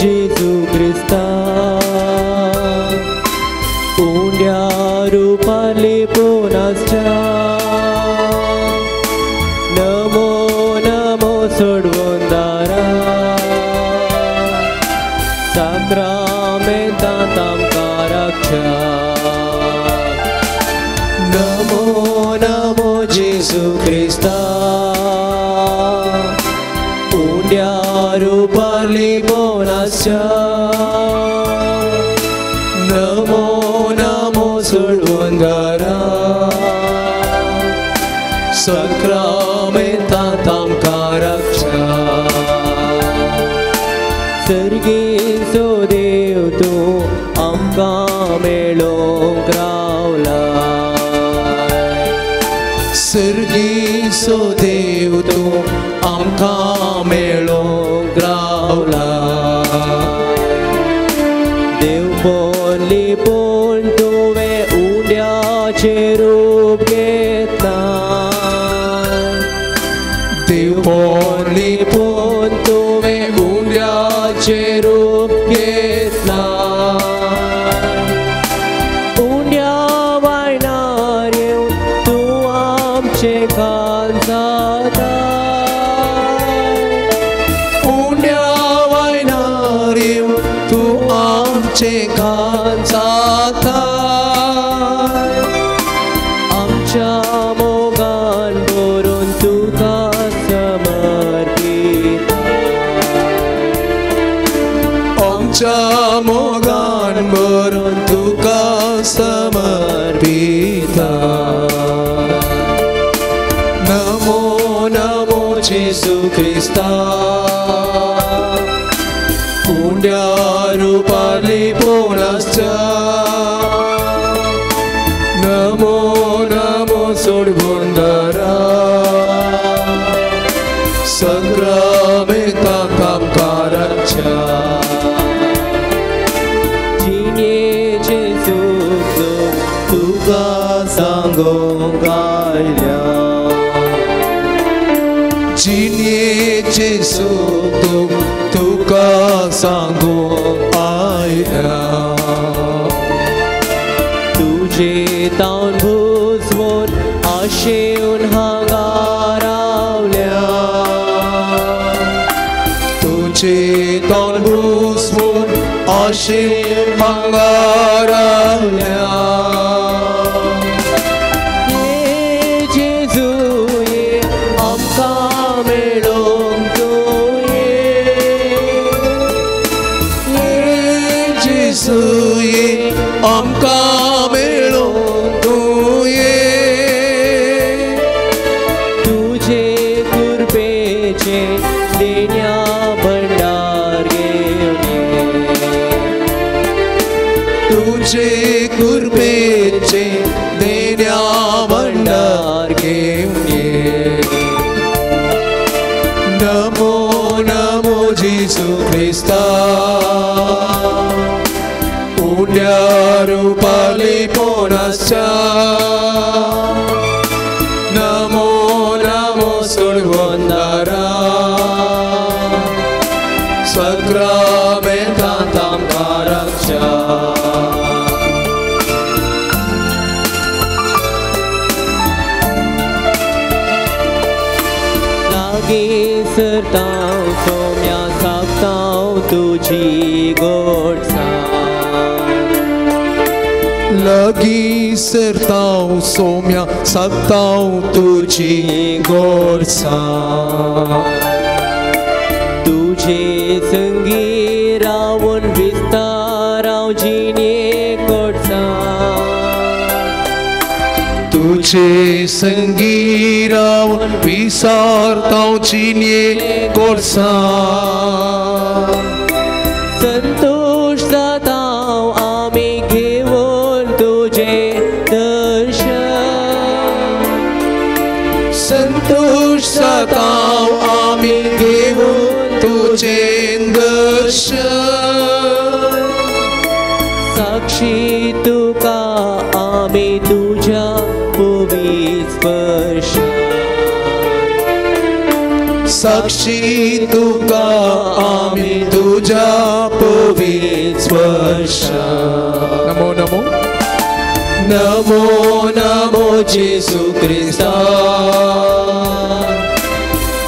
जेजू क्रिस्ता उंड्या रूपाले पोनासच्या नमो नमो सोडवंदारा साक्रामेंतांत आमकां रक्षा नमो नमो जेजू क्रिस्ता उंड्या रूपाले पोनासच्या नमो नमो सोडवंदारा साक्रामेंतांत आमकां रक्षा सर्गेचो देव तूं आमकां मेळोंक रावलाय सर्गेचो देव तूं आमकां मेळोंक रावलाय देव पोरली पूण तुवें उंड्याचें रूप घेतलां देव पोरली पूण तुवें उंड्याचें रूप घेतलां उंड्या वायनार येवन तूं आमचें कान जाताय उंड्या वायनार येवन तूं आमचें कान जाताय आमच्या मोगान भरून तुका आमच्या मोगान भरून तुका समर्पिता नमो नमो जेजू क्रिस्ता उंड्या रूपाले पोनासच्या नमो नमो सोडवंदारा साक्रामेंतांत आमकां रक्षा तुका सांगोंक आयल्या जिणेचें सूख तुका सांगोंक आयल्या तुजे तावन भुसवून आशेन हांगा रावल्या तुजे तावन भुसवून आशेन हांगा रावल्या आमकां मेळोंक तूं ये तुजे कृपेचे देण्या भंडार घेवन तुजे कृपेचे देण्या भंडार घेवन नमो नमो जेजू क्रिस्ता उंड्या रूपाले पोनासच्या नमो नमो सोडवंदारा साक्रामेंतांत आमकां रक्षा लागीं सरतां सोम्या सागतां तुजी गोडसाण लागीं सरतां सोम्या सागतां तुजी गोडसाण तुजे संगी रावून विस्तार हांव जिणेक गोडसाण तुजे संगी रावून विसारतां जिणेक गोडसाण संतोष जाता आमी घेवन तुजे दर्शन संतोष जाता आमी घेवन तुजे दर्शन साक्षी तुका आमी तुज्या पवित्र स्पर्श साक्षी तुका आमी तुज्या स्पर्श Namo Namo Namo Namo जेसु ख्रिस्ता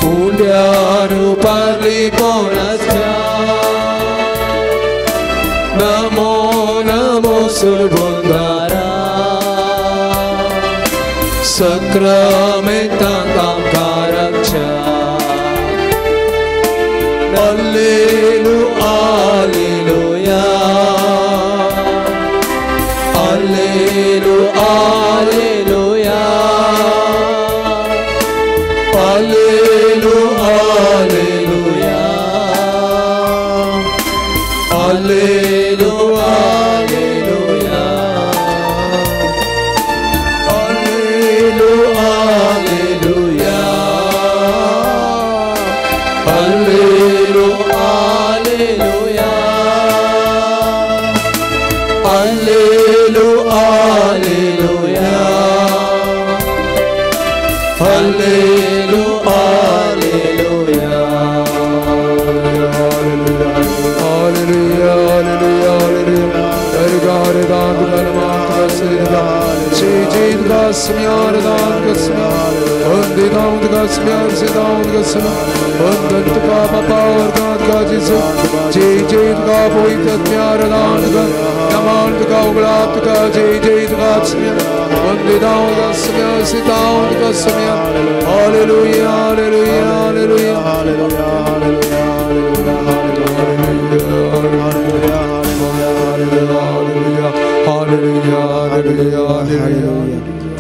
पुण्यारूपाली पोणस्या Namo Namo सुलभंगारा सक्रामेतांकां कारक्षा Alleluia, Alleluia, Alleluia, Alleluia, Alleluia, Alleluia,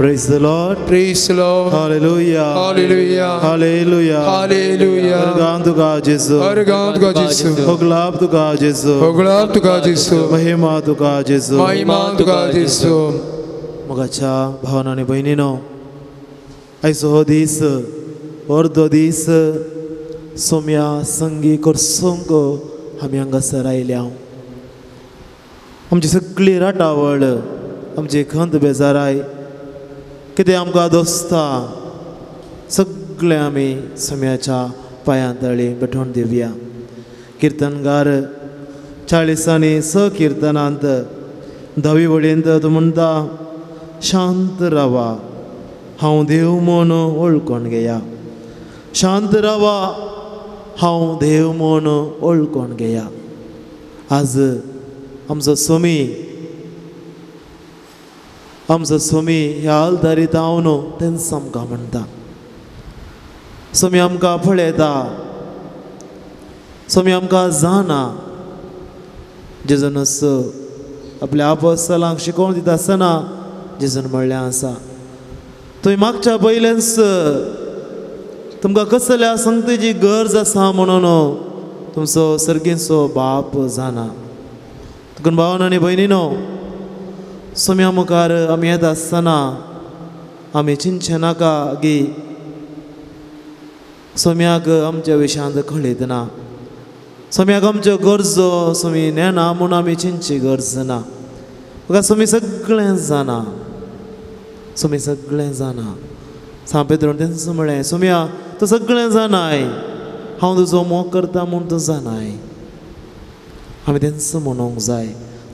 Praise the Lord. Praise the Lord. Hallelujah. Hallelujah. Hallelujah. Hallelujah. Organ to God Jesus. Organ to God Jesus. Oglap to God Jesus. Oglap to God Jesus. Mahima to God Jesus. Mahima to God Jesus. Mogacha bhavana बहिणीनो ऐसो हो दीस और दो दीस सोम्या संगी करसोंको आमी हांगा सरायल्या आमची सगळी राटावळ आमची खंत बेजाराय कितें आमकां दोस्ता सगळे आमी सोम्याच्या पांयां तळी बेठोवन दिवया किर्तनगार 40 स किर्तनांत 10वी वळेंत तो म्हणटा शांत रावा हांव देव म्हूण वळखून घेया शांत रावा हांव देव म्हूण वळखून घेया आज आमचो सोमी ह्या आलतारीत हांव न्हू तेंच आमकां म्हणटा सोमी आमकां पळयता सोमी आमकां जाणा जेजूनच आपल्या आपोस्तलांक शिकोवन दिता आसतना जेजून म्हणलें आसा थंय मागच्या पयलेंच तुमकां कसल्या संगतीची गरज आसा म्हणून तुमचो सर्गीचो बाप जाणा तुका भावन आनी भयणीनो सोम्या मुखार आमी येता आसतना आमी चिंतचे नाका की सोम्याक आमच्या विशयांत कळीत ना सोम्याक आमच्यो गरजो सोमी नेना म्हूण आमी चिंतची गरज ना तुका सोमी सगळें जाणा सोमी सगळें जाणा सा पेद्रोन तेंच म्हळें सोम्या तूं सगळें जाणाय हांव तुजो मोग करता म्हूण तूं जाणाय आमी तेंच म्हणूंक जाय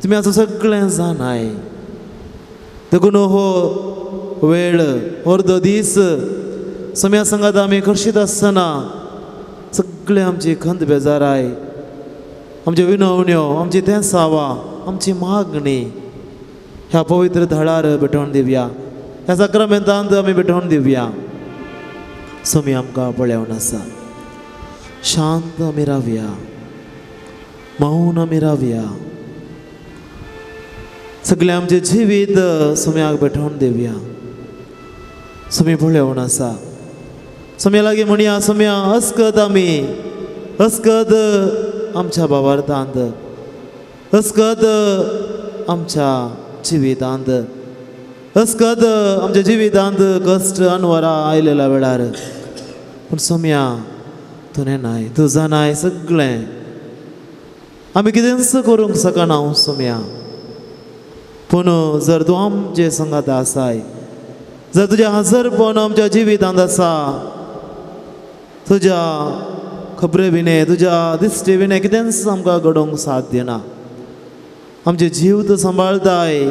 तुमी आतां सगळें जाणाय देखून हो वेळ अर्दो दीस सोम्या सांगात आमी करशीत आसतना सगळे आमची खंत बेजाराय आमच्यो विनवण्यो आमची तेंसावां आमची मागणी ह्या पवित्र धडार भेटोवन दिवया ह्या सक्रामेंतांत आमी भेटोवन दिवया सोमी आमकां पळयवन आसा शांत आमी रावया मौन आमी रावया सगळें आमचें जिवीत सोम्याक भेटोवन दिवया सोमी पळयवन आसा सोम्या लागीं म्हणया सोम्या अस्कत आमी अस्कत आमच्या भावार्थांत अस्कत आमच्या जिवितांत अस्कत आमच्या जिवितांत कश्ट अनवरां आयलेल्या वेळार पूण सोम्या तूं नेनाय तूं जाणाय सगळें आमी कितेंच करूंक शकना हांव सोम्या पूण जर तूं आमचे संगात आसाय जर तुजें हजरपण आमच्या जिवितांत आसा तुज्या खबरे विने तुज्या दिश्टे विने कितेंच आमकां घडोवंक साध्य ना आमचे जीव तूं सांबाळताय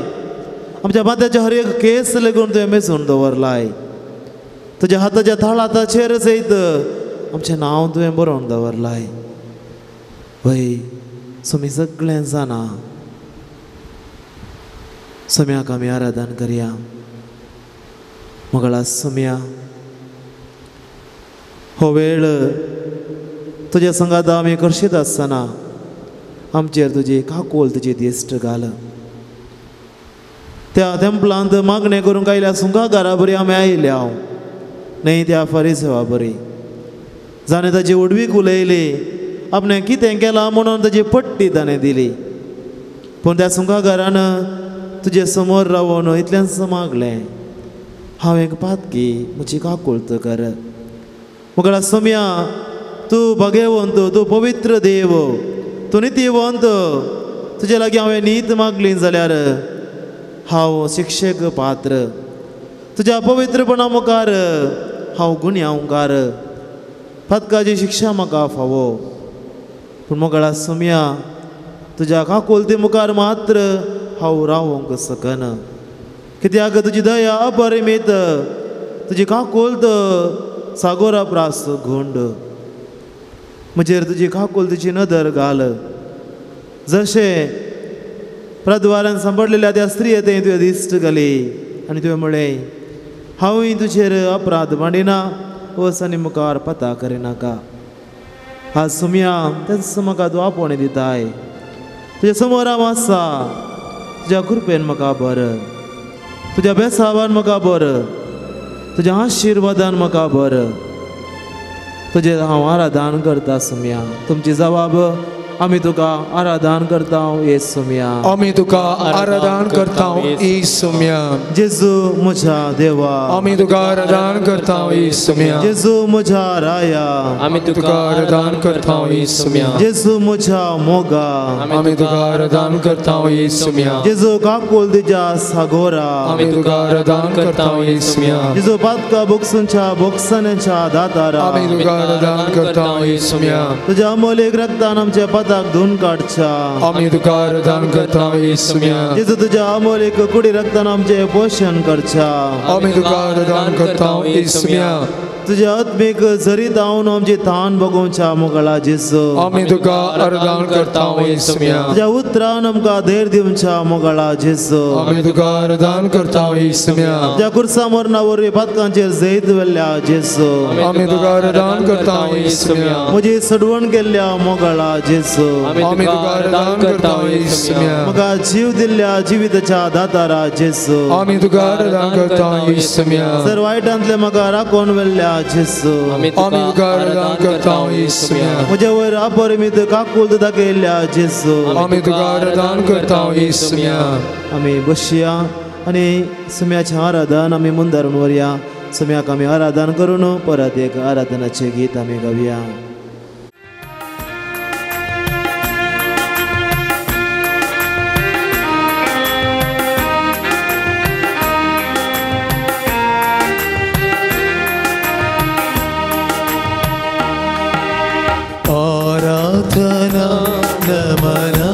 आमच्या माथ्याचे हर एक केस लागून तुवें मेसून दवरलाय तुज्या हाताच्या थाळाताचेर सयत आमचें नांव तुवें बरोवन दवरलाय वय सुमी सगळें जाणा सुम्याक आमी आराधन करया मंगळा सुम्या हो वेळ तुज्या संगात आमी करशीत आसतना आमचेर तुजी काकोल तुजी दिश्ट घाल त्या तेंपलांत मागणें करूंक आयल्या सुंकाकारा बरी आमी आयल्या न्ही त्या फरिसेवा बरी जाणें ताची उडवीक उलयली आपणें कितें केलां म्हणून ताची पट्टी ताणें दिली पूण त्या सुंकाकारान तुजे समोर रावून इतलेंच मागलें हांव एक पातकी म्हजी काकुळत कर मुखार सोम्या तूं भगेवंत तूं पवित्र देव तूं नितीवंत तुजे लागीं हांवें नीत मागली जाल्यार हांव शिक्षेक पात्र तुज्या पवित्रपणा मुखार हांव गुन्यांवकार पातकाची शिक्षा म्हाका फावो पूण मुखार सोम्या तुज्या काकुलते मुखार मात्र हांव रावूंक शकना कित्याक तुजी दया अपरिमीत तुजी काकुलत सागोरा प्रास घोंड म्हजेर तुजी काकुलतेची नदर घाल जशें प्रद्वारान सांबाळलेल्या त्या स्त्रियेतें तुवें दिश्ट घाली आनी तुवें म्हळें हांवूय तुजेर अपराध मांडिना वसनी मुखार पता करिनाका आज सुम्या तेंच म्हाका तूं आपोवणें दिताय तुज्या समोर हांव आसा तुज्या कृपेन म्हाका बर तुज्या बेसावान म्हाका बर तुज्या आशिर्वादान म्हाका बर तुजें हांव आराधन करता सुम्या तुमची जबाब आमी तुका आराधन करता येस सुम्या आमी तुका आराधन करता येस सुम्या जेजू म्हज्या देवा आमी तुका आराधन करता येस सुम्या जेजू म्हज्या राया आमी तुका आराधन करता येस सुम्या जेजू म्हज्या मोगा आमी तुका आराधन करता येस सुम्या जेजू काकुल तुज्या सागोरा आमी तुका आराधन करता येस सुम्या जेजू पातका बोक्सूंच्या बोक्सण्याच्या दातारा आमी तुका आराधन करता येस सुम्या तुज्या अमोलेक रक्तान आमच्या पताक धुवन काडच्या आमी तुका आराधन करता येस सुम्या जेजू तुज्या अमोलेक कुडी रक्तान आमचें पोशण करच्या आमी तुका आराधन करता येस सुम्या तुज्या आत्मीक झरीत हांव आमची थान भोगोवच्या मुखाला जेजू आमी तुका आराधन करता येस सुम्या तुज्या उतरान आमकां धैर्य दिवच्या मुखाला जेजू आमी तुका आराधन करता येस सुम्या तुज्या कुर्सा मरणावरवी पातकांचेर जैत वेल्ल्या जेजू आमी तुका आराधन करता येस सुम्या म्हजी सडवण केल्ल्या मोगाळा जेजू आमी तुका आराधन करता येस सुम्या म्हाका जीव दिल्ल्या जिविताच्या दातारा जेजू आमी तुका आराधन करता येस सुम्या सर वायटांतले म्हाका राखोवन वेल्ल्या जेजू आमी तुका आराधन करता येस सुम्या म्हज्या वयर अपरिमीत काकुलत दाखयल्ल्या जेजू आमी तुका आराधन करता येस सुम्या आमी बसया आनी सुम्याचें आराधन आमी मुंदारून व्हरया सुम्याक आमी आराधन करून परत एक आराधनाचें गीत आमी गावया आराधना नमना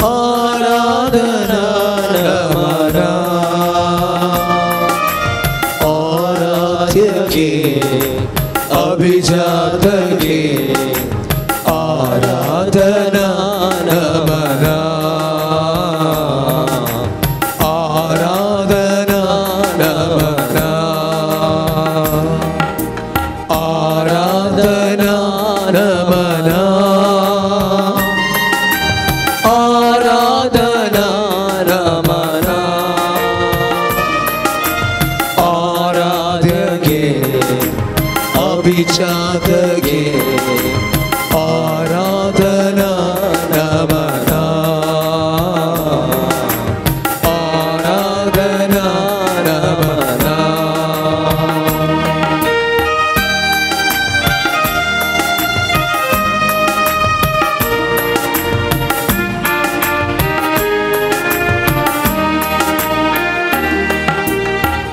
आराधना नमना आराध्य के अभिजात के आराधना नमना आराधना नमना आराधना नमना आराधना नमना आराध्य गे अभिजात गे आराधना नमना आराधना नमना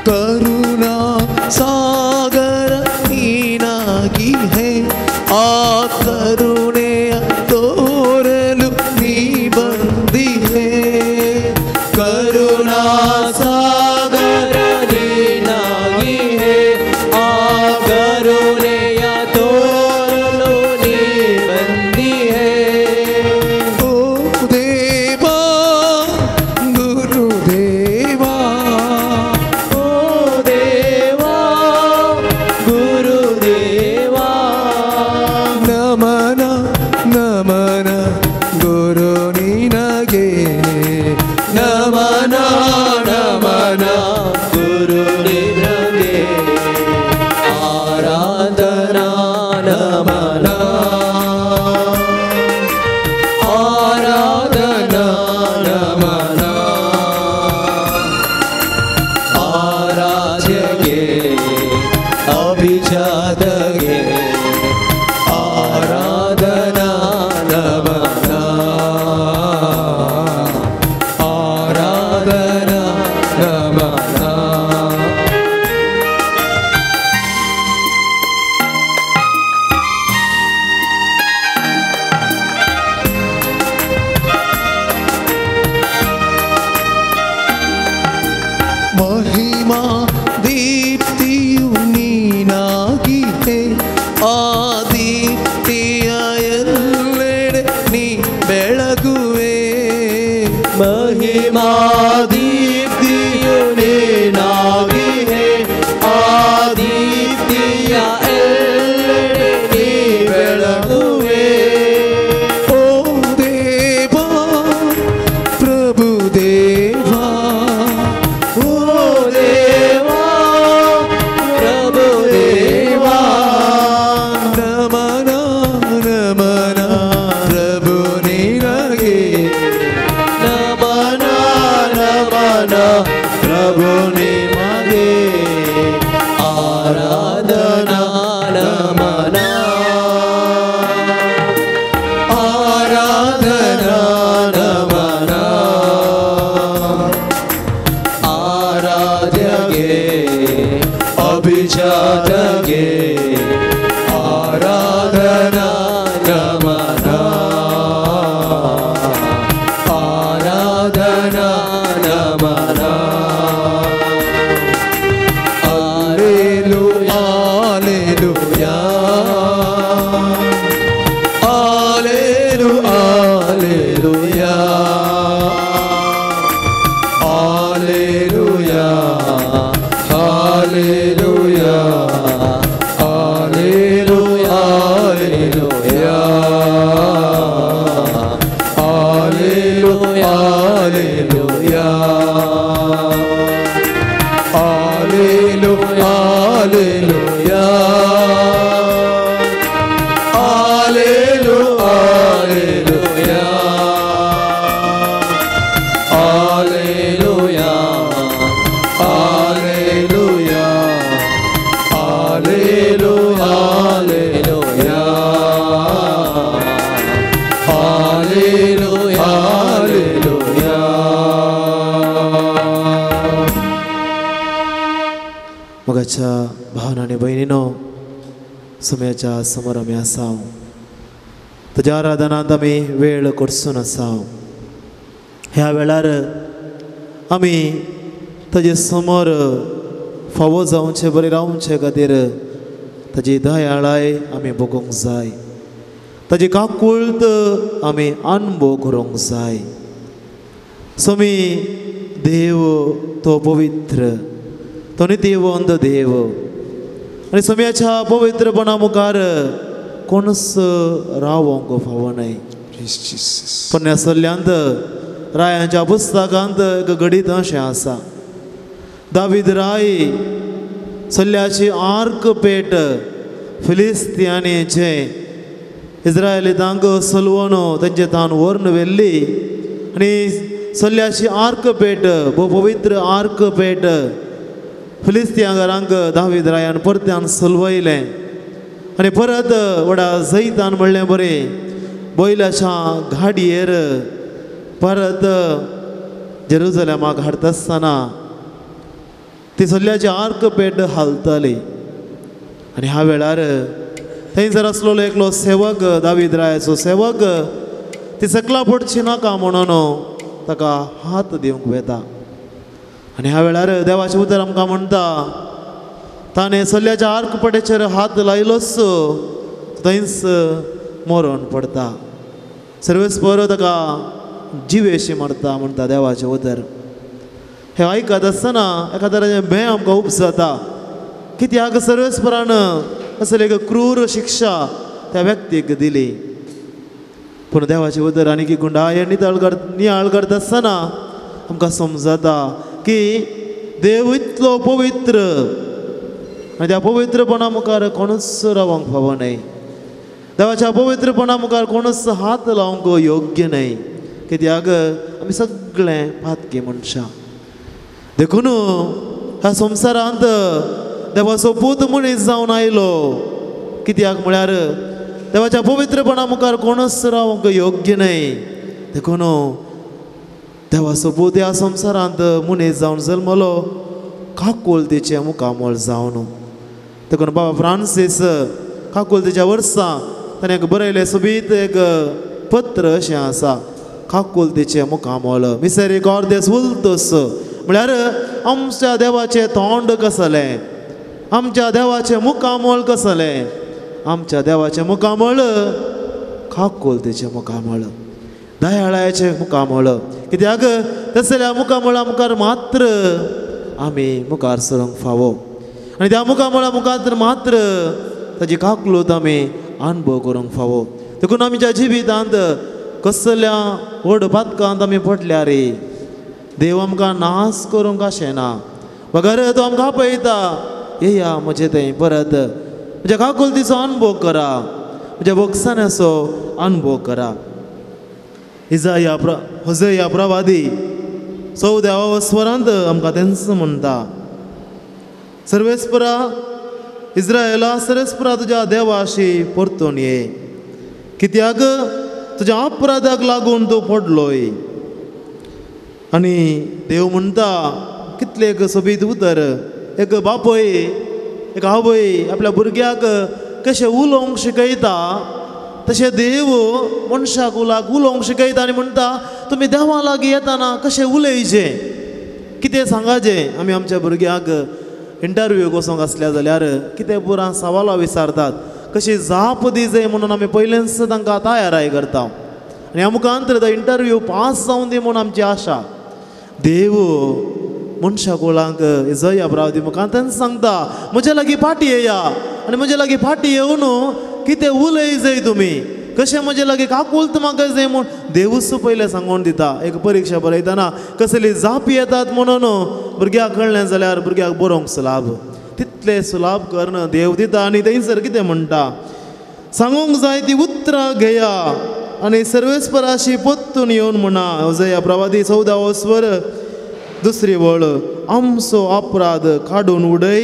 करुणा सागर हीनागी है आ करुणೆಯ ತೋರಲು ನಮನ ಗುರು ನಿನಗೆ ನಮನ ನಮನ ಗುರು ನಿನಗೆ ಆರಾಧನಾ ನಮನ ಆರಾಧನಾ ನಮನ ಆರಾಧ್ಯಗೆ ಅಭಿಜಾತಗೆ ಆರಾಧನಾ ನಮನ ಆರಾಧನಾ ನಮನ ಮಹಿಮಾ ದೀಪ್ತಿಯು ನೀನಾಗಿದೆ ಆ ದೀಪ್ತಿಯ ಎಲ್ಲೆಡೆ ನೀ ಬೆಳಗುವೆ ಮಹಿಮಾ ದೀಪ್ತಿಯು ನೀನಾಗಿಯೇ ಆದಿತ್ಯ ಎಲ್ಲೆಡೆ ನೀ ಬೆಳಗುವೆ ಓ ದೇವಾ ಪ್ರಭು ದೇವಾ ಓ ದೇವಾ ಪ್ರಭು ದೇವಾ ನಮನ ನಮನ ಪ್ರಭು ನಿನಗೆ ನಮನ ನಮನ ಪ್ರಭು ನಿಮಗೆ ಆರಾಧನಾ ನಮನ ಆರಾಧನಾ ನಮನ ಆರಾಧ್ಯಗೆ ಅಭಿಜಾತಗೆ ಆರಾಧನಾ ನಮನ ಆರಾಧನಾ ನಮನ Alleluia, Alleluia, Alleluia, Alleluia, Alleluia, Alleluia, Alleluia, Alleluia, Alleluia, Alleluia, Alleluia, Alleluia, Alleluia. मगाच्या भावना आणि बहिणीनो समयाच्या समोर आमी आसाव तुज्या आराधनांत आमी वेळ करसून आसाव ह्या वेळार आमी ताजे समोर फावो जावचे बरें रावचे खातीर ताजी दयाळाय आमी भोगूंक जाय ताजी काकुळट आमी अनुभव करूंक जाय स्वामी देव तो पवित्र तो नित्यवंत देव आणि समयाच्या पवित्रपणा मुखार कोणच रावोंक फावो न्हय पण ह्या सल्ल्यांत रायांच्या पुस्तकांत एक गणित अशें आसा दावीद राय सल्ल्याची आर्क पेट फिलिस्तियानीचे इस्रायलितांक सलवून तांचे तान व्हरून व्हेल्ली आनी सल्ल्याची आर्क पेट भोव पवित्र आर्क पेट फिलिस्तियांगारांक दावीद रायान परत्यान सलवयलें आनी परत वडा जैतान म्हणलें बरें बैलाच्या गाडयेर परत जेरुसलेमाक हाडटा आसतना ती सल्ल्याची आर्क पेट हालतली आनी ह्या वेळार थंयसर आसलेलो एकलो सेवक दावीद रायाचो सेवक ती सकला पडची नाका म्हणून ताका हात दिवंक वेता आनी ह्या वेळार देवाचें उतर आमकां म्हणटा ताणें सल्ल्याच्या आर्क पेटेचेर हात लायलोच थंयच मरण पडटा सर्वेस्पर ताका जिवेशी मारता म्हणटा देवाचें उतर हे आयकत आसतना एका तरेचें भें आमकां उपसता कित्याक सर्वेस्परान असली एक क्रूर शिक्षा त्या व्यक्तीक दिली पूण देवाचे उदर आनी की गुंडाय नियाळ करता आसतना आमकां समजता की देव इतलो पवित्र आनी त्या पवित्रपणा मुखार कोणूच रावंक फावो न्हय. देवाच्या पवित्रपणा मुखार कोणूच हात लावंक योग्य न्हय. कित्याक आमी सगळे पातकी मनशां. देखून ह्या संवसारांत देवाचो पूत मनीस जावन आयलो. कित्याक म्हळ्यार देवाच्या पवित्रपणा मुखार कोणूच रावंक योग्य न्हय. देखून देवाचो पूत ह्या संवसारांत मनीस जावन जल्मलो काकुलतेचे मुखामोल जावन. देखून बाबा फ्रांसीस काकुलतेच्या वर्सा ताणें एक बरयलें सोबीत एक पत्र अशें आसा. काकुलतेचे मुखामोल मिसेरिकॉर्डियस उल्तोस म्हळ्यार आमच्या देवाचें तोंड कसलें, आमच्या देवाचें मुखामोल कसलें. आमच्या देवाचें मुखामोल काकुलतेचें मुखामोल, दयाळाचें मुखामोल. कित्याक तसल्या मुखामोळा मुखार मात्र आमी मुखार सरूंक फावो आनी त्या मुखामोळा मुखार मात्र ताची काकुलत आमी अनुभव करूंक फावो. देखून आमच्या जिवितांत कसल्या व्हड पातकांत आमी पडल्या रे, देव आमकां नाश करूंक आशेना. बगर तो आमकां आपयता, येया म्हजें तें परत म्हज्या काकुलतीचो अनुभव करा, म्हज्या वखसाण्याचो अनुभव करा. होजया प्रवादी 14व्या स्वरांत आमकां तेंच म्हणटा, सर्वेस्परा इस्रायेला सर्वेस्परा तुज्या देवाशी परतून ये, कित्याक तुज्या अपराधाक लागून तूं पडलोय. आनी देव म्हणटा कितले एक सोबीत उतर. एक बापय एक आवय आपल्या भुरग्याक कशें उलोवंक शिकयता तशें देव मनशाक उलोवंक शिकयता आनी म्हणटा तुमी देवा लागीं येतना कशें उलयचें, कितें सांगाचें. आमी आमच्या भुरग्याक इंटरव्यू वचोंक आसल्या जाल्यार कितें पुरां सवालां विचारतात, कशी जाप दी जाय म्हणून आमी पयलेंच तांकां तयाराय करता आनी आमकां तो इंटरव्यू पास जावन दी म्हणून आमची आशा. देव मनशाक वळांक इजया प्रवादी मुखांत सांगता म्हजे लागीं फाटी येया आनी म्हजे लागीं फाटी येवन कितें उलय जाय तुमी, कशें म्हजे लागीं काकुलत म्हाका जाय म्हूण देवूच पयलें सांगून दिता. एक परीक्षा बरयतना कसली जाप येतात म्हणून भुरग्याक कळ्ळें जाल्यार भुरग्याक बरोवंक सुलाभ, तितले सुलाभ कर्ण देव दिता. आनी थंयसर कितें म्हणटा, सांगूंक जाय ती उतरां घेया आनी सर्वेस्पराशी पोत्तून येवन म्हणा. इजया प्रवादी 14वो स्वर दुसरी वळ, आमचो अपराध काडून उडय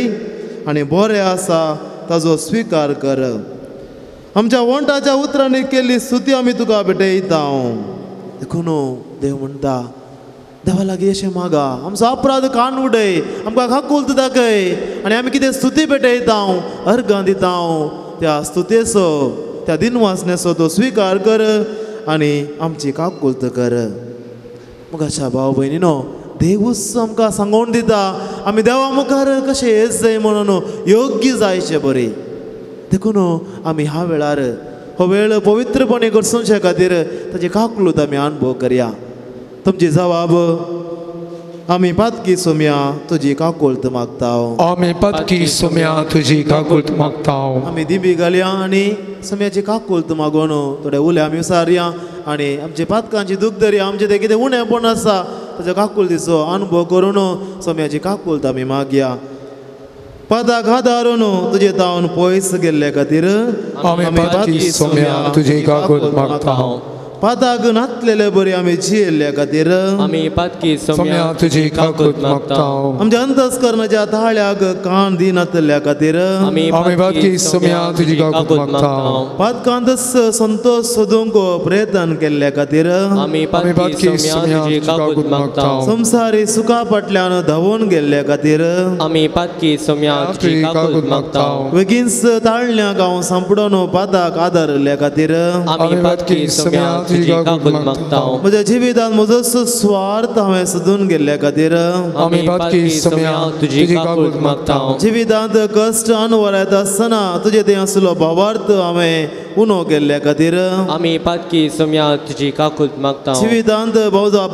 आनी बरें आसा ताजो स्विकार कर. आमच्या वंटाच्या उतरांनी केल्ली स्तुती आमी तुका भेटयता. देखून देव म्हणटा देवा लागीं अशें मागा, आमचो अपराध काडून उडय, आमकां काकुलत दाखय आनी आमी कितें स्तुती भेटयता, अर्गां दिता. त्या स्तुतेचो त्या दिनवासनेचो तो स्विकार कर आनी आमची काकुलत कर. मुखाच्या भाव भयणीनो, देवूच आमकां सांगून दिता आमी देवा मुखार कशें येत जाय म्हणून योग्य जायचे बरें. देखून आमी ह्या वेळार हो वेळ पवित्रपणे करचोचे खातीर ताची काकुलत आमी अनुभव करया. तुमची जबाब, आमी पातकी सोम्या तुजी काकुलत मागता. आमी पातकी सोम्या तुजी काकुलत मागता. आमी दिबी घालया आनी सोम्याची काकुलत मागून थोडे उले आमी विचारया आनी आमचे पातकांची दूख धरया. आमचे ते कितें उणेपण आसा ताच्या काकुलतीचो अनुभव करून सोम्याची काकुलत आमी मागया. पादाक हादारून तुजे तावन पयस गेल्ले खातीर आमी पातकी सोम्या तुजी काकुलत मागता. पादाक नातलेले बरे आमी जियेल्ल्या खातीर आमी पातकी सोम्या तुजी काकुलत मागता. आमच्या अंतस्करणाच्या ताळ्याक कान दी नातल्या खातीर आमी पातकी सोम्या तुजी काकुलत मागता. पातकांत संतोष सोदूंक प्रयत्न केल्ल्या खातीर आमी पातकी सोम्या तुजी काकुलत मागता. संवसारी सुखा फाटल्यान धांवून गेल्ल्या खातीर आमी पातकी सोम्या तुजी काकुलत मागता. बेगीनच ताळण्या गांव सांपडून पादाक आदारल्या खातीर आमी पातकी सोम्या तुजी काकुलत मागता. म्हज्या जिवितांत म्हजो स्वार्थ हांवें सोदून गेल्ल्या खातीर आमी पातकी सोम्या तुजी काकुलत मागता. जिवितांत कश्ट अनुभव येता आसतना तुजे थंय आसलो भावार्थ हांवें उणो केल्ल्या खातीर आमी पातकी सोम्या तुजी काकुलत मागता. जिवितांत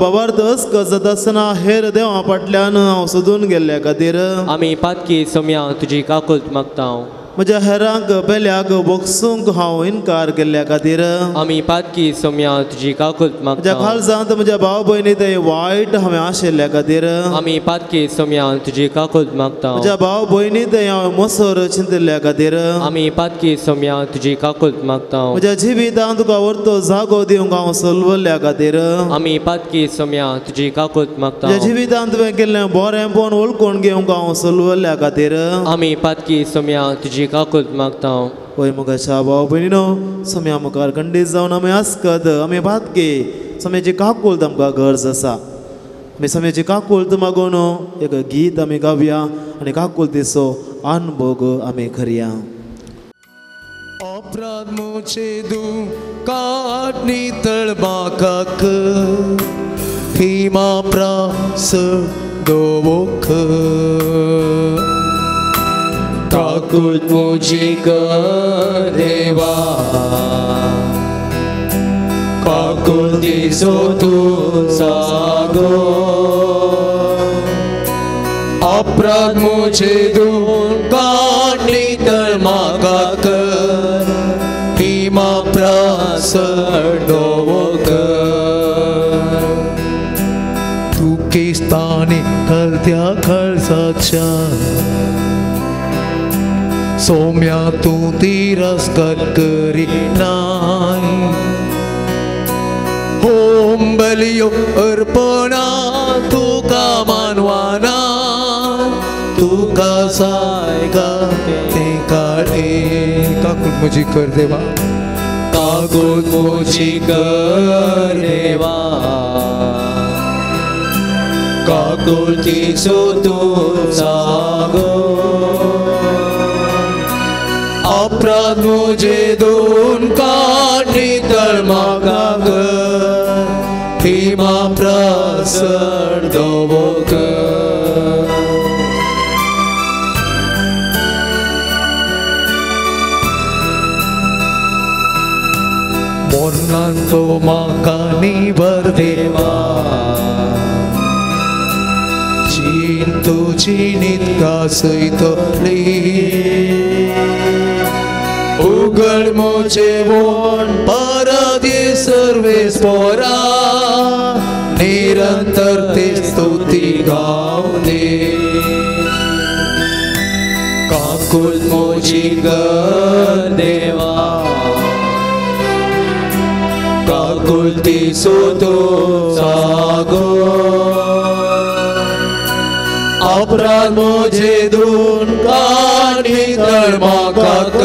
भावार्थ अस्क जाता आसतना हेर देवा फाटल्यान हांव सोदून गेल्ल्या खातीर आमी पातकी सोम्या तुजी काकुलत मागता. म्हज्या हेरांक बेल्याक बोगसूंक हांव इन्कार केल्ल्या खातीर आमी पातकी सोम्या तुजी काकूट म्हज्या मागता खालसांत म्हज्या भाव भयणी ते वायट हांवें आशिल्ल्या खातीर आमी पातकी सोम्या तुजी काकूट मागता म्हज्या भाव भयणी ते हांवें मोसोर चिंतिल्ल्या खातीर आमी पातकी सोम्या तुजी काकूट मागता म्हज्या जिवितांत तुका व्हरतो जागो दिवंक हांव सलवल्ल्या खातीर आमी पातकी सोम्या तुजी काकूट मागता म्हज्या जिवितांत तुवें केल्लें बरेंपण वळखून घेवंक हांव सलवल्ल्या खातीर आमी पातकी सोम्या तुजी काकूट मागता पळय मुखाच्या भाव भयणीनो सोम्या मुखार खंडीत जावन आमी आसकत आमी भातके सोम्याची काकूळत आमकां गरज आसा आमी सोम्याची काकूळत मागून एक गीत आमी गावया आनी काकूळतीचो अनुभव आमी करया अपराध मुझे दू काटनी तळमाकाक भीमा प्रास दोवोक काकूट मुजी देवा काकूटीचो तूं जागो अपराध मुझे दू काटनी तळमाकाक भीमा प्रास दोवोक तू किस्तानी करत्या खर्चाच्या सोम्या तू तिरस्कार करीनाय होम बलियो अर्पणा तुका मानवाना तुका सायगा ते काळे काकूट मुजी कर देवा काकूट मुजी देवा काकूटीचो तूं जागो अपराध मुझे दोन काटनी तळमाकाक भीमा प्रासर दोवोक मोर्नांतो म्हाका निबर देवा जीन तुजी नितका सयतली उगड मुझे बोन परदे सर्वेस पोरा निरंतर ते स्तुति गावने काकूट मुजी देवा काकूटीचो तूं जागो अपराध मुझे दून काटनी तळमाकाक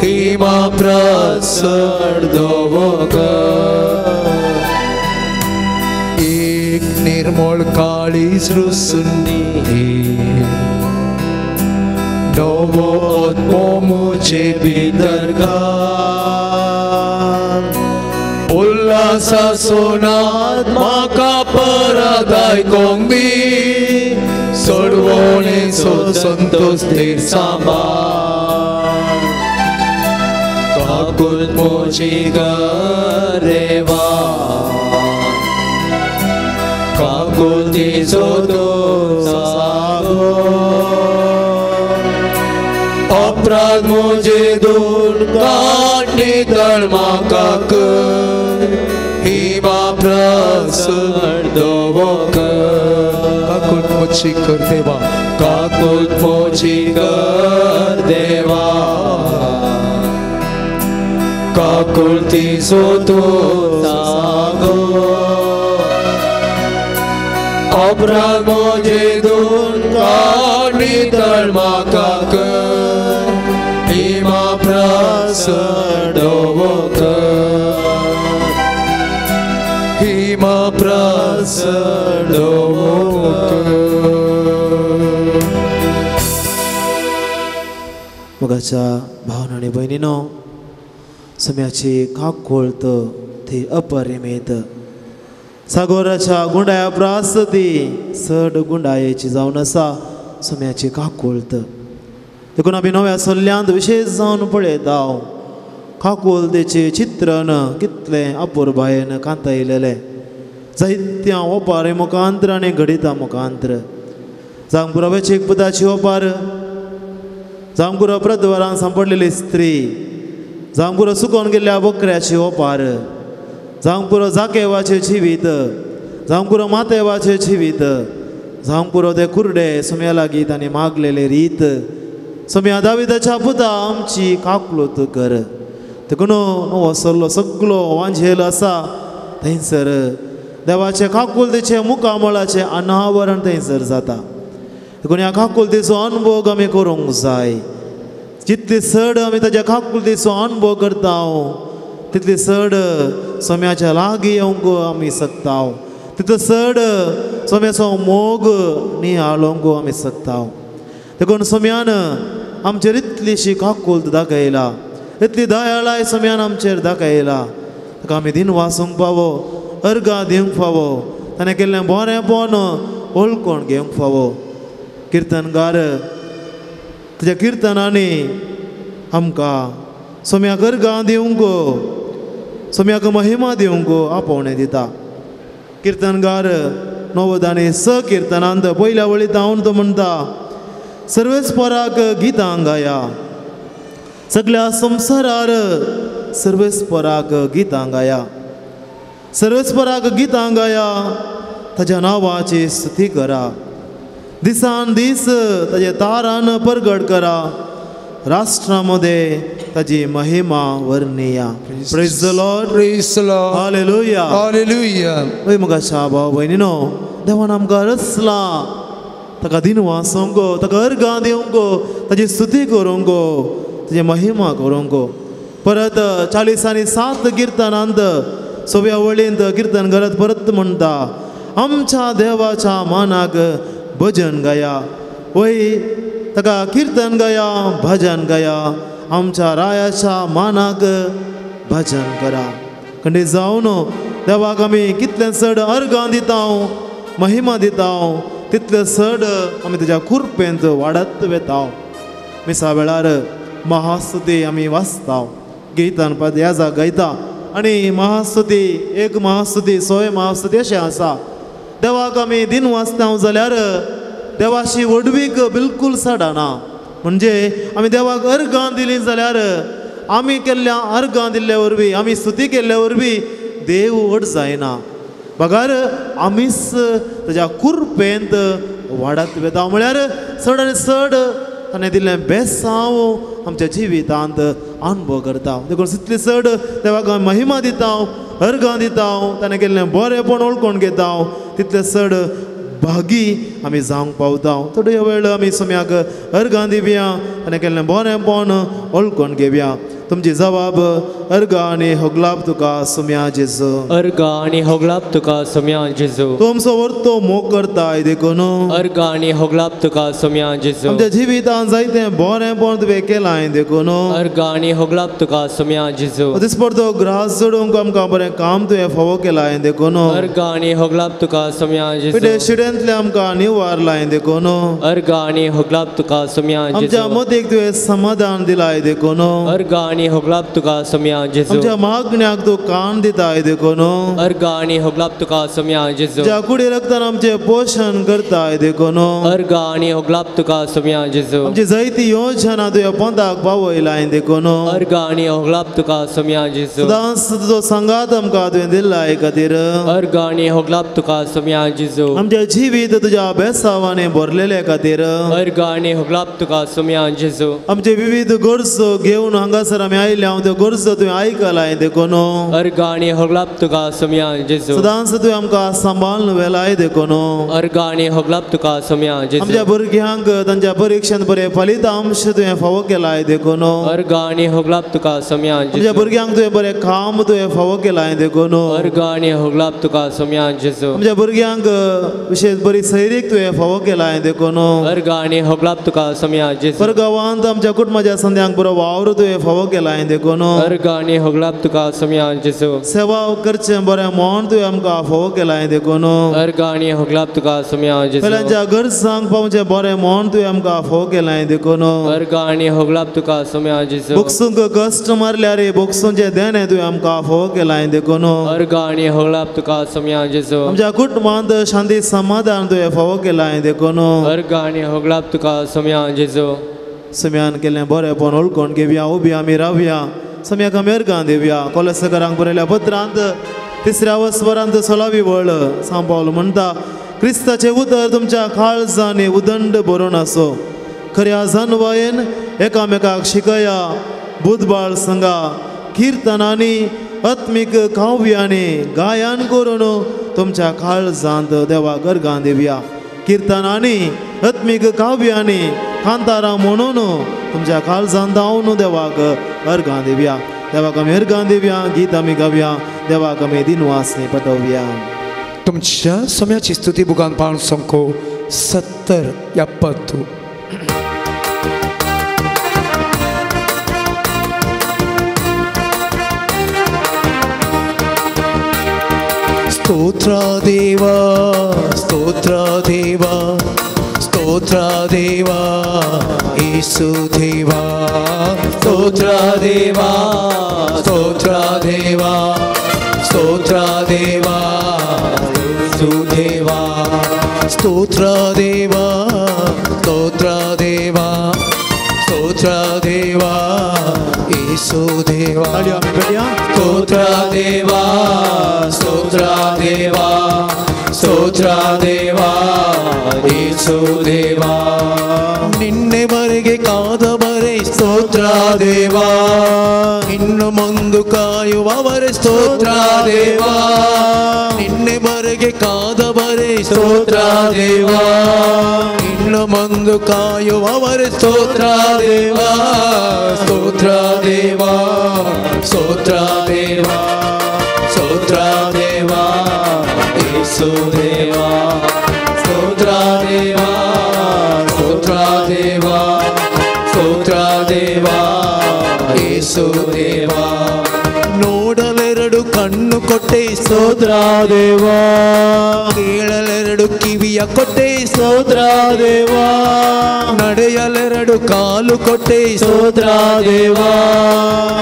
भीमा प्रासर दोवोक एक निर्मळ काळी सृसुनी नवो आत्मो मुझे भितर उल्लासा सोनात म्हाका परादाय कोंबी सोडवणेचो संतोष थेर सांबाळ काकूट मुजी देवा काकूटीचो तूं जागो अपराध मुझे दून काटनी तळमाकाक भीमा प्रासर दोवोक काकूट मुझी कर देवा काकूट मुजी देवा काकूटीचो तूं जागो अपराध मुझे दून काटनी तळमाकाक भीमा प्रासर दोवोक भीमा प्रासर दोवोक मुगाच्या भावन आनी भयणीनो सोम्याची काकूळत ती अपरिमीत सागोराच्या गुंडाया प्रास ती चड गुंडायेची जावन आसा सोम्याची काकूळत देखून आमी नव्या सल्ल्यांत विशेश जावन पळयता काकूळतेचें चित्रण कितलें अपुर्बायेन कांतयलेलें जायत्या ओपारे मुखांतर आनी घडिता मुखांतर जावं पुराव्याची एक पदाची ओपार जावं पुरो प्रद्वारान सांपडलेली स्त्री, जावं पुरो सुकोन गेल्ल्या बकऱ्याची ओपार, जावं पुरो जाकेवाचें जिवीत, जावं पुरो मातेवाचें जिवीत, जावं पुरो ते कुर्डे सुम्या लागीं तांणी मागलेले रीत, सुम्या दाविदाच्या पुता आमची काकूलत कर. देखून वसरलो सगळो वांझेल आसा थंयसर देवाचे काकुलतेचे मुखामळाचे अनावरण थंयसर जाता. देखून ह्या काकुलतेचो अनुभव आमी करूंक जाय. जितली चड आमी ताच्या काकुलतेचो अनुभव करता तितली चड सोम्याच्या लागीं येवंक आमी शकता, तितलो चड सोम्याचो मोग नियाळोवंक आमी शकता. देखून सोम्यान आमचेर इतलीशी काकुलत दाखयला, इतली दयाळाय सोम्यान आमचेर दाखयला. ताका आमी दिन वासूंक फावो, अर्गां दिवंक फावो, ताणें केल्लें बरेंपण ओळखून घेवंक फावो. किर्तनकार तुज्या किर्तनांनी आमकां सोम्याक अर्गां दिवंक, सोम्याक महिमा दिवंक आपोवणें दिता. किर्तनकार नवदानी किर्तनांत पयल्या वळींत हांव तो म्हणटा, सर्वेस्पराक गितां गाया, सगळ्या संवसारार सर्वेस्पराक गितां गाया, सर्वेस्पराक गितां गाया, ताच्या नांवाची स्तुती करा, दिसान दीस ताचे तारान परगट करा, राष्ट्रामध्ये ताची महिमा वर्णिया. Praise the Lord, Praise the Lord. Hallelujah, Hallelujah. ओय मुखाच्या भाव भयणीनो, देवान आमकां रचला ताका दिन वासूंक, ताका अर्गां दिवंक, ताची स्तुती करूंक, ताची महिमा करूंक. परत 40 किर्तनांत 6व्या वळींत किर्तन करत परत म्हणटा, आमच्या देवाच्या मानाक भजन गाया. वय ताका किर्तन गाया, भजन गाया, आमच्या रायाच्या मानाक भजन करा. खंडीत जावन देवाक आमी कितलें चड अर्गां दिता, महिमा दिता, तितलें चड आमी तुज्या कृपेंत वाडत वेता. मिसा वेळार महास्तुती आमी वाचता, गितान पद ह्या गायता, आनी महास्तुती एक महास्तुती 100 महास्तुती अशें आसा. देवाक आमी दिन वाचता जाल्यार देवाची वडवीक बिलकूल सडना. म्हणजे आमी देवाक अर्गां दिलीं जाल्यार आमी केल्ल्या अर्गां दिल्ल्या वरवीं, आमी स्तुती केल्ल्या वरवीं देव वड जायना. बगार आमीच ताच्या कृपेंत वाडत वेता. म्हळ्यार चड आनी चड ताणें दिल्लें बेसांव आमच्या जिवितांत अनुभव करता. देखून तितली चड देवाक महिमा दिता, अर्गां दिता, ताणें केल्लें बरेंपण ओळखून घेता, तितलें चड भागी आमी जावंक पावता. थोड्यो वेळ आमी सोम्याक अर्गां दिवया, ताणें केल्लें बरेंपण ओळखून घेवया. तुमची जबाब अर्गां आनी होगलाप तुका सोम्या जेजू, अर्गां आनी होगलाप तुका सोम्या जेजू, तुमचो वर्तो मोग करताय देखून अर्गां आनी होगलाप तुका सोम्या जेजू, आमच्या जिवितांत जायतें बरेंपण तुवें केलां देखून अर्गां आनी होगलाप तुका सोम्या जेजू, दिसपरतो ग्रास जोडूंक आमकां बरें काम तुवें फावो केलां देखून अर्गां आनी होगलाप तुका सोम्या जेजू, पिड्या शिड्यांतले आमकां निवारलां देखून अर्गां आनी होगलाप तुका सोम्या आमच्या जेजू, मतीक तुवें समाधान दिलाय देखून अर्गां आनी होगलाप तुका सोम्या जेजू, आमच्या मागण्याक तूं कान दिताय देखून अर्गां आनी होगलाप तुका सोम्या जेजू, ज्या कुडी रक्तान आमचें पोशण करताय देखून अर्गां आनी होगलाप तुका सोम्या जेजू, आमची जायती योजना तुवें पंथाक पावयलाय देखून अर्गां आनी होगलाप तुका सोम्या जेजू, सदांच तुजो संगात आमकां तुवें दिलाय खातीर अर्गां आनी होगलाप तुका सोम्या जेजू, आमचें जिवीत तुज्या बेसांवांनी भरलेले खातीर अर्गां आनी होगलाप तुका सोम्या जेजू, आमचे विविध गरजो घेवन हांगासर आमी आयल्या त्यो गरजो तुवें आयकलाय देखून अर्गां आनी होगलाप तुका सोम्या जेजू, सदांच तुवें आमकां सांबाळून व्हेलाय देखून अर्गां आनी होगलाप तुका सोम्या जेजू, आमच्या भुरग्यांक तांच्या परीक्षेंत बरें फलितांश तुवें फावो केलाय देखून अर्गां आनी होगलाप तुका सोम्या आमच्या जेजू, भुरग्यांक तुवें बरें काम तुवें फावो केलाय देखून अर्गां आनी होगलाप तुका सोम्या जेजू, आमच्या भुरग्यांक विशेष बरी सैरीक तुवें फावो केलाय देखून अर्गां आनी होगलाप तुका सोम्या जेजू, परगांवांत आमच्या कुटुंबाच्या संद्यांक बरो वावर तुवें फावो केलाय देखून अर्गां आनी होगलाप तुका सोम्या जेजू, सेवा करचें बरें मोन तुवें आमकां फावो केलाय देखून अर्गां आनी होगलाप तुका सोम्या जेजू, पहिल्यांच्या गरजांक पावचें बरें मोन तुवें आमकां फावो केलाय देखून अर्गां आनी होगलाप तुका सोम्या जेजू, बोक्सूंक कश्ट मारल्यार बोक्सूंचें देणें तुवें आमकां फावो केलाय देखून अर्गां आनी होगलाप तुका सोम्या जेजू, आमच्या कुटुंबांत शांती समाधान तुवें फावो केलाय देखून अर्गां आनी होगलाप तुका सोम्या जेजू, सम्यान केल्लें बरेंपण ओळखून घेवया उबी आमी रावया सम्याक आमी अर्गां दिवया कोलसकरांक बरयल्या पत्रांत 3ऱ्या वस्वरांत 16वी वळ सांत पावल म्हणटा क्रिस्ताचें उतर तुमच्या काळजांनी उदंड भरून आसो खऱ्या जानवायेन एकामेकाक शिकया बुधबाळ सांगा किर्तनांनी आत्मीक काव्यांनी गायन करून तुमच्या काळजांत देवाक अर्गां दिवया किर्तनांनी आत्मीक काव्यांनी कांतारां म्हणून तुमच्या काळजांत हांव देवाक अर्गां दिवया देवाक आमी अर्गां दिवया गीत आमी गावया देवाक आमी दिनवासनी पटोवया तुमच्या सम्याची स्तुती बुगान पावन संको 70-70 स्तोत्र देवा स्तोत्र देवा स्तोत्र देवा येशु देवा स्तोत्र देवा स्तोत्र देवा स्तोत्र देवा येशु देवा स्तोत्र देवा स्तोत्र देवा स्तोत्र देवा येशु देवा स्तोत्र देवा स्तोत्र देवा स्तोत्र देवा येशु देवा ನಿನ್ನೆ ಬರೆಗೆ ಕಾದವರೇ ಸ್ತೋತ್ರ ದೇವಾ ಇನ್ನು ಮುಂದು ಕಾಯುವವರೇ ಸ್ತೋತ್ರ ದೇವಾ ನಿನ್ನೆ ಬರೆಗೆ ಕಾದವರೇ ಸ್ತೋತ್ರ ದೇವಾ ಇನ್ನು ಮುಂದು ಕಾಯುವವರೇ ಸ್ತೋತ್ರ ದೇವಾ ಸ್ತೋತ್ರ ದೇವಾ ಸ್ತೋತ್ರ ದೇವಾ ಸ್ತೋತ್ರ ದೇವಾ ಯೇಸು ದೇವಾ ಸ್ತೋತ್ರ ದೇವಾ ಸ್ತೋತ್ರ ದೇವಾ ಸ್ತೋತ್ರ ದೇವಾ ಯೇಸು ದೇವಾ ನೋಡಲೆರಡು ಕಣ್ಣು ಕೊಟ್ಟೆ ಸ್ತೋತ್ರ ದೇವಾ ಕೇಳಲೆರಡು ಕಿವಿಯ ಕೊಟ್ಟೆ ಸ್ತೋತ್ರ ದೇವಾ ನಡೆಯಲೆರಡು ಕಾಲು ಕೊಟ್ಟೆ ಸ್ತೋತ್ರ ದೇವಾ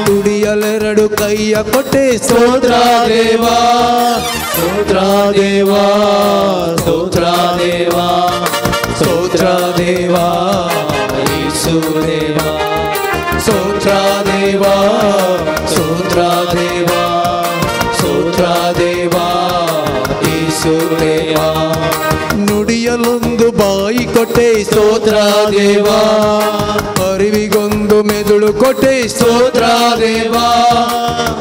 ದುಡಿಯಲೆರಡು ಕೈಯ ಕೊಟ್ಟೆ ಸ್ತೋತ್ರ ದೇವಾ ಸ್ತೋತ್ರ ದೇವಾ ಸ್ತೋತ್ರ ದೇವಾ ಸ್ತೋತ್ರ ದೇವಾ ಯೇಸು ದೇವಾ ಸ್ತೋತ್ರ ದೇವಾ ಸ್ತೋತ್ರ ದೇವಾ ಸ್ತೋತ್ರ ದೇವಾ ಯೇಸು ದೇವಾ ನುಡಿಯಲೊಂದು ಬಾಯಿ ಕೊಟ್ಟೆ ಸ್ತೋತ್ರ ದೇವಾ ಅರಿವಿಗೊಂದು ಮೆದುಳು ಕೊಟ್ಟೆ ಸ್ತೋತ್ರ ದೇವಾ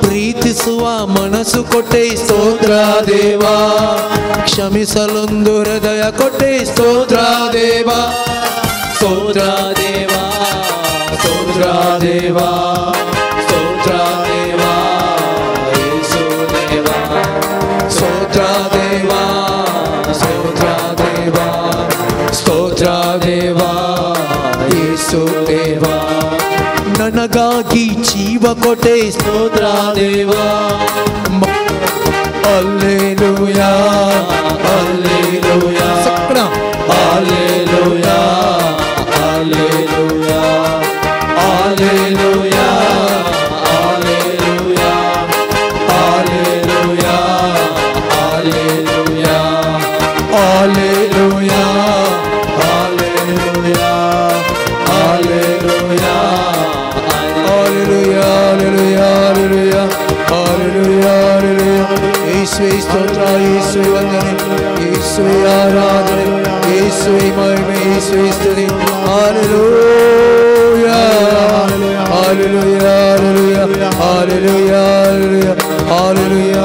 ಪ್ರೀತಿಸುವ ಮನಸ್ಸು ಕೊಟ್ಟೆ ಸ್ತೋತ್ರ ದೇವಾ ಕ್ಷಮಿಸಲೊಂದು ಹೃದಯ ಕೊಟ್ಟೆ ಸ್ತೋತ್ರ ದೇವಾ ಸ್ತೋತ್ರ ದೇವಾ ಸ್ತೋತ್ರ ದೇವಾ ಸ್ತೋತ್ರ ದೇವಾ ಯೇಸು ದೇವಾ ಸ್ತೋತ್ರ ದೇವಾ ಸ್ತೋತ್ರ ದೇವಾ ಸ್ತೋತ್ರ ದೇವಾ ಯೇಸು ದೇವಾ ನನಗಾಗಿ ಜೀವ ಕೊಟ್ಟೆ ಸ್ತೋತ್ರ ದೇವಾ Alleluia, Alleluia, Alleluia, Alleluia, Alleluia, Alleluia, Alleluia, Alleluia, Alleluia, Alleluia, Alleluia, Alleluia, Alleluia, Alleluia, Alleluia. യേശുവേ സ്തോത്ര യേശുവേ വന്ദനം യേശുവേ ആരാധന യേശുവേ മഹിമ യേശുവേ സ്തുതി hallelujah hallelujah hallelujah hallelujah hallelujah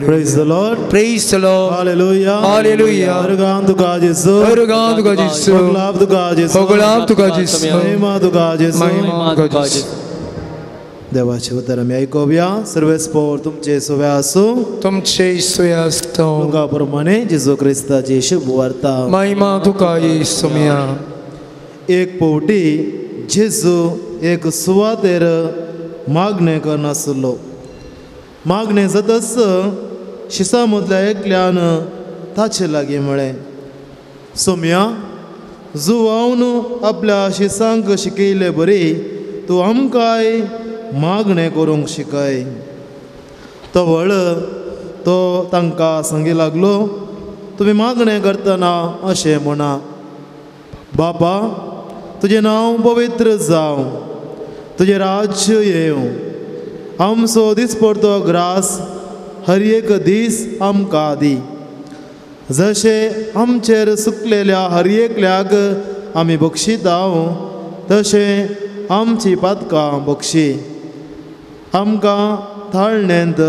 Praise the Lord. Praise the Lord. Hallelujah. Hallelujah. Obrigado, God Jesus. Obrigado, God Jesus. Obrigado, God Jesus. Obrigado, God Jesus. Obrigado, God Jesus. Obrigado, God Jesus. देवाचे उतर आमी आयकोवया सर्वेस्पोर तुमचे सोव्या आसूं तुमचे सोय आसता तुमका प्रमाणे जेजू क्रिस्ताची शुभ वार्ता महिमा तुका येसुमिया एक पावटी जेजू एक सुवातेर मागणें करनासलो मागणें जाताच शिसा मदल्या एकल्यान ताचे लागीं म्हळें सोम्या जुवावन आपल्या शिसांक शिकयले बरी तूं आमकांय मागणें करूंक शिकय तो व्हड तो तांकां सांगी लागलो तुम्ही मागणें करतना अशें म्हणा, बापा तुजें नांव पवित्र जावं, तुजें राज्य येवं, आमचो दिसपडतो ग्रास हर एक दीस आमकां दी, जशें आमचेर सुकलेल्या हर एकल्याक आमी बक्षिताव तशें आमची पातकां बक्षी, आमकां थाळणेंत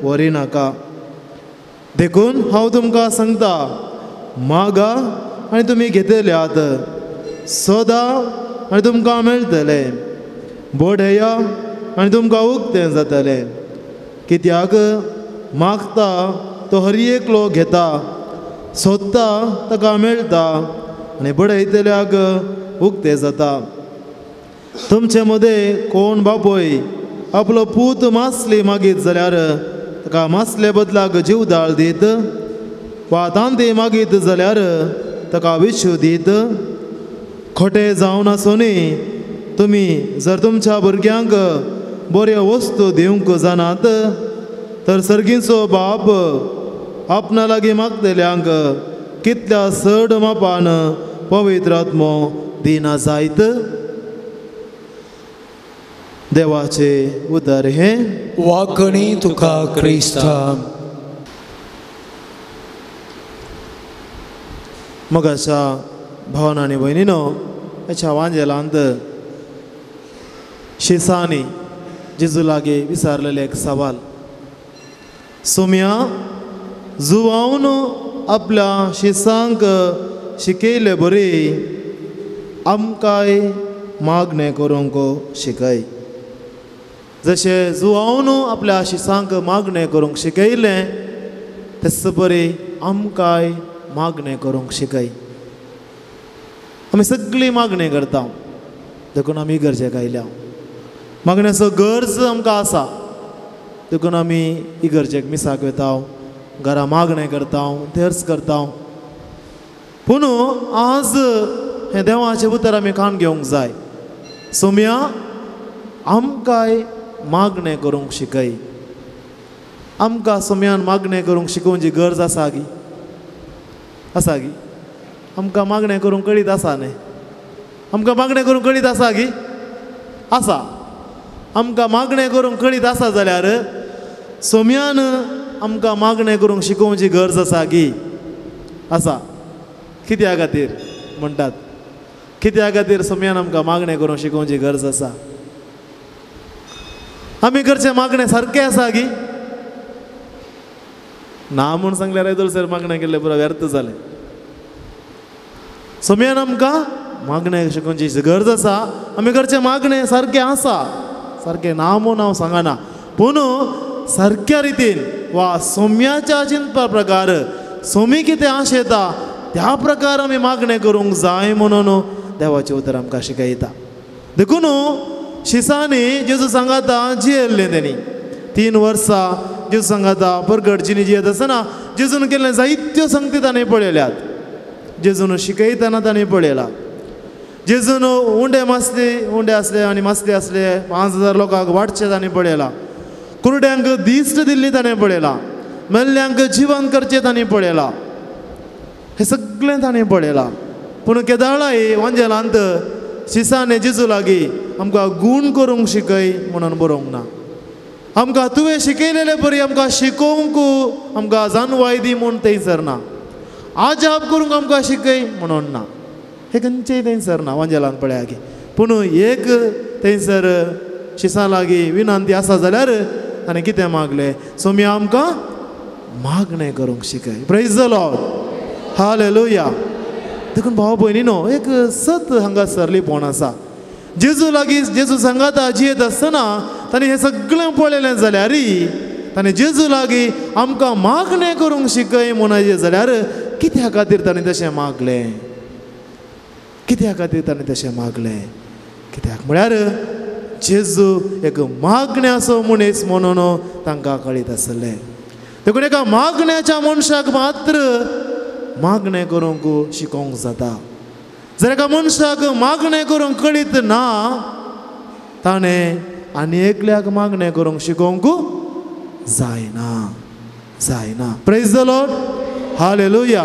व्हरिनाका. देखून हांव तुमकां सांगता, मागा आनी तुमी घेतल्यात, सोदा आनी तुमकां मेळटलें, बोडया आनी तुमकां उक्तें जातलें. कित्याक मागता तो हर एकलो घेता, सोदता ताका मेळटा, आनी बडयतल्याक उक्तें जाता. तुमचे मदें कोण बापोय आपलो पूत मासली मागीत जाल्यार ताका मासले बदलाक जीवदाळ दीत, वा तांती मागीत जाल्यार ताका विशू दीत. खोटें जावन आसुनी तुमी जर तुमच्या भुरग्यांक बऱ्यो वस्तू दिवंक जाणात, तर सर्गीचो बाप आपणा लागीं मागतल्यांक कितल्या चड मापान पवित्र आत्मो दिना जायत. देवाचे उतर हे. वाकणी तुका क्रिस्ता. मगाच्या भावना आनी भयणीनो, हेच्या वांजेलांत शिसांनी जेजू लागीं विचारलेले एक सवाल, सोम्या जुवावन आपल्या शिसांक शिकयले बरी, आमकांय मागणें करूंक शिकय. जशें जुवावन आपल्या शिसांक मागणें करूंक शिकयलें, तस बरी आमकांय मागणें करूंक शिकय. आमी सगळीं मागणें करता, देखून आमी इगर्जेक आयल्या. मागण्याचो गरज आमकां आसा, देखून आमी इगर्जेक मिसाक वेता, घरा मागणें करता, तेर्स करता. पूण आज हें देवाचें उतर आमी कान घेवंक जाय. सोम्या आमकांय मागणें करूंक शिकय. आमकां सोम्यान मागणें करूंक शिकोवची गरज आसा गी? आसा गी? आमकां मागणें करूंक कळीत आसा न्ही? आमकां मागणें करूंक कळीत आसा गी? आसा. आमकां मागणें करूंक कळीत आसा जाल्यार सोम्यान आमकां मागणें करूंक शिकोवची गरज आसा गी? आसा. कित्या खातीर म्हणटात? कित्या खातीर सोम्यान आमकां मागणें करूंक शिकोवची गरज आसा? आमी करचें मागणें सारकें आसा गी? ना म्हूण सांगल्यार येदोळसर मागणें केल्लें पुरो व्यर्थ जालें. सोम्यान आमकां मागणें शिकोवची गरज आसा. आमी करचें मागणें सारकें आसा, सारकें ना म्हूण हांव सांगना, पूण सारक्या रितीन वा सोम्याच्या चिंतपा प्रकार सोमी कितें आशेता त्या प्रकार आमी मागणें करूंक जाय म्हणून देवाचें उतर आमकां शिकयता. देखून शिसांनी जेजू सांगाता जियेल्लें तेणी 3 वर्सां जेजू सांगाता परगट जिणी जियेत आसतना जेजून केल्लें जायत्यो संगती ताणें पळयल्यात. जेजून शिकयतना ताणें पळयला. जेजून उंडे आसले आनी मासले आसले 5000 लोकांक वाडचे ताणें पळयला. कुरड्यांक दिश्ट दिल्ली ताणें पळयला. मेल्ल्यांक जिवन करचें ताणें पळयला. हें सगळें ताणें पळयलां. पूण केदाळाय वांजेलांत शिसांनी जेजू लागीं आमकां गूण करूंक शिकय म्हणून बरोवंक ना. आमकां तुवें शिकयलेले बरी आमकां शिकोवंक आमकां जानवाय दी म्हूण थंयसर ना. आजाप करूंक आमकां शिकय म्हणून ना. हे खंयचेय थंयसर ना वांजेलांत पळया गे. पूण एक थंयसर शिसां लागीं विनंती आसा जाल्यार ताणें कितें मागलें? सोम्या आमकां मागणें करूंक शिकय. Praise the Lord. हालेलुया. देखून भाव भयणीनो, एक सत हांगासर लिपोवन आसा. जेजू लागीं जेजू सांगाता जियेत आसतना ताणें हें सगळें पळयलें जाल्यार ताणें जेजू लागीं आमकां मागणें करूंक शिकय म्हणून जाल्यार कित्या खातीर ताणें तशें मागलें? कित्या खातीर ताणें तशें मागलें? कित्याक म्हळ्यार जेजू एक मागण्याचो मनीस म्हणून तांकां कळीत आसलें. देखून एका मागण्याच्या मनशाक मात्र मागणें करूंक शिकोवंक जाता. जर एका मनशाक मागणें करूंक कळीत ना, ताणें आनी एकल्याक मागणें करूंक शिकोवंक जायना. Praise the Lord. हालेलुया.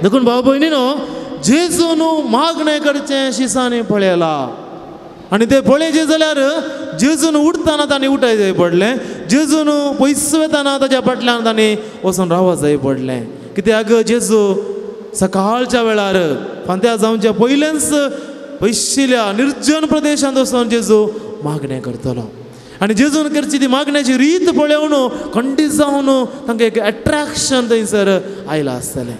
देखून भाऊ भयणीनो, जेजून मागणें करचें शिसांनी पळयलां. आनी ते पळयचें जाल्यार जेजून उठताना तांणी उठाय जाय पडलें. जेजून पयस वेताना ताच्या फाटल्यान तांणी वचून रावूंक जाय पडलें. कित्याक जेजू सकाळच्या वेळार फांत्या जावच्या पयलेंच पयशिल्ल्या निर्जन प्रदेशांत वचून जेजू मागणें करतलो. आनी जेजून करची ती मागण्याची रीत पळोवन खंडीत जावन तांकां एक एट्रॅक्शन थंयसर आयलां आसतलें.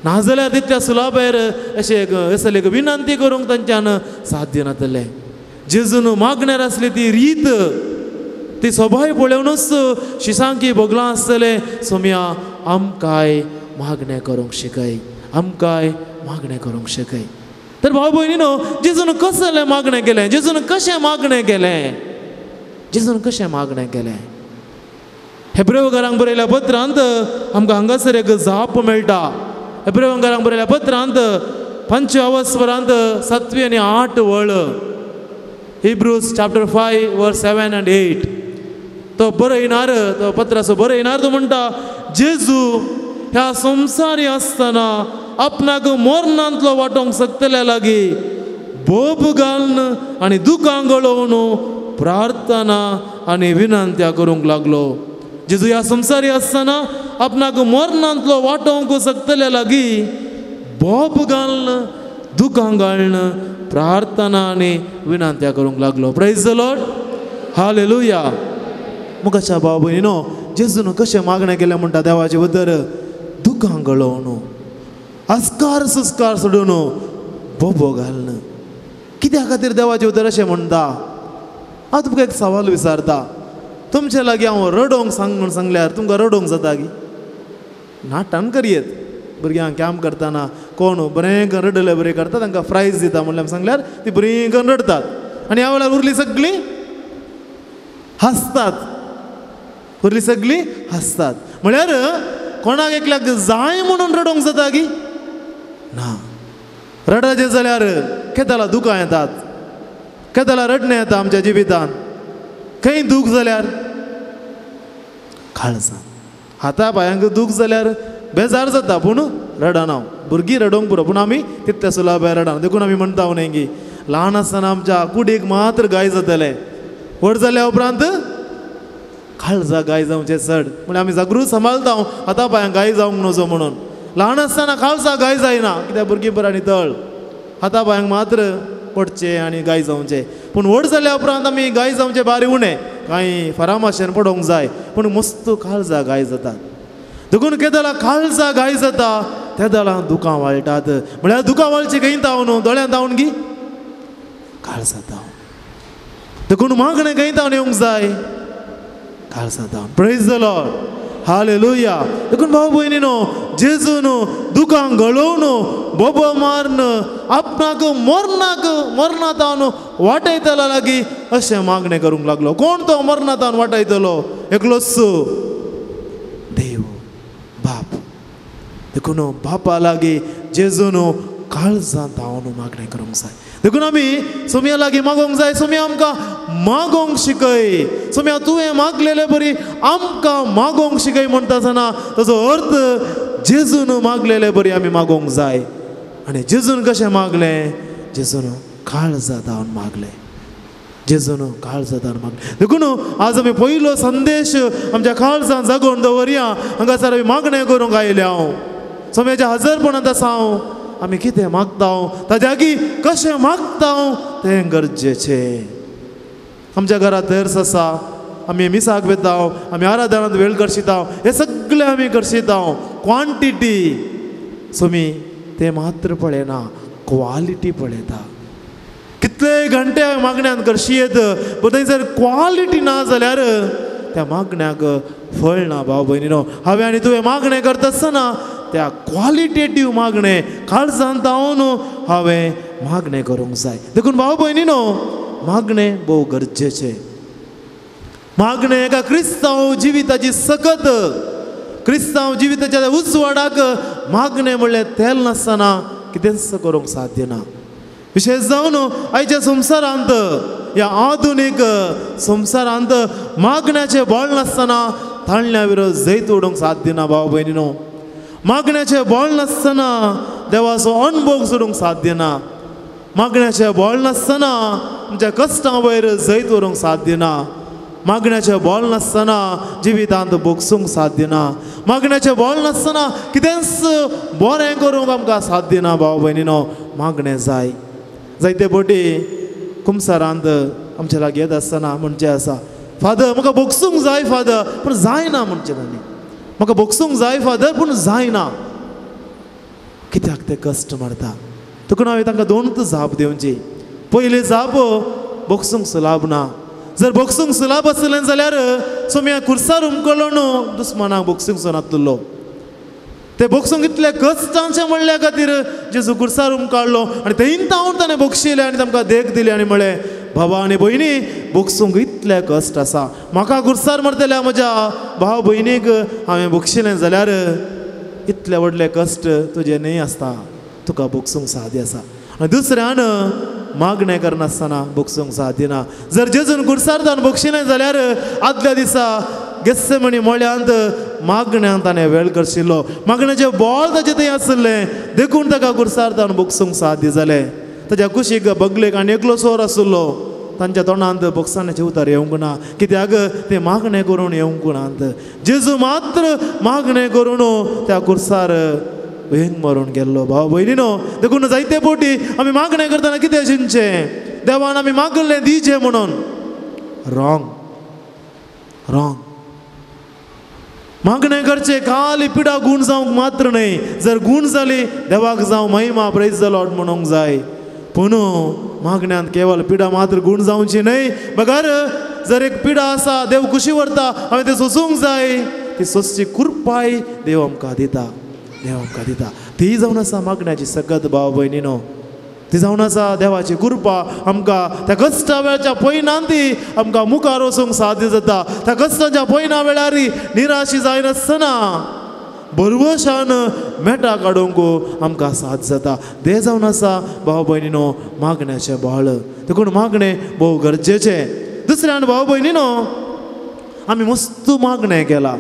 नाजाल्यार तितल्या सुलाभेर अशें एक विनंती करूंक तांच्यान साध्य नासलें. जेजून मागण्यार आसली ती रीत, ती सभाय पळोवनूच शिसांकी भोगलां आसतलें, सोम्या आमकांय मागणें करूंक शिकय, आमकांय मागणें करूंक शिकय. तर भाव भयणीनो, जेजून कसलें मागणें केलें, जेजून कशें मागणें केलें, जेजून कशें मागणें केलें. हेब्रेयकारांक बरयल्या पत्रांत आमकां हांगासर एक जाप मेळटा. हेब्रेयकारांक बरयल्या पत्रांत 5व्या स्वरांत 7 आनी 8 वळ. हिब्रूज चॅप्टर 5 वर्स 7 and 8. तो बरयणार, तो पत्राचो बरयणार तो म्हणटा, जेजू ह्या संवसारी आसतना आपणाक मरणांतलो वांटोवंक शकतल्या लागीं बोब घालन आनी दुखां गळोवन प्रार्थना आनी विनंत्या करूंक लागलो. जेजू ह्या संवसारी आसतना आपणाक मरणांतलो वांटोवंक शकतल्या लागीं बोब घालन दुखां घालन प्रार्थना आनी विनंत्या करूंक लागलो. Praise the Lord. हालेलुया. मुखाच्या भाव भयणीनो, जेजून कशें मागणें केलें म्हणटा देवाचे भितर, दुखां गळोवन आस्कार सुस्कार सोडून बोबो घालन. कित्या खातीर देवाचे भितर अशें म्हणटा? हांव तुमकां एक सवाल विचारता. तुमचे लागीं हांव रडोंक सांग म्हूण सांगल्यार तुमकां रडोंक जाता की? नाटन करयेत. भुरग्यांक कॅम्प करतना कोण बरें करून रडले बरें करता तांकां प्रायज दिता म्हणल्यार सांगल्यार ती बरीं करून रडतात. आनी ह्या वेळार उरलीं सगळीं हसतात. उरलीं सगळीं हसतात. म्हळ्यार कोणाक एकल्याक जाय म्हणून रडोंक जाता की ना? रडचे जाल्यार केदाला दुखां येतात, केदाला रडणें येता आमच्या जिवितांत. खंय दूख जाल्यार काळजां, हाता पांयांक दूख जाल्यार बेजार जाता, पूण रडना. भुरगीं रडोंक पुरो, पूण आमी तितल्या सुलाभेर रडना. देखून आमी म्हणटा उणेंगी, ल्हान आसतना आमच्या कुडीक मात्र गाय जातले, व्हड जाल्या उपरांत काळजां गाय जावचें चड. म्हळ्यार आमी जागृत सांबाळटा हाता पांयांक गाय जावंक नजो म्हणून. ल्हान आसतना काळजां गाय जायना, कित्याक भुरगीं बरें नितळ, हाता पांयांक मात्र पडचें आनी गाय जावचें. पूण व्हड जाल्या उपरांत आमी गाय जावचें बारी उणें, कांय फारामाशेन पडोंक जाय, पूण मस्त काळजां गाय जातात. देखून केदाला काळजां गाय जाता त्या दळां दुखां वाळटात. म्हळ्यार दुखां वाळची खंय तावन न्हू, दोळ्यांत तावन गी काळजां तावन. देखून मागणें खंय तावन येवंक जाय? काळजां तावन. Praise the Lord. हालेलुया. देखून भाव भयणीनो, जेजून दुखां गळोवन बोबो मारन आपणाक मरणांतावन वाटयतला लागीं अशें मागणें करूंक लागलो. कोण तो मरणांतावन वाटयतलो? एकलोच देव, बाप. देखून बापा लागीं जेजून काळजां तावन मागणें करूंक जाय. देखून आमी सोम्या लागीं मागोंक जाय, सोम्या आमकां मागोंक शिकय. सोम्या तुवें मागलेलें बरी आमकां मागोंक शिकय म्हणटा आसतना ताचो अर्थ जेजून मागलेलें बरी आमी मागोंक जाय. आनी जेजून कशें मागलें? जेजून काळजां तावन मागलें. जेजून काळजां तावन मागलें. देखून आज आमी पयलो संदेश आमच्या काळजां जागोवन दवरया. हांगासर आमी मागणें करूंक आयल्या. हांव सोम्याच्या हजरपणांत आसा. हांव आमी कितें मागता ताज्या आगी कशें मागता तें गरजेचें. आमच्या घरांत तेर्स आसा, आमी मिसाक वेता, आमी आराधनांत वेळ करशिता, हें सगळें आमी करशिता. क्वांटिटी सोमी तें मात्र पळयना, क्वालिटी पळयता. कितले घंटे मागण्यांत करशीत, पूण थंयसर क्वालिटी ना जाल्यार त्या मागण्याक फळ ना. भाव भयणीनो, हांवें आनी तुवें मागणें करता आसतना त्या क्वालिटेटीव मागणें काळजांत तावन हांवें मागणें करूंक जाय. देखून भाव भयणीनो, मागणें भोव गरजेचें. मागणें एका क्रिस्तांव जिविताची सकत, क्रिस्तांव जिविताच्या उजवाडाक मागणें म्हणलें तेल नासतना कितेंच करूंक साध्य ना. विशेश जावन आयच्या संवसारांत, ह्या आधुनीक संवसारांत मागण्याचें बळ नासतना ताळण्या विरोध जैत उडोवंक साध्य ना. भाव भयणीनो, मागण्याचे बळ नासतना देवाचो अनुभव सोडूंक साध्य ना. मागण्याचे बळ नासतना तुमच्या कश्टां वयर जैत व्हरूंक साध्य ना. मागण्याचे बळ नासतना जिवितांत भोगसूंक साध्य ना. मागण्याचे बळ नासतना कितेंच बरें करूंक आमकां साध्य ना. भाव भयणीनो, मागणें जाय. जायते फावटी कुमसारांत आमचे लागीं येत आसतना म्हणचे आसा, फादर म्हाका भोगसूंक जाय फादर, पूण जायना म्हणचे तांणी. म्हाका भोगसूंक जाय फादर पूण जायना. कित्याक ते कश्ट मारता. देखून हांवें तांकां दोनूच जाप दिवची. पयली जाप, भोगसूंक सुलाब ना. जर भोगसूंक सुलाब आसलें जाल्यार सोम्या खुर्सार उमकलो न्हू, दुस्मानाक भोगसूंक नासलो. ते भोगसूंक इतले कश्टांचे म्हणल्या खातीर जेजू खुर्सार उमकाडलो आनी थंय तावन ताणें भोगशिलें आनी तांकां देख दिली आनी म्हळें, भावा आनी भयणी, भोगसूंक इतले कश्ट आसा. म्हाका खुर्सार मारतल्या म्हज्या भाव भयणीक हांवें भोगशिलें जाल्यार इतले व्हडले कश्ट तुजे न्ही आसता, तुका भोगसूंक साध्य आसा. आनी दुसऱ्यान मागणें करनासतना भोगसूंक साध्य ना. जर जेजून खुर्सार जावन भोगशिलें जाल्यार आदल्या दिसा गेत्सेमनी मळ्यांत मागण्यांत ताणें वेळ करशिल्लो. मागण्याचें बळ ताचे थंय आसलें, देखून ताका खुर्सार जावन भोगसूंक साध्य जालें. ताच्या कुशीक बगलेक आनी एकलो सोर आसलो. तांच्या तोंडांत भोगसाण्याचें उतर येवंक ना. कित्याक ते मागणें करून येवंक नात. जेजू मात्र मागणें करून त्या खुर्सार वेंग मारून गेल्लो. भाव भयणीनो, देखून जायते फावटी आमी मागणें करतना कितें चिंतचें, देवान आमी मागलें दिचें म्हणून. रॉंग. मागणें करचें खाली पिडा गूण जावंक मात्र न्हय. जर गूण जाली देवाक जावं महिमा, प्रेज द लॉर्ड म्हणूंक जाय. पूण मागण्यांत केवळ पिडा मात्र गूण जावची न्हय. बगार जर एक पिडा आसा, देव कुशी व्हरता, हांवें तें सोसूंक जाय, ती सोसची कृपाय देव आमकां दिता. ती जावन आसा मागण्याची सकत. भाव भयणीनो, ती जावन आसा देवाची कृपा. आमकां त्या कश्टा वेळाच्या पयनांती आमकां मुखार वचूंक साध्य जाता. त्या कश्टाच्या पयना वेळार निराशी जायनासतना भरवशान मेटा काडूंक आमकां साथ जाता. ते जावन आसा भाव भयणीनो मागण्याचें बळ. देखून मागणें भोव गरजेचें. दुसऱ्यान भाव भयणीनो, आमी मस्त मागणें केलां.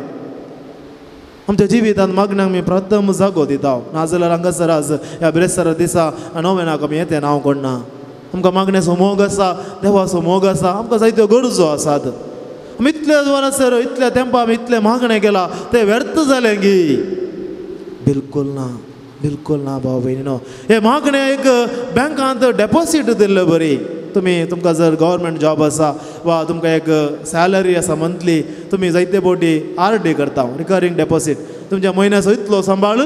आमच्या जिवितांत मागण्यांक आमी प्रथम जागो दिता. नाजाल्यार हांगासर आज ह्या ब्रेस्तारा दिसा नोवेनाक आमी येते नांव कोणना. आमकां मागण्याचो मोग आसा, देवाचो मोग आसा, आमकां जायत्यो गरजो आसात. आमी इतले वरांसर इतल्या तेंपा आमी इतलें मागणें केलां, तें व्यर्थ जालें गी? बिलकुल ना भाव भयणीनो. हे मागणें एक बँकांत डेपॉसीट दिल्लें बरी. तुमकां जर गव्हर्मेंट जॉब आसा वा तुमकां एक सॅलरी आसा मंथली, तुमी जायते फावटी RD करता, रिकरींग डेपॉसीट. तुमच्या म्हयन्याचो इतलो सांबाळ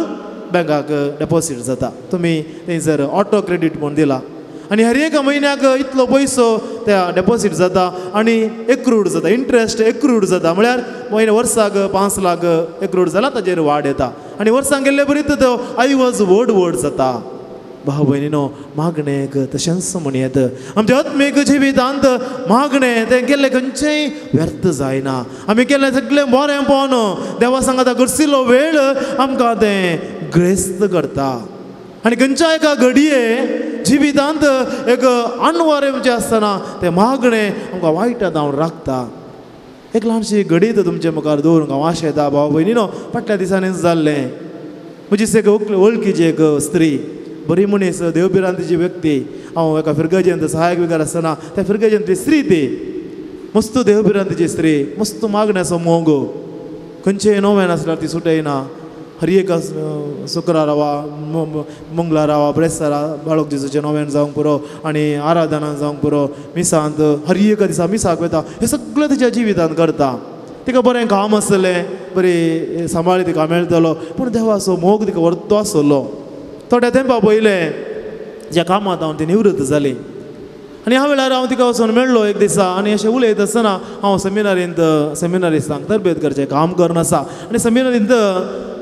बँकाक डेपॉसीट जाता. तुमी थंयसर ऑटो क्रेडीट म्हूण दिला आनी हर एका म्हयन्याक इतलो पयसो त्या डेपॉसीट जाता आनी एक्रूड जाता, इंट्रस्ट एक्रूड जाता. म्हळ्यार वर्साक 5 लाख एक्रूड जाला, ताजेर वाड येता आनी वर्सांक गेल्ले बरीत तो आयवज व्हड जाता. भाव भयणीनो, मागणेक तशेंच म्हणयेत. आमच्या आत्मीक जिवितांत मागणें तें केल्लें खंयचेंय व्यर्थ जायना. आमी केल्लें सगळें बरें पळोवन देवा सांगाता करशिल्लो वेळ आमकां तें ग्रेस्त करता. आनी खंयच्या एका घडये जिवितांत एक अनवरें जें आसतना तें मागणें आमकां वायटांत हांव राखता. एक ल्हानशी घडीत तुमचे मुखार दवरूंक हांव आशेता. भाव भयणीनो, फाटल्या दिसांनीच जाल्लें. म्हजी एक वळखीची एक स्त्री, बरी मनीस, देवबिरांतीची व्यक्ती. हांव एका फिरगजेंत सहायक विकार आसतना त्या फिरगजेंतली स्त्री, ती मस्त देवबिरांतीची स्त्री, मस्त मागण्याचो मोग. खंयचेय नोवेन आसल्यार ती सुटयना. हर एक शुक्रारा वा मंगळारा वा ब्रेस्तारा बाळक जेजूचें नोवेन जावंक पुरो आनी आराधनान जावंक पुरो, मिसांत हर एका दिसा मिसाक वयता. हें सगळें तिच्या जिवितांत करता. तिका बरें काम आसलें, बरी सांबाळी तिका मेळटलो, पूण देवाचो मोग तिका व्हरतो आसलो. थोड्या तेंपा पयलें ज्या कामांत हांव ती निवृत्त जाली आनी ह्या वेळार हांव तिका वचून मेळ्ळो एक दिसा आनी अशें उलयत आसतना हांव सेमिनारिस्टांक तरबेत करचें काम करनासा आनी सेमिनारींत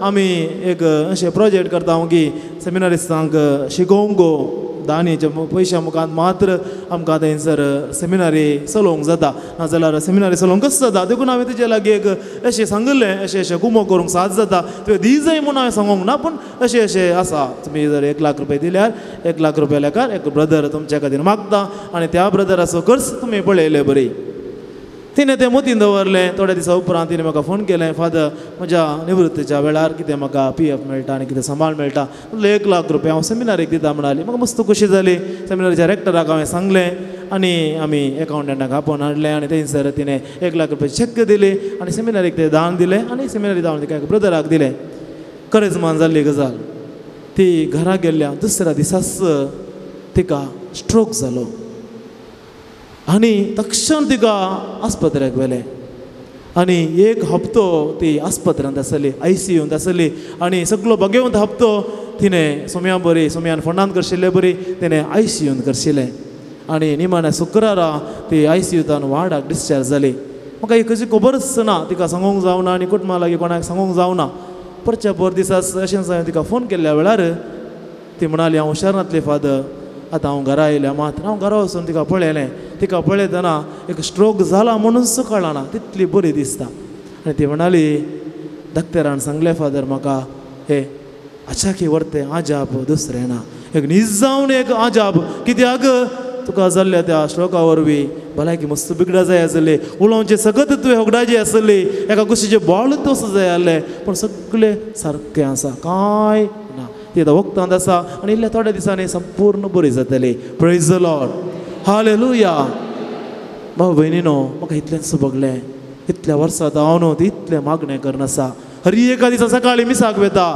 आमी एक अशें प्रोजेक्ट करता की सेमिनारिस्टांक शिकोवंक दानीच्या पयशा मुखांत मात्र आमकां थंयसर सेमिनारी चलोवंक जाता, नाजाल्यार सेमिनारी चलोवंक कस जाता. देखून हांवें तेजे लागीं एक अशें सांगलें, अशें कुमो करूंक साथ जाता, तुवें दी जाय म्हणून हांवें सांगूंक ना, पूण अशें आसा. तुमी जर 1 लाख रुपया दिल्यार 1 लाख रुपया लेखार एक ब्रदर तुमच्या खातीर मागता आनी त्या ब्रदराचो खर्च तुमी पळयले बरी. तिणें तें मतीन दवरलें. थोड्या दिसा उपरांत तिणें म्हाका फोन केलें, फादर म्हज्या निवृत्तीच्या वेळार कितें म्हाका PF मेळटा आनी कितें सांबाळ मेळटा. 1,00,000 हांव सेमिनारीक दिता म्हणाली. म्हाका मस्त खोशी जाली. सेमिनारीच्या रेक्टराक हांवें सांगलें आनी आमी एकावंटंटाक आपोवन हाडलें आनी थंयसर तिणें 1,00,000 चॅक दिली आनी सेमिनारीक तें दान दिलें आनी सेमिनारी दान तिका एक ब्रदराक दिलें. खरेंच मान जाल्ली गजाल. ती घरा गेल्ल्या दुसऱ्या दिसाच तिका स्ट्रोक जालो आनी तक्षण तिका आस्पत्र्याक व्हेलें आनी 1 हप्तो ती आस्पत्र्यांत आसली, ICUंत आसली आनी सगळो बगेवंत हप्तो तिणें सोम्यान फंडान करशिल्ले बरी तिणें ICUंत करशिल्लें आनी निमाण्या शुक्रारा ती ICUंतल्यान वार्डाक डिस्चार्ज जाली. म्हाका ही खंयची खबरच ना, तिका सांगूंक जावना आनी कुटुंबा लागीं कोणाक सांगूंक जावना. परच्या पर दिसाच अशेंच हांवें तिका फोन केल्ल्या वेळार ती म्हणाली, हांव हुशारांतली फादर, आतां हांव घरा येयल्या. मात हांव घरा वचून तिका पळयलें. तिका पळयतना एक स्ट्रोक जाला म्हणूनच कळना, तितली बरी दिसता. आनी ती म्हणाली, डॉक्टरान सांगलें फादर म्हाका, हे अचाकी व्हरतें आजाब दुसरें ना, एक न्हीज जावन एक आजाब. कित्याक तुका जाल्ल्या त्या स्ट्रोका वरवीं भलायकी मस्त बिगडा जाय आसली, उलोवचें सगळं तुवें होगडाची आसली, एका कुशीचें बॉल तोस जाय आसलें, पूण सगळें सारकें आसा, कांय ना. ती आतां वखदांत आसा आनी इल्ल्या थोड्या दिसांनी संपूर्ण बरी जातली. Praise the Lord, hallelujah. भाव भयणीनो, म्हाका इतलेंच बगलें, इतल्या वर्सां हांव न्हू ती इतलें मागणें करनासा. हर एका दिसा सकाळीं मिसाक वेता,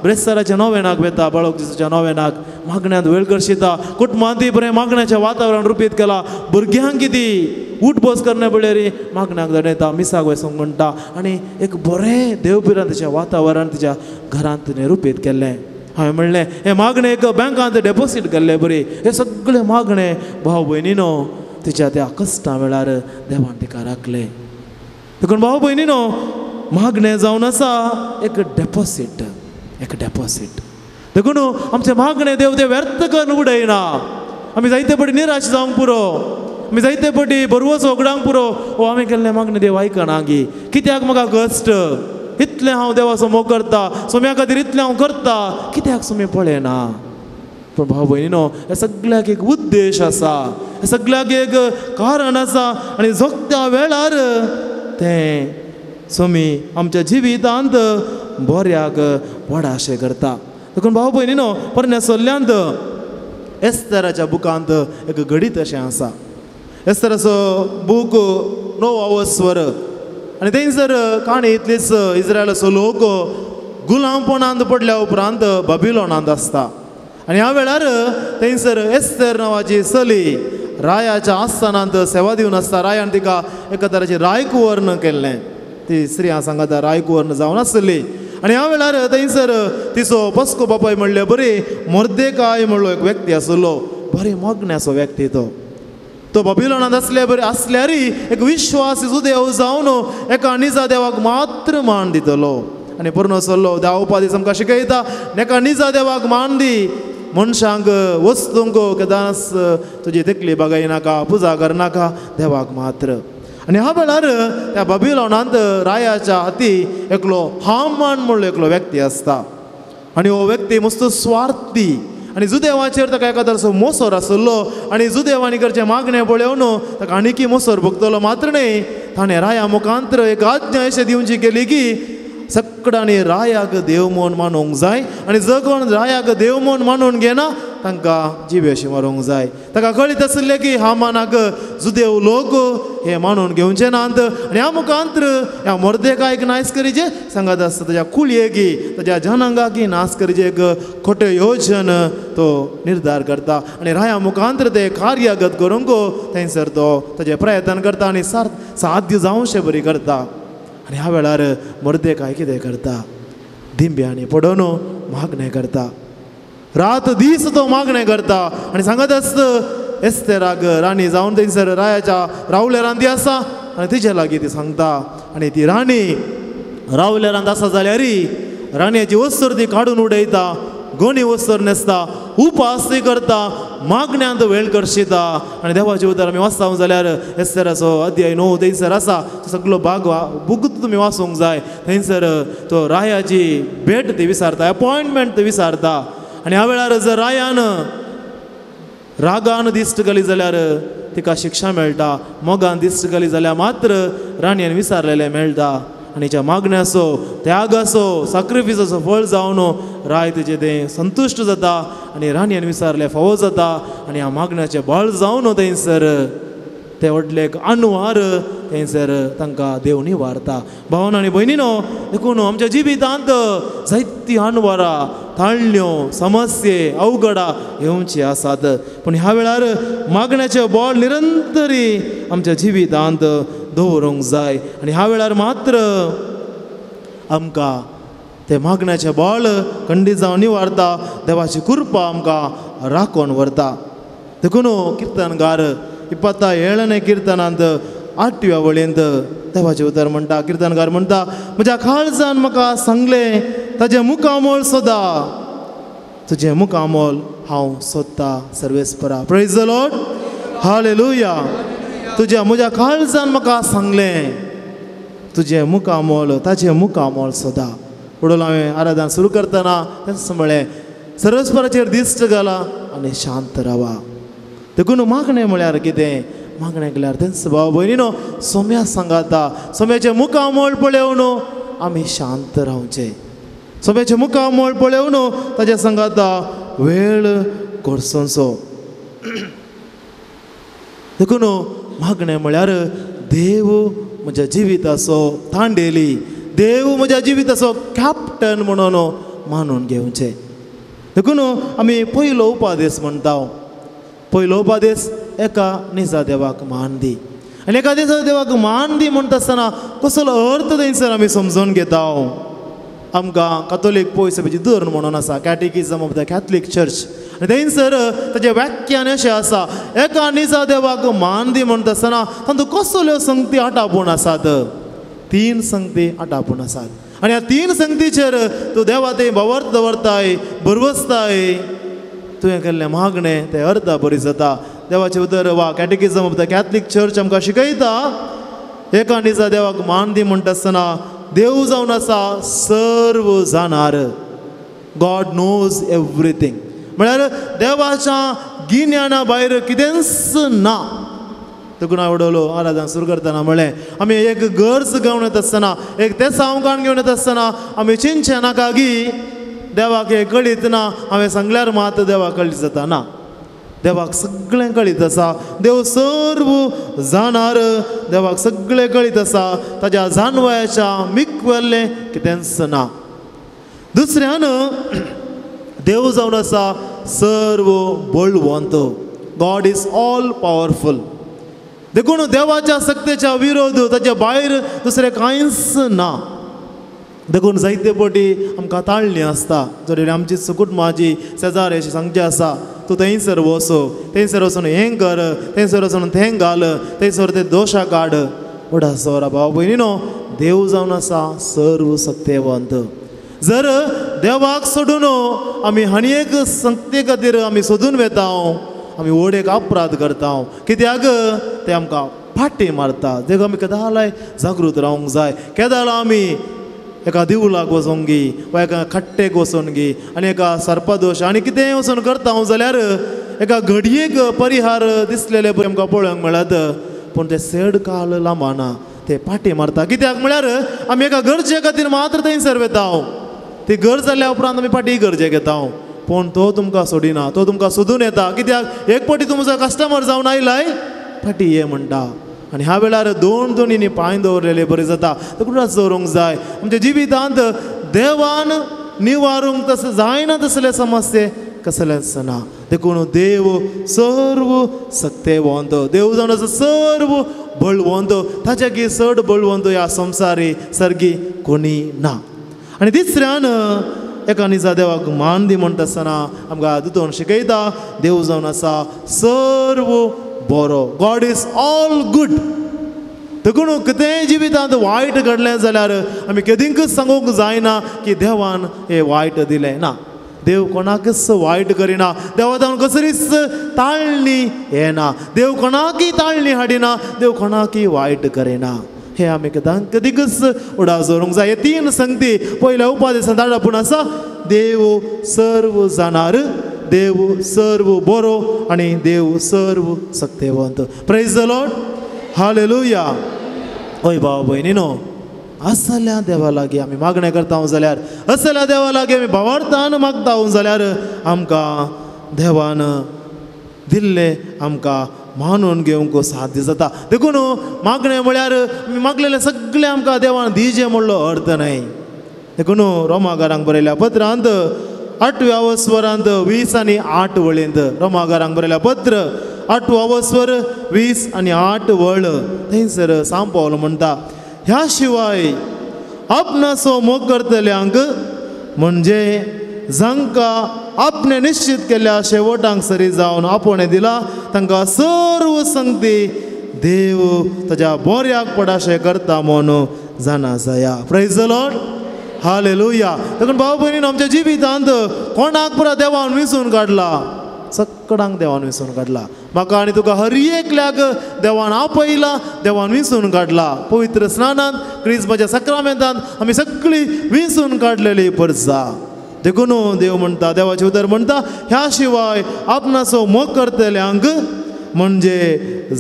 ब्रेस्ताराच्या नोवेनाक वेता, बाळक दिसाच्या नोवेनाक मागण्यांत वेळ करशिता. कुटुंबांत बरें मागण्याचें वातावरण रुपीत केलां. भुरग्यांक कितें उठ बस करना पडल्यार मागण्याक धाडयता, मिसाक वचूंक म्हणटा आनी एक बरें देवपिरांतचें वातावरण तिच्या घरांत तिणें रुपीत केल्लें. हांवें म्हणलें, हे मागणें एक बँकांत डेपोसीट केल्ले बरी. हे सगळे मागणें भाव भयणीनो तिच्या त्या कश्टा वेळार देवान तिका राखले. देखून भाव भयणीनो, मागणें जावन आसा एक डेपोसीट, एक डेपोसीट. देखून आमचे मागणें देव ते व्यर्थ करून उडयना. आमी जायते फावटी निराश जावंक पुरो, आमी जायते फावटी बरवस वगडांक पुरो, ओ हांवें केल्लें मागणें देव आयकना गी, कित्याक म्हाका कश्ट, इतलें हांव देवाचो मोग करता, सोम्या खातीर इतलें हांव करता, कित्याक सोमी पळयना. पूण भाव भयणीनो, हे सगळ्याक एक उद्देश आसा, हे सगळ्याक एक कारण आसा आनी जगत्या वेळार तें सोमी आमच्या जिवितांत बऱ्याक व्हडाशें करता. देखून भाव भयणीनो, परण्या सल्ल्यांत एस्तेराच्या बुकांत एक गडीत अशें आसा. एस्तेराचो बूक 9वा स्वर आनी थंयसर काणी इतलीच, इस्रायलाचो लोक गुलामपणांत पडल्या उपरांत बाबिलोनांत आसता आनी ह्या वेळार थंयसर एस्तेर नांवाची चली रायाच्या आस्थानांत सेवा दिवन आसता. रायान तिका एका तराचें रायकुवर्ण केल्लें. ती स्त्री हांव सांगता रायकुवर्ण जावन आसली आनी ह्या वेळार थंयसर तिचो पस्को बापाय म्हणले बरी मोर्देकाय म्हणलो एक व्यक्ती आसलो, बरे मोगण्याचो व्यक्ती तो बाबिलोनांत आसले बरे आसल्यारय एक विश्वासी सुदेव जावन एका निजा देवाक मात्र मान दितलो. आनी पुर्णो सल्लो देवा उपादीस आमकां शिकयता, एका निजा देवाक मान दी, मनशांक वस्तूंक केदांस तुजी तकली बगाय नाका, पुजा करनाका, देवाक मात्र. आनी ह्या वेळार त्या बाबिलोनांत रायाच्या हाती एकलो हामान म्हणलो एकलो व्यक्ती आसता आनी हो व्यक्ती मस्त स्वार्थी आनी जुदेवाचेर ताका एका तराचो मोसोर आसलो आनी जुदेवानी करचे मागणें पळोवन ताका आनीकी मोसोर भोगतलो. मात्र न्ही, ताणें राया मुखांतर एक आज्ञा अशें दिवची केली की सगळ्यांनी रायाक देव म्हूण मानूंक जाय आनी जो कोण रायाक देव म्हूण मानून घेना तांकां जिवेशी मारूंक जाय. ताका कळीत आसलें की हामानाक जुदेव लोक हे मानून घेवचे नात आनी ह्या मुखांतर ह्या मोर्देकायक नाश करीचे सांगत आसता, ताच्या कुळयेकी ताच्या जनांगाकी नाश करीचे एक खोटें येवजन तो निर्धार करता आनी राया मुखांतर ते कार्यगत करूंक थंयसर तो ताचे प्रयत्न करता आनी साध्य जावचें बरी करता. आनी ह्या वेळार मोर्देकाय कितें करता, दिंब्यांनी पडोवन मागणें करता, रात दीस तो मागणें करता आनी सांगत आसता एस्तेराक राणी जावन थंयसर रायाच्या रावले रांदी आसा आनी तिचे लागीं ती सांगता आनी ती राणी रावले रांद आसा जाल्यार राणयेची वस्त्र ती काडून उडयता, गोणी वस्त्र न्हेसता, उपास ती करता, मागण्यांत वेळ करशिता आनी देवाचें उतर आमी वाचता जाल्यार एस्तेराचो अध्याय 9 थंयसर आसा, सगळो भाग बुकूत तुमी वाचूंक जाय. थंयसर तो रायाची भेट ती विचारता, अपॉयंटमेंट ती विचारता आनी ह्या वेळार जर रायान रागान दिश्ट केली जाल्यार तिका शिक्षा मेळटा मोगान दिश्ट केली जाल्यार मात्र राणयेन विचारलेलें मेळटा आनी ज्या मागणे असो त्याग असो सॅक्रिफायस असो फळ जावन राय तुजें तें संतुश्ट जाता आनी राणयेन विचारलें फावो जाता आनी ह्या मागण्याचें बळ जावन थंयसर ते व्हडले अणवार थंयसर तांकां देव निवारता. भावन आनी भयणीनो देखून आमच्या जिवितांत जायतीं अणवारां ताळण्यो समस्ये अवघडां येवची आसात पूण ह्या वेळार मागण्याचें बळ निरंतरी आमच्या जिवितांत दवरूंक जाय आनी ह्या वेळार मात्र आमकां ते मागण्याचें बळ खंडीत जावन निवारता. देवाची कृपा आमकां राखून व्हरता. देखून किर्तनकार 27वें किर्तनांत 8व्या वळेंत देवाचें उतर म्हणटा. किर्तनकार म्हणटा म्हज्या काळजान म्हाका सांगलें ताजें मुखामोल सोदा तुजें मुखामोल हांव सोदतां सर्वेस्परा. Praise the Lord. हालेलुया. म्हज्या काळजान म्हाका सांगलें तुजें मुखामोल ताजें मुखामोल सोदा. पुढे हांवें आराधना सुरू करतना तेंच म्हळें सर्वेस्पराचेर दिश्ट घाला आनी शांत रावा. देखून मागणें म्हळ्यार कितें? मागणें केल्यार तेंच भाव भयणीनो सोम्या सांगाता सोम्याचें मुखामोल पळोवन आमी शांत रावचें. सोम्याचें मुखामोल पळोवन ताच्या सांगाता वेळ करचो. देखून मागणें म्हळ्यार देव म्हज्या जिविताचो तांडेली देव म्हज्या जिविताचो कॅप्टन म्हणून मानून घेवचें. देखून आमी पयलो उपादेश म्हणटा. पयलो उपादेश एका निजा देवाक मान दी आनी एका निजा देवाक मान दी म्हणटा आसतना कसलो अर्थ थंयसर आमी समजून घेता. आमकां कातोलीक पोयसेची धर्म म्हणून आसा कॅटेकिझम ऑफ द कॅथलीक चर्च आनी थंयसर ताचें व्याख्यान अशें आसा एका निजा देवाक मान दी म्हणटा आसतना तातूंत कसल्यो संगती आटापून आसात? 3 संगती आटापून आसात आनी ह्या 3 संगतीचेर तूं देवा थंय भवर्त दवरताय भरवसताय तुवें केल्लें मागणें तें अर्थ बरी जाता. देवाचें उतर वा कॅटेकिझम ऑफ द कॅथलीक चर्च आमकां शिकयता एका निजा देवाक मान दी म्हणटा आसतना देव जावन आसा सर्व जाणार. गॉड नोज एवरीथींग म्हळ्यार देवाच्या गिन्याना भायर कितेंच ना. देखून हांव वडलो आराधना सुरू करतना म्हळें आमी एक गरज घेवन येता आसतना एक तें सावकाण घेवन येता आसतना आमी चिंतचें नाका की देवाक हें कळीत ना हांवें सांगल्यार मात देवाक कळीत जाता ना. देवाक सगळें कळीत आसा. देव सर्व जाणार. देवाक सगळें कळीत आसा. ताच्या जानवयाच्या मिक्वेल्लें कितेंच ना. दुसऱ्यान देव जावन आसा सर्व Balwant. God is all powerful. देखून देवाच्या सत्तेच्या विरोध ताच्या भायर दुसरें कांयच ना. देखून जायते फावटी आमकां ताळणी आसता जर आमची कुटुंबाची शेजारी अशी सांगचें आसा तूं थंयसर वचो थंयसर वचून हें कर थंयसर वचून तें घाल थंयसर ते दोशा काड. वडा सोरा भाव भयणीनो देव जावन आसा सर्व सत्तेवंत. जर देवाक सोडून आमी आनी एक संगते खातीर आमी सोदून वेता आमी व्हड एक अपराध करता. कित्याक ते आमकां फाटी मारता. देखून आमी केदालाय जागृत रावंक जाय. केदाला आमी एका दिवलाक वचोंक गी वा एका खट्टेक वचोन गी आनी एका सर्पदोश आनी कितेंय वचोन करता जाल्यार एका घडयेक परिहार दिसलेले पळय आमकां पळोवंक मेळत पूण ते सेड काल लांबाना ते फाटी मारता. कित्याक म्हळ्यार आमी एका गरजे खातीर मात्र थंयसर वेता. ती गरज जाल्या उपरांत आमी फाटी गरजे घेता पूण तो तुमकां सोडिना. तो तुमकां सोदून येता. कित्याक एक फावटी तुमचो कस्टमर जावन आयलाय फाटी ये म्हणटा. आनी ह्या वेळार दोनींनी पांय दवरलेले बरें जाता. देखूनच दवरूंक जाय. आमच्या जिवितांत देवान निवारूंक तसं जायना तसले समस्ये कसलेच ना. देखून देव सर्व सत्तेवंत. देव जावन आसा सर्व बळवंत. ताच्याकी चड बळवंत ह्या संवसारी सर्गी कोणी ना. आनी तिसऱ्यान एका निजा देवाक मान दी म्हणटा आसतना आमकां तितून शिकयता देव जावन आसा सर्व बरो. God is all good. देखून कितेंय जिवितांत वायट घडलें जाल्यार आमी केदींकच सांगूंक जायना की देवान हें वायट दिलें ना. देव कोणाकच वायट करिना. देवा जावन कसलीच ताळणी येना. देव कोणाकय ताळणी हाडिना. देव कोणाकय वायट करिना. हे आमी कदींकच उडास दवरूंक जाय. हे 3 संगती पयल्या उपादेशांत आडापून आसा. देव सर्व जाणार. देव सर्व बरो आणि देव सर्व सत्यवंत. Praise the Lord. हालेलुया. ओय भाव भयणीनो, असल्या देवा लागीं आमी मागणें करता जाल्यार, असल्या देवा लागीं आमी भावार्थान मागता जाल्यार आमकां देवान दिल्ले आमकां मानून घेवंक साध्य जाता. देखून मागणें म्हळ्यार मागलेलें सगळें आमकां देवान दिजें म्हणलो अर्थ न्हय. देखून रोमाकारांक बरयल्या पत्रांत 8व्या वस्वरांत 20 आनी 8 वळींत, रोमाकारांक बरयल्या पत्र 8वा वस्वर 20 आनी 8 वळ, थंयसर सांब पावलो म्हणटा, ह्या शिवाय आपणाचो मोग करतल्यांक म्हणजे जांकां आपणे निश्चित केल्ल्या शेवटांक सरी जावन आपोवणें दिला तांकां सर्व संगती देव ताच्या बऱ्याक पडाशें करता म्हूण जाणा जाया. Praise the Lord. हालेलुया. देखून भाव भयणीन आमच्या जिवितांत कोणाक पुरा देवान विसरून काडला, सगळ्यांक देवान विसरून काडला. म्हाका आनी तुका हर एकल्याक देवान आपयला, देवान विसरून काडला. पवित्र स्नानांत क्रिस्माच्या सक्रामेंतांत आमी सगळीं विसरून काडलेली परसा. देखून देव म्हणटा, देवाचें उतर म्हणटा, ह्या शिवाय आपणाचो मोग करतल्यांक म्हणजे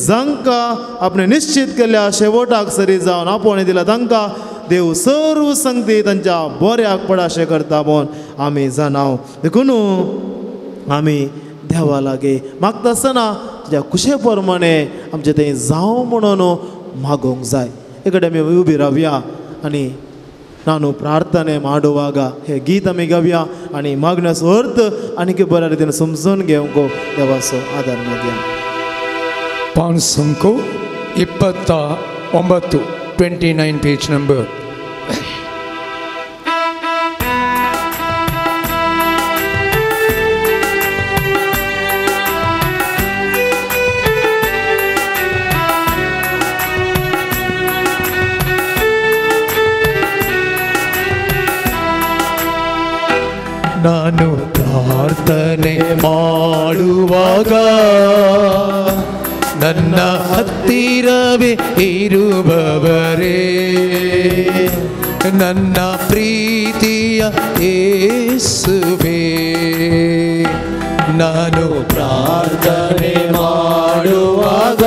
जांकां आपणे निश्चित केल्ल्या शेवटाक सरी जावन आपोवणें दिला तांकां देव सर्व संगती तांच्या बऱ्याक पडाशें करता म्हूण आमी जाणाव. देखून आमी देवा लागीं मागता आसतना तुज्या कुशे प्रमाणे आमचें तें जावं म्हणून मागोवंक जाय. हे कडेन आमी उबी रावया आनी ನಾನು ಪ್ರಾರ್ಥನೆ ಮಾಡುವಾಗ ಹೇ ಗೀತ ಮಿಗವ್ಯ आणि मागण्याचो अर्थ आनीक बऱ्या रितीन समजून घेवंक देवाचो आदार मागया. पान संको 29 29 पेज नंबर. ನಾನು ಪ್ರಾರ್ಥನೆ ಮಾಡುವಾಗ ನನ್ನ ಹತ್ತಿರವೇ ಇರುವವರೇ, ನನ್ನ ಪ್ರೀತಿಯ ಯೇಸುವೇ. ನಾನು ಪ್ರಾರ್ಥನೆ ಮಾಡುವಾಗ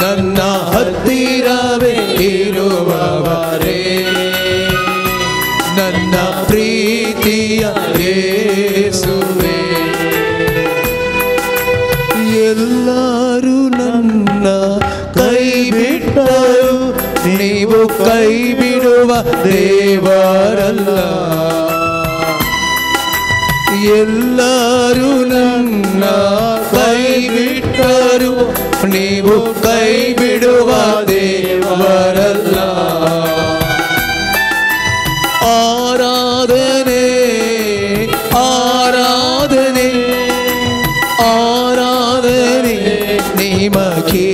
ನನ್ನ ಹತ್ತಿರವೇ ಇರುವವರೇ, ನನ್ನ ಪ್ರೀತಿಯ ಯೇಸುವೇ. ಎಲ್ಲರೂ ನನ್ನ ಕೈ ಬಿಟ್ಟರು, ನೀವು ಕೈ ಬಿಡುವ ದೇವರಲ್ಲ. ಎಲ್ಲರೂ ನನ್ನ ಕೈ ಬಿಟ್ಟರು, ನೀವು ಕೈ ಬಿಡುವ ದೇವರಲ್ಲ. ಆರಾಧನೆ ಆರಾಧನೆ ಆರಾಧನೆ ನಿಮಗೆ,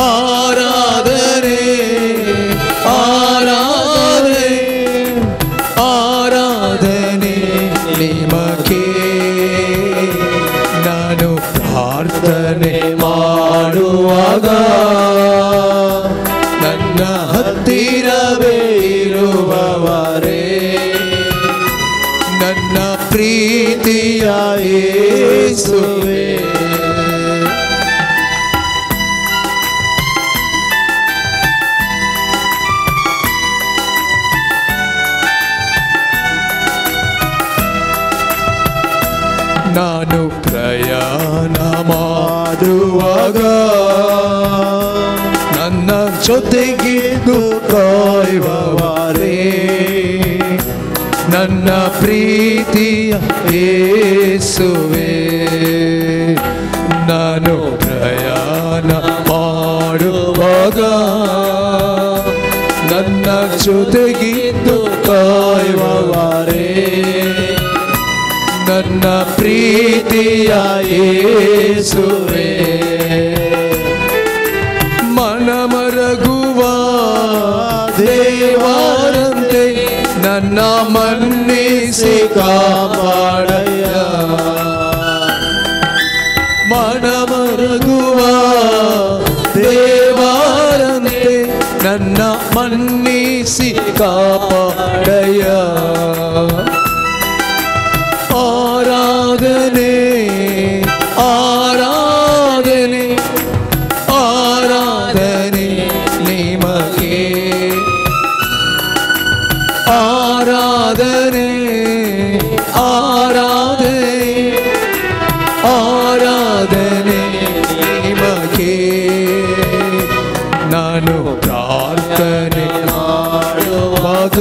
ಆರಾಧನೆ ಆರಾಧನೆ ಆರಾಧನೆ ನಿಮಗೆ. ನಾನು ಪ್ರಾರ್ಥನೆ ಮಾಡುವಾಗ ನನ್ನ ಹತ್ತಿರವೇ ಇರುವವರೇ, ನನ್ನ ಪ್ರೀತಿಯ ಯೇಸುವೇ. ನಾನು ಪ್ರಯಾಣ ಮಾಡುವಾಗ ನನ್ನ ಜೊತೆಗಿದ್ದು ಕಾಯುವವರೇ, ನನ್ನ ಪ್ರೀತಿಯ ಯೇಸುವೇ. ನಾನು ಪ್ರಯಾಣ ಮಾಡುವಾಗ ನನ್ನ ಜೊತೆಗಿದ್ದು ಕಾಯುವವರೇ, ನನ್ನ ಪ್ರೀತಿಯ ಯೇಸುವೇ. ಮನಮರಗುವ ದೇವರಂತೆ ನನ್ನ ಮನ್ನಿಸಿ ಕಾಪಾಡಯ್ಯ. ಮನಮರಗುವ ದೇವರಂತೆ ನನ್ನ ಮನ್ನಿಸಿ ಕಾಪಾಡಯ್ಯ. आराधने आराधने आराधने निमगे आराधने आराधने आराधने निमगे ನಾನು ಪ್ರಾರ್ಥನೆ ಮಾಡುವಾಗ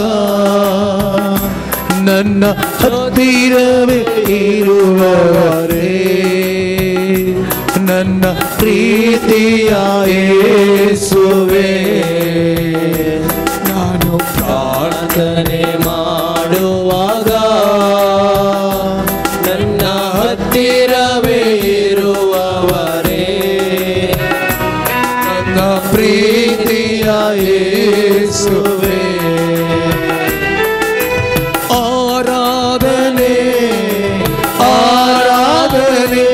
ನನ್ನ ಹತ್ತಿರವೇ ಇರುವವರೇ ನನ್ನ ಪ್ರೀತಿಯ ಯೇಸುವೇ ನಾನು ಪ್ರಾರ್ಥನೆ ಮಾಡುವಾಗ ನನ್ನ ಹತ್ತಿರವೇ ಇರುವವರೇ ನನ್ನ ಪ್ರೀತಿಯ ಯೇಸುವೇ ಆರಾಧನೆ ಆರಾಧನೆ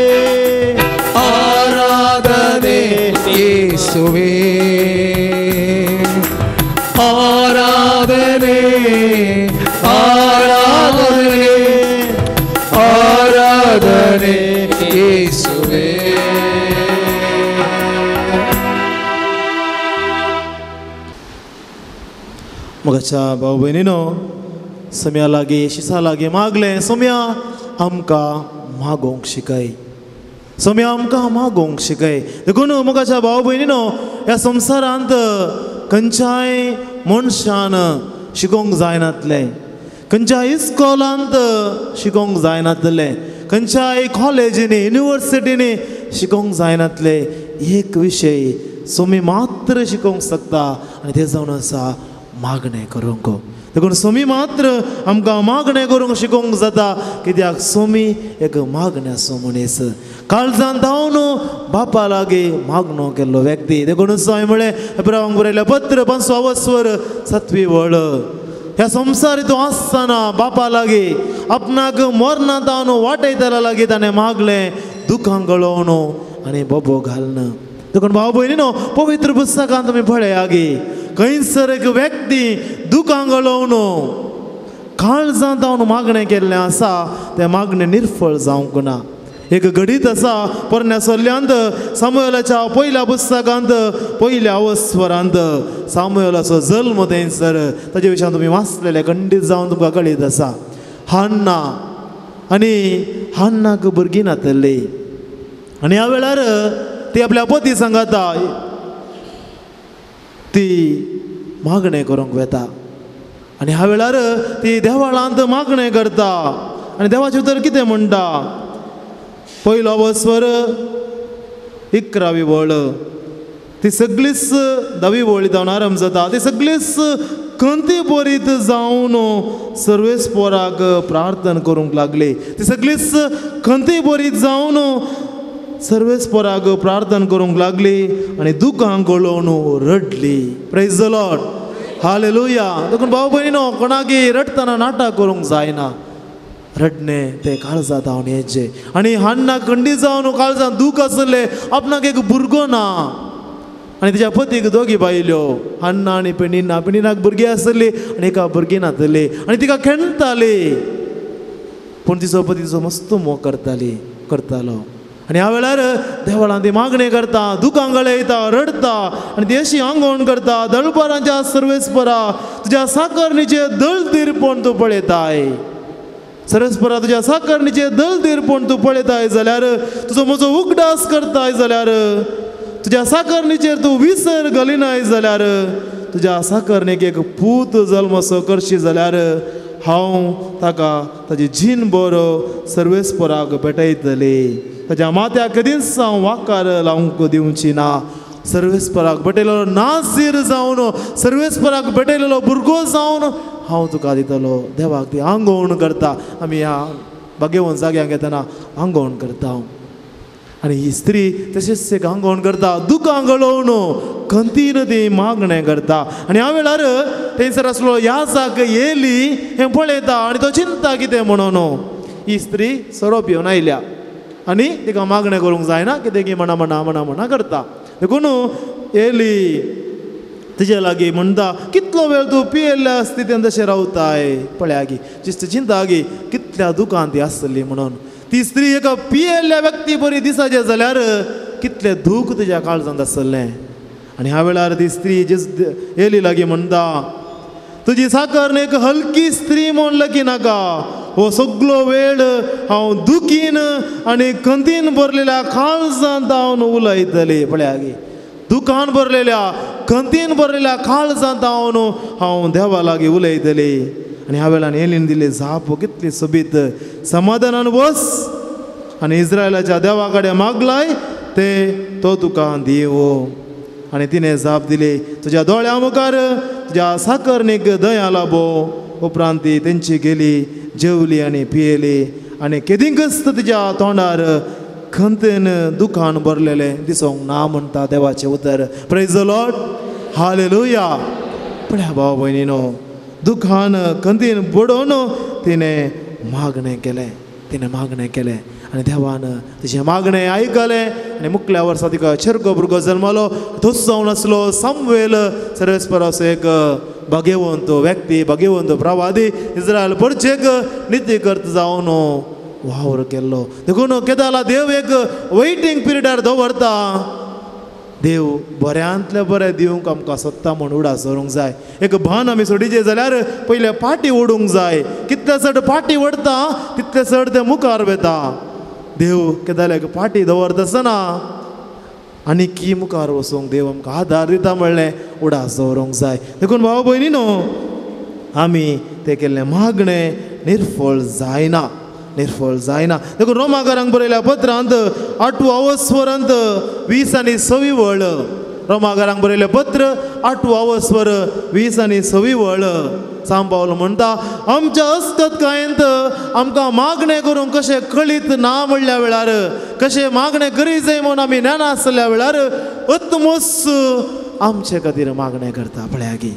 ಆರಾಧನೆ ಯೇಸುವೇ ಆರಾಧನೆ ಆರಾಧನೆ ಆರಾಧನೆ ಯೇಸುವೇ मोगाच्या भाऊ बहिणीनो सम्या लागी शिसा लागी मागले सम्या आमकां मागोंक शिकय सम्या आमकां मागोंक शिकय देखून मोगाच्या भाऊ बहिणीनो ह्या संवसारांत खंयच्याय मनशान शिकोवंक जायनातलें खंयच्याय इस्कॉलांत शिकोवंक जायनातलें खंयच्याय कॉलेजींनी युनिवर्सिटींनी शिकोवंक जायनातलें एक विशय सोमी मात्र शिकोवंक शकता आनी तें जावन आसा मागणें करूंक देखून सोमी मात्र आमकां मागणें करूंक शिकोवंक जाता कित्याक सोमी एक मागण्याचो मनीस काळजांत धांवन बापा लागीं मागणो केल्लो व्यक्ती देखून हांवें म्हळें एब्राहामाक बरयलें पत्र 5 वस्वर 7वी वळ ह्या संवसार हितून आसतना बापा लागीं आपणाक मरणांत हांव वाटयताल्या लागीं ताणें मागलें दुखां गळोवन आनी बोबो घालन देखून भाव भयणीनो पवित्र पुस्तकांत तुमी पळया गी खंयसर एक व्यक्ती दुखां गळोवन काळजांत हांव मागणें केल्लें आसा तें मागणें निर्फळ जावंक ना एक घडीत आसा पोरण्या सल्ल्यांत सामुएलाच्या पयल्या पुस्तकांत पयल्या वस्वरांत सामुएलाचो जल्म थंयसर ताचे विशयान तुमी वाचलेले खंडीत जावन तुमकां कळीत आसा हान्ना आनी हान्नाक भुरगीं नातल्लीं आनी ह्या वेळार ती आपल्या पती सांगाता ती मागणें करूंक वेता आनी ह्या वेळार ती देवाळांत मागणें करता आनी देवाचें उतर कितें म्हणटा पयलो वस्वर 11वी वळ ती सगळीच 10वी वळी जावन आरंभ जाता ती सगळीच खंती बरीत जावन सर्वेस्पराक प्रार्थना करूंक लागली ती सगळीच खंती बरीत जावन सर्वेस्पराक प्रार्थना करूंक लागली आनी दुखां गळोवन रडली प्रेज द लॉर्ड हालेलुया देखून भाव भयणीनो कोणाकी रडतना नाटक करूंक जायना रडणें तें काळजांत हांव येचें आनी हान्ना खंडीत जावन काळजांत दूख आसलें आपणाक एक भुरगो ना आनी तिच्या पतीक दोगी बायल्यो हान्ना आनी पेनिना पेनिनाक भुरगीं आसलीं आनी एका भुरगीं नातलीं आनी तिका खेळटाली पूण तिचो पती तिचो मस्त मोग करतालो आनी ह्या वेळार देवाळांत ती मागणी करता दुखां गळयता रडता आनी ती अशी आंगवण करता दळपरांच्या सर्वेस्परा तुज्या साकरणीचे दळ तिरपण तूं पळयताय सर्वेस्परा तुज्या साकरणीचे दळ तिरपण तूं पळयताय जाल्यार तुजो म्हजो उगडास करताय जाल्यार तुज्या साकरणीचेर तूं विसर घालिनाय जाल्यार तुज्या साकरणीक एक पूत जल्मसो करशी जाल्यार हांव ताका ताजी जीण बरो सर्वेस्पराक भेटयतली ताच्या माथ्याक कधीच हांव वाकार लावंक दिवची ना सर्वेस्पराक भेटयलेलो नासीर जावन सर्वेस्पराक भेटयलेलो भुरगो जावन हांव तुका दितलो देवाक ती आंगवण करता आमी ह्या बागेवन जाग्यांक येतना आंगवण करता आनी ही स्त्री तशेंच एक आंगवण करता दुखां गळोवन खंतीन ती मागणें करता आनी ह्या वेळार थंयसर आसलो याजाक येयली हें पळयता आनी तो चिंता कितें म्हणून ही स्त्री सोरो पिवन आयल्या आनी तिका मागणें करूंक जायना कितें की म्हणा करता देखून येयली तुझ्या लागी म्हणटा कितलो वेळ तूं पियेल्ल्या स्थितीन तशें रावताय पळया गी जिस्त चिंता गी कितल्या दुखान ती आसतली म्हणून ती स्त्री एका पियेल्ल्या व्यक्ती बरी दिसाचे जाल्यार कितले दूख तुज्या काळजांत आसतलें आनी ह्या वेळार ती स्त्री येली लागी म्हणटा तुजी साकर एक हलकी स्त्री म्हूण लकी नाका हो सगळो वेळ हांव दुखीन आनी खंतीन भरलेल्या काळजांत हांव उलयतलें पळया गी दुखान भरलेल्या खंतीन भरलेल्या काळजांत हांव देवा लागीं उलयतलें आनी ह्या वेळान एलीन दिली जाप कितली सोबीत समाधानान बस आनी इस्रायलाच्या देवा कडेन मागलाय ते तो तुका दिवो आनी तिणें जाप दिली तुज्या दोळ्या मुखार तुज्या साकरणेक दया लाबो उपरांत ती तेंची गेली जेवली आनी पियेली आनी केदींकच तुज्या तोंडार खंतेन दुखान भरलेलें दिसोंक ना म्हणटा देवाचें उतर प्रेज द लॉर्ड हालेलुया पळया भाव भयणीनो दुखान खंतीन बुडोवन तिणें मागणें केलें आनी देवान तिचें मागणें आयकलें आनी मुखल्या वर्सा तिका शेरको भुरगो जल्मलो तोच जावन आसलो सामुएल सर्वेस्पराचो एक भाग्यवंत व्यक्ती भाग्यवंत प्रवादी इस्रायल परचेक नित्यकर्त जावन वावर केल्लो देखून केदाला देव एक वेटिंग पिरियडार दवरता देव बऱ्यांतले बरें दिवंक आमकां सोदता म्हूण उडास दवरूंक जाय एक भान आमी सोडिचे जाल्यार पयले पाटी ओडूंक जाय कितले चड पाटी ओडता तितले चड ते मुखार वेता देव केदाल्याक पाटी दवरता आसतना आनी की मुखार वचूंक देव आमकां आदार दिता म्हणलें उडास दवरूंक जाय देखून भाव भयणीनो आमी तें केल्लें मागणें निर्फळ जायना देखून रोमाकारांक बरयल्या पत्रांत 8 अवस्वरांत 20 आनी 26 वळ रोमाकारांक बरयलें पत्र 8 अवस्वर 20 आनी 26 वळ सांब पावलो म्हणटा आमच्या अस्तकायेंत आमकां मागणें करूंक कशें कळीत ना म्हणल्या वेळार कशें मागणें करी जाय म्हूण आमी नेना आसल्या वेळार अतमोस आमचे खातीर मागणें करता पळया गी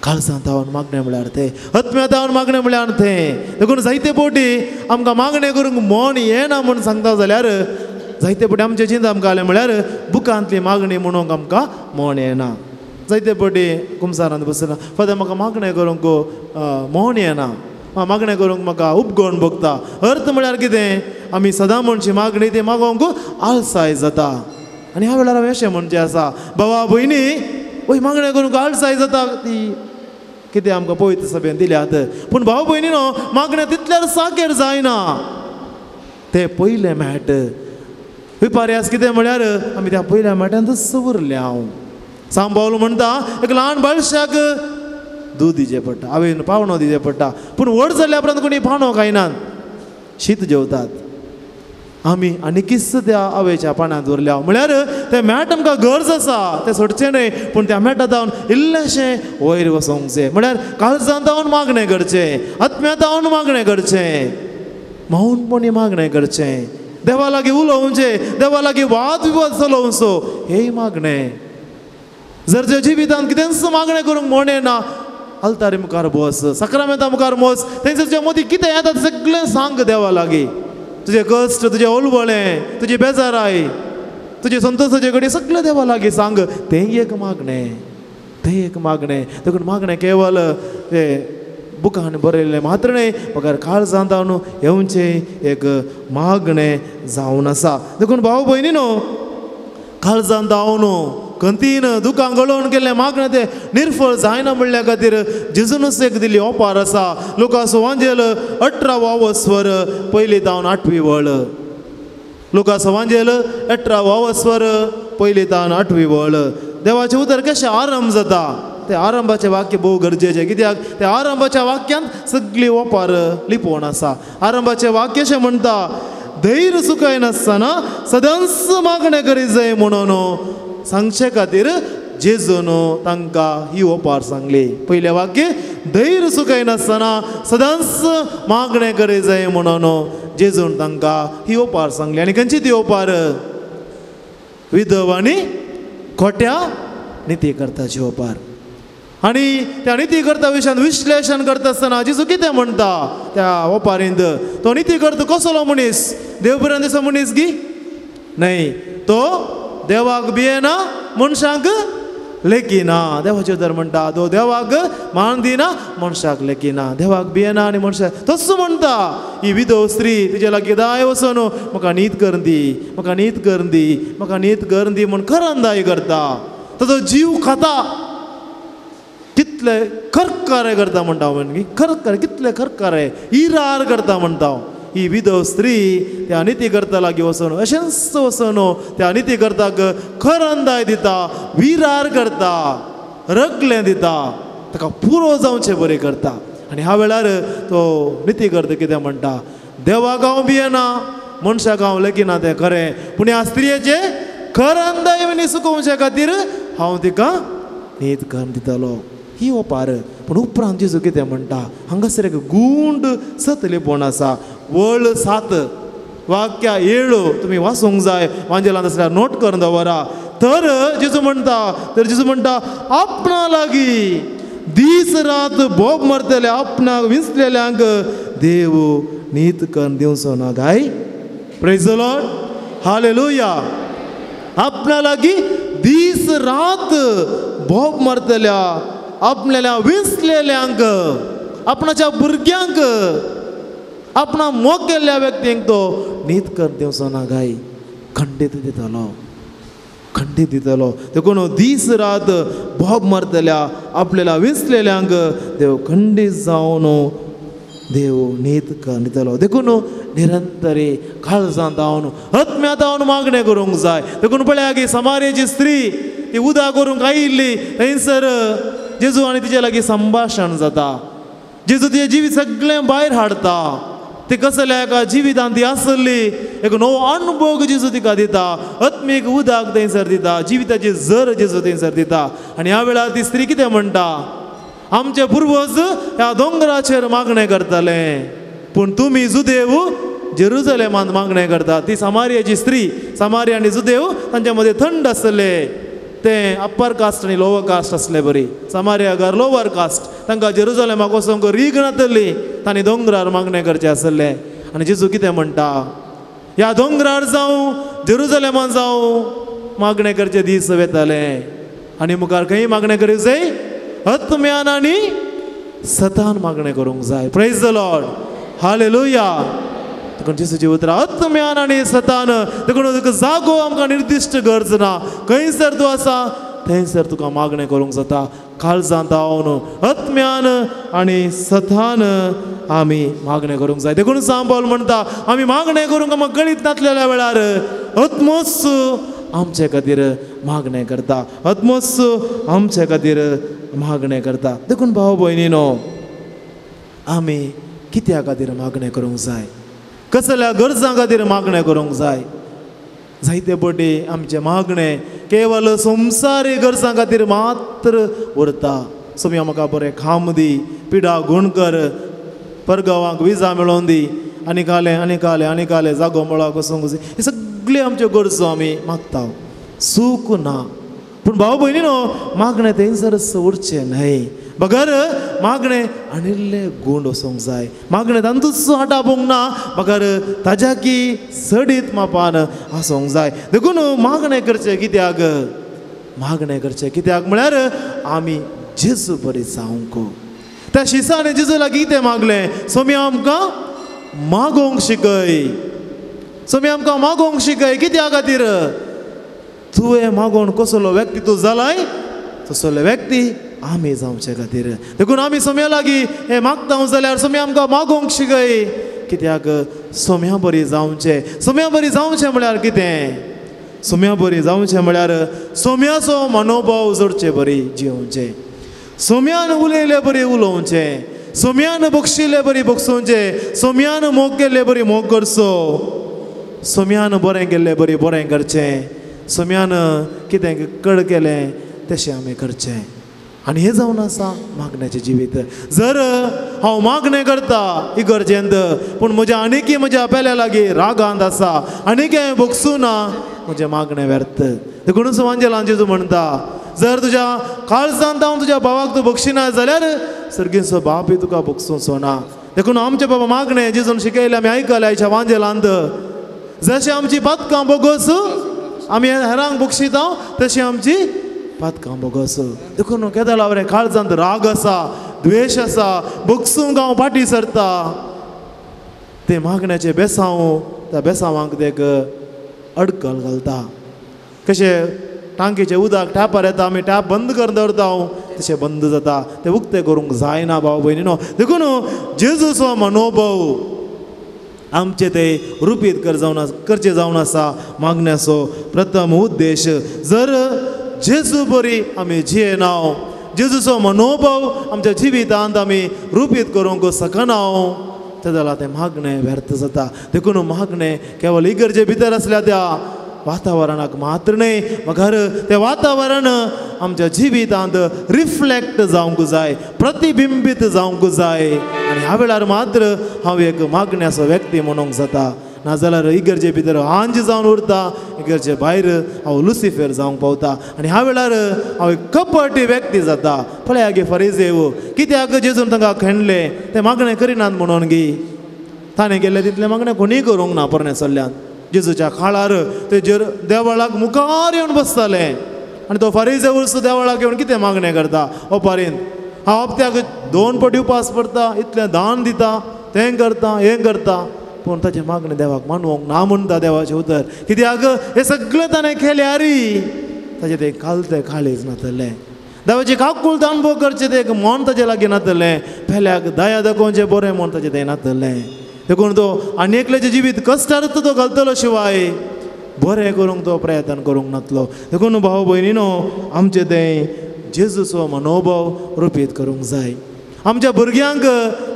काळजांत हांव मागणें म्हळ्यार तें आत्म्यांत हांव मागणें म्हळ्यार तें देखून जायते फावटी आमकां मागणें करूंक मन येना म्हूण सांगता जाल्यार जायते फावटी आमचें चिंता आमकां जालें म्हळ्यार बुकांतली मागणी म्हणूंक आमकां मन येना जायते फावटी कुमसारांत बसना फादर म्हाका मागणें करूंक मन येना मागणें करूंक म्हाका उपगोण भोगता अर्थ म्हळ्यार कितें आमी सदां म्हणची मागणी ती मागोवंक आळसाय जाता आनी ह्या वेळार हांव अशें म्हणचें आसा भावा भयणी वय मागणें करूंक आळसाय जाता ती कितें आमकां पवित्र सभेन दिल्यात पूण भाव भयणीनो मागणें तितल्यार साकेर जायना तें पयलें मेळट विपर्यास कितें म्हळ्यार आमी त्या पयल्या मेळट्यानच उरले हांव सांब पावलो म्हणटा एक ल्हान बाळशाक दूद दिवचें पडटा हांवें पावणो दिवचें पडटा पूण व्हड जाल्या उपरांत कोणी पावणो खायनात शीत जेवतात आमी आनी किस्त त्या आवयच्या पानांत उरल्या म्हळ्यार तें मेट आमकां गरज आसा तें सोडचें न्हय पूण त्या मेटांत हांव इल्लेशें वयर वचोंक जाय म्हळ्यार काळजांत हांव मागणें करचें आत्म्यांत हांव मागणें करचें मौनपणी मागणें करचें देवा लागीं उलोवचें देवा लागीं वाद विवाद चलोवचो हेय मागणें जर तुज्या जिवितांत कितेंच मागणें करूंक म्हण येना आल्तारी मुखार बस सक्रामेंता मुखार बस थंयसर तुज्या मदीं कितें येता तें सगळें सांग देवा लागीं तुझे कश्ट तुझे ओलवळें तुजी बेजाराय तुजे संतोशाचे घडी सगळें देवा लागीं सांग तें एक मागणें देखून मागणें केवल बुकान बरयल्लें मात्र न्हय म्हाका काळजांत हांव येवचें एक मागणें जावन आसा देखून भाव भयणीनो काळजांत हांव खंतीन दुखां गळोवन केल्लें मागणें तें निर्फळ जायना म्हणल्या खातीर जेजूनच एक दिल्ली ओपार आसा लुकास वांजेल 18 अवस्वर पयली तावन 8वी वळ लुकास वांजेल 18 अवस्वर पयली तावन 8वी वळ देवाचें उतर कशें आरंभ जाता तें आरंभाचें वाक्य भोव गरजेचें कित्याक त्या आरंभाच्या वाक्यांत सगळी ओपार लिपोवन आसा आरंभाचें वाक्य अशें म्हणटा धैर्य सुखाय नासतना सदांच मागणें करी जाय म्हणून सांगचे खातीर जेजून तांकां ही ओपार सांगली पयलें वाक्य धैर्य सुखाय नासतना सदांच मागणें करी जाय म्हणून जेजून तांकां ही ओपार सांगली आनी खंयची ती ओपार विधव आनी खोट्या नितीकर्ताची ओपार आनी त्या नितीकर्ता विशयान विश्लेशण करता आसतना जेजू कितें म्हणटा त्या ओपारींत तो नितीकर्ता कसलो मनीस देव बरें दिसो मनीस गी न्हय तो देवाक भियेना मनशांक लेखिना देवाचे उतर म्हणटा तो देवाक मान दिना मनशाक लेखिना देवाक भियेना आनी मनशाक तसो म्हणटा ही विधव स्त्री तिचे लागीं दाय वचून म्हाका न्हीद करून दी म्हाका न्हीद करून दी म्हाका न्हीद करून दी म्हण खरंदाय करता ताचो जीव खाता कितले खरकारे करता म्हणटा हांव खरकारे कितले खरकारे इरार करता म्हणटा हांव ही विधव स्त्री त्या निती करता लागीं वचून अशेंच वचून त्या निती करताक खरंदाय दिता विरार करता रगलें दिता ताका पुरो जावचें बरें करता आनी ह्या वेळार तो निती करता कितें म्हणटा देवाक हांव भियेना मनशाक हांव लेखिना तें खरें पूण ह्या स्त्रियेचे खरंदाय मनीस सुकोवचे खातीर हांव तिका न्हीद करून दितलो ही ओपार पूण उपरांत जेजू कितें म्हणटा हांगासर एक गूंड सतलेपण आसा वळ 7 वाक्या 7 तुमी वाचूंक जाय वांजेलांत आसल्यार नोट करून दवरा तर जेजू म्हणटा आपणा लागीं दीस रात भोब मरतले आपणाक विंचलेल्यांक देव न्हीद करून दिवचो ना काय प्रेज द लॉर्ड हालेलुया आपणा लागीं दीस रात भोब मरतल्या आपल्याला विंचलेल्यांक आपणाच्या भुरग्यांक आपणा मोग केल्ल्या व्यक्तींक तो न्हीद करून दिवचो ना काय खंडीत दितलो देखून दीस रात भोब मरतल्या आपल्याला विंचलेल्यांक देव खंडीत जावन देव न्हीद करून दितलो देखून निरंतरी काळजांत हांव आत्म्यांत हांव मागणें करूंक जाय देखून पळया की समार्याची स्त्री ती उदक करूंक आयिल्ली थंयसर जेजू आनी तिचे लागीं संभाशण जाता जेजू तिचें जिवीत सगळें भायर हाडटा ती कसल्या एका जिवितांत ती आसली एक नवो अनुभव जेजू तिका दिता आत्मीक उदक थंयसर दिता जिविताची जर जेजू थंयसर दिता आनी ह्या वेळार ती स्त्री कितें म्हणटा आमचे पुर्वज ह्या दोंगराचेर मागणें करताले पूण तुमी जुदेव जेरुजलेमांत मागणें करता ती समार्याची स्त्री समार्या आनी जुदेव तांचे मदें थंड आसले ते अप्पर कास्ट आनी लोवर कास्ट असले बरी समार्याकार लोवर कास्ट तांकां जेरुजलेमाक वचोंक रीग नातली तांणी दोंगरार मागणें करचें आसलें आनी जेजू कितें म्हणटा ह्या दोंगरार जावं जेरुजलेमांत जावं मागणें करचे दीस वेताले आनी मुखार खंय मागणें करूंक जाय आत्म्यान आनी सतान मागणें करूंक जाय प्रेज द लॉर्ड हालेलुया देखून जेजूची उतरां आत्म्यान आनी सतान देखून तुका जागो आमकां निर्दिश्ट गरज ना खंयसर तूं आसा थंयसर तुका मागणें करूंक जाता काळजांत हांव आत्म्यान आनी सतान आमी मागणें करूंक जाय देखून सांत पौल म्हणटा आमी मागणें करूंक आमकां गणीत नासलेल्या वेळार आत्मोस आमचे खातीर मागणें करता आत्मोस आमचे खातीर मागणें करता देखून भाव भयणीनो आमी कित्या खातीर मागणें करूंक जाय कसल्या गरजां खातीर मागणें करूंक जाय जायते फावटी आमचे मागणें केवल संवसारीक गरजां खातीर मात्र उरता सोम्या म्हाका बरें खाम दी पिडा गूण कर परगांवाक विजा मेळोवन दी आनी काले जागो मेळोवंक वचूंक जाय हे सगळे आमच्यो गरजो आमी मागता सूख ना पूण भाव भयणीनो मागणें थंयसरच उरचें न्हय बगर मागणें आनिल्ले गूण वचोंक जाय मागणें तांतूच आटापूंक ना बगर ताज्या की सडीत मापान आसूंक जाय देखून मागणें करचें कित्याक म्हळ्यार आमी जेजू बरी जावंक त्या शिसांनी जेजू लागीं कितें मागलें सोम्या आमकां मागोवंक शिकय कित्या खातीर तुवें मागोवन कसलो व्यक्ती तूं जालाय तसलो व्यक्ती आमी जावचे खातीर देखून आमी सोम्या लागीं हें मागता जाल्यार सोम्या आमकां मागोवंक शिकय कित्याक सोम्या बरी जावचें म्हळ्यार कितें सोम्या बरी जावचें म्हळ्यार सोम्याचो मनोभाव जोडचे बरी जिवोवचें सोम्यान उलयलें बरी उलोवचें सोम्यान बक्षिल्लें बरी बक्षोवचें सोम्यान मोग केल्लें बरी मोग करचो सोम्यान बरें केल्लें बरी बरें करचें सोम्यान कितें कड केलें तशें आमी करचें आनी हें जावन आसा मागण्याचें जिवीत जर हांव मागणें करता इगर्जेंत पूण म्हज्या आनिकी म्हज्या पेल्या लागीं रागांत आसा आनीक हांवें बगसूं ना म्हजें मागणें व्यर्थ देखून वांजेलांत जेजू म्हणटा जर तुज्या काळजांत हांव तुज्या भावाक तूं बक्षिना जाल्यार सर्गीचो बापूय तुका बगसूचो ना देखून आमचे बाबा मागणें जेजून शिकयलें आमी आयकलें आयच्या वांजेलांत जशें आमची पातकां बोगोस आमी हेरांक बक्षिता तशी आमची पातकां बोगस देखून केदां लावरे काळजांत राग आसा द्वेश आसा बोगसूंक हांव फाटी सरता ते मागण्याचे बेसांव त्या बेसांवांक तेक अडकल घालता कशें टांकीचें उदक टॅपार येता आमी टॅप बंद करून दवरता तशें बंद जाता तें उक्तें करूंक जायना भाव भयणीनो देखून जेजूचो मनोभव आमचे ते रुपीत करचे जावन आसा मागण्याचो प्रथम उद्देश जर जेजू बरी आमी जियेना जेजूचो मनोभव आमच्या जिवितांत आमी रुपीत करूंक शकना ते जाल्यार तें मागणें व्यर्थ जाता देखून मागणें केवळ इगर्जे भितर आसल्या त्या वातावरणाक मात्र न्ही मगर तें वातावरण आमच्या जिवितांत रिफ्लेक्ट जावंक जाय प्रतिबिंबीत जावंक जाय आनी ह्या वेळार मात्र हांव एक मागण्याचो व्यक्ती म्हणूंक जाता नाजाल्यार इगर्जे भितर आंज जावन उरता इगर्जे भायर हांव लुसिफर जावंक पावता आनी ह्या वेळार हांव एक कपटी व्यक्ती जाता पळया गे फरिजेव कित्याक जेजून तांकां खणले ते मागणें करिनात म्हणून गी ताणें केल्लें तितलें मागणें कोणीय करूंक ना पोरण्या चल्ल्यान जेजूच्या काळार ते देवळाक मुखार येवन बसताले आनी तो फरिजेव देवळाक येवन कितें मागणें करता ओपारीन हांव हप्त्याक 2 पटी उपास पडटा इतलें दान दिता तें करता हें करता पूण ताचें मागणें देवाक मानूंक ना म्हणटा देवाचें उतर कित्याक हें सगळें ताणें केल्यार ताचें तें कालतें काळीज नातलें देवाची काकूळत अनुभव करचें तें मन ताचे लागीं नातलें पेल्याक दया दाखोवचें बरें म्हूण ताचें तें नातलें देखून तो आनी एकल्याचें जिवीत कश्टार्थ तो घालतलो शिवाय बरें करूंक तो प्रयत्न करूंक नातलो देखून भाव भयणीनो आमचें तें जेजूचो मनोभव रुपीत करूंक जाय आमच्या भुरग्यांक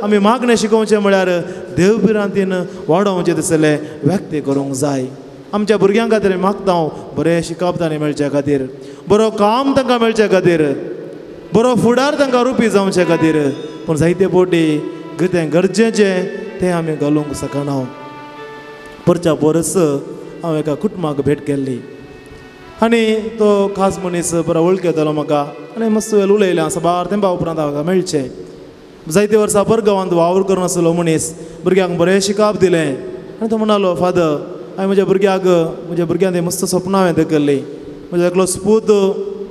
आमी मागणें शिकोवचें म्हळ्यार देवपिरांतीन वाडोवचें दिसलें व्यक्ती करूंक जाय आमच्या भुरग्यां खातीर मागता हांव बरें शिकप तांणी मेळचे खातीर बरो काम तांकां मेळचे खातीर बरो फुडार तांकां रुपी जावचे खातीर पूण जायते फावटी तें गरजेचें तें आमी घालूंक शकना परच्या परस हांव एका कुटुंबाक भेट केल्ली आनी तो खास मनीस बरो वळखी येतालो म्हाका आनी मस्त वेळ उलयलें सबार तेंपा उपरांत हांव मेळचें जायते वर्सां परगांवांत वावर करून आसलो मनीस भुरग्यांक बरें शिकप दिलें आनी तो म्हणालो फादर हांवें म्हज्या भुरग्यांक तें मस्त सपनां हांवें धकल्लीं म्हजो एकलो पूत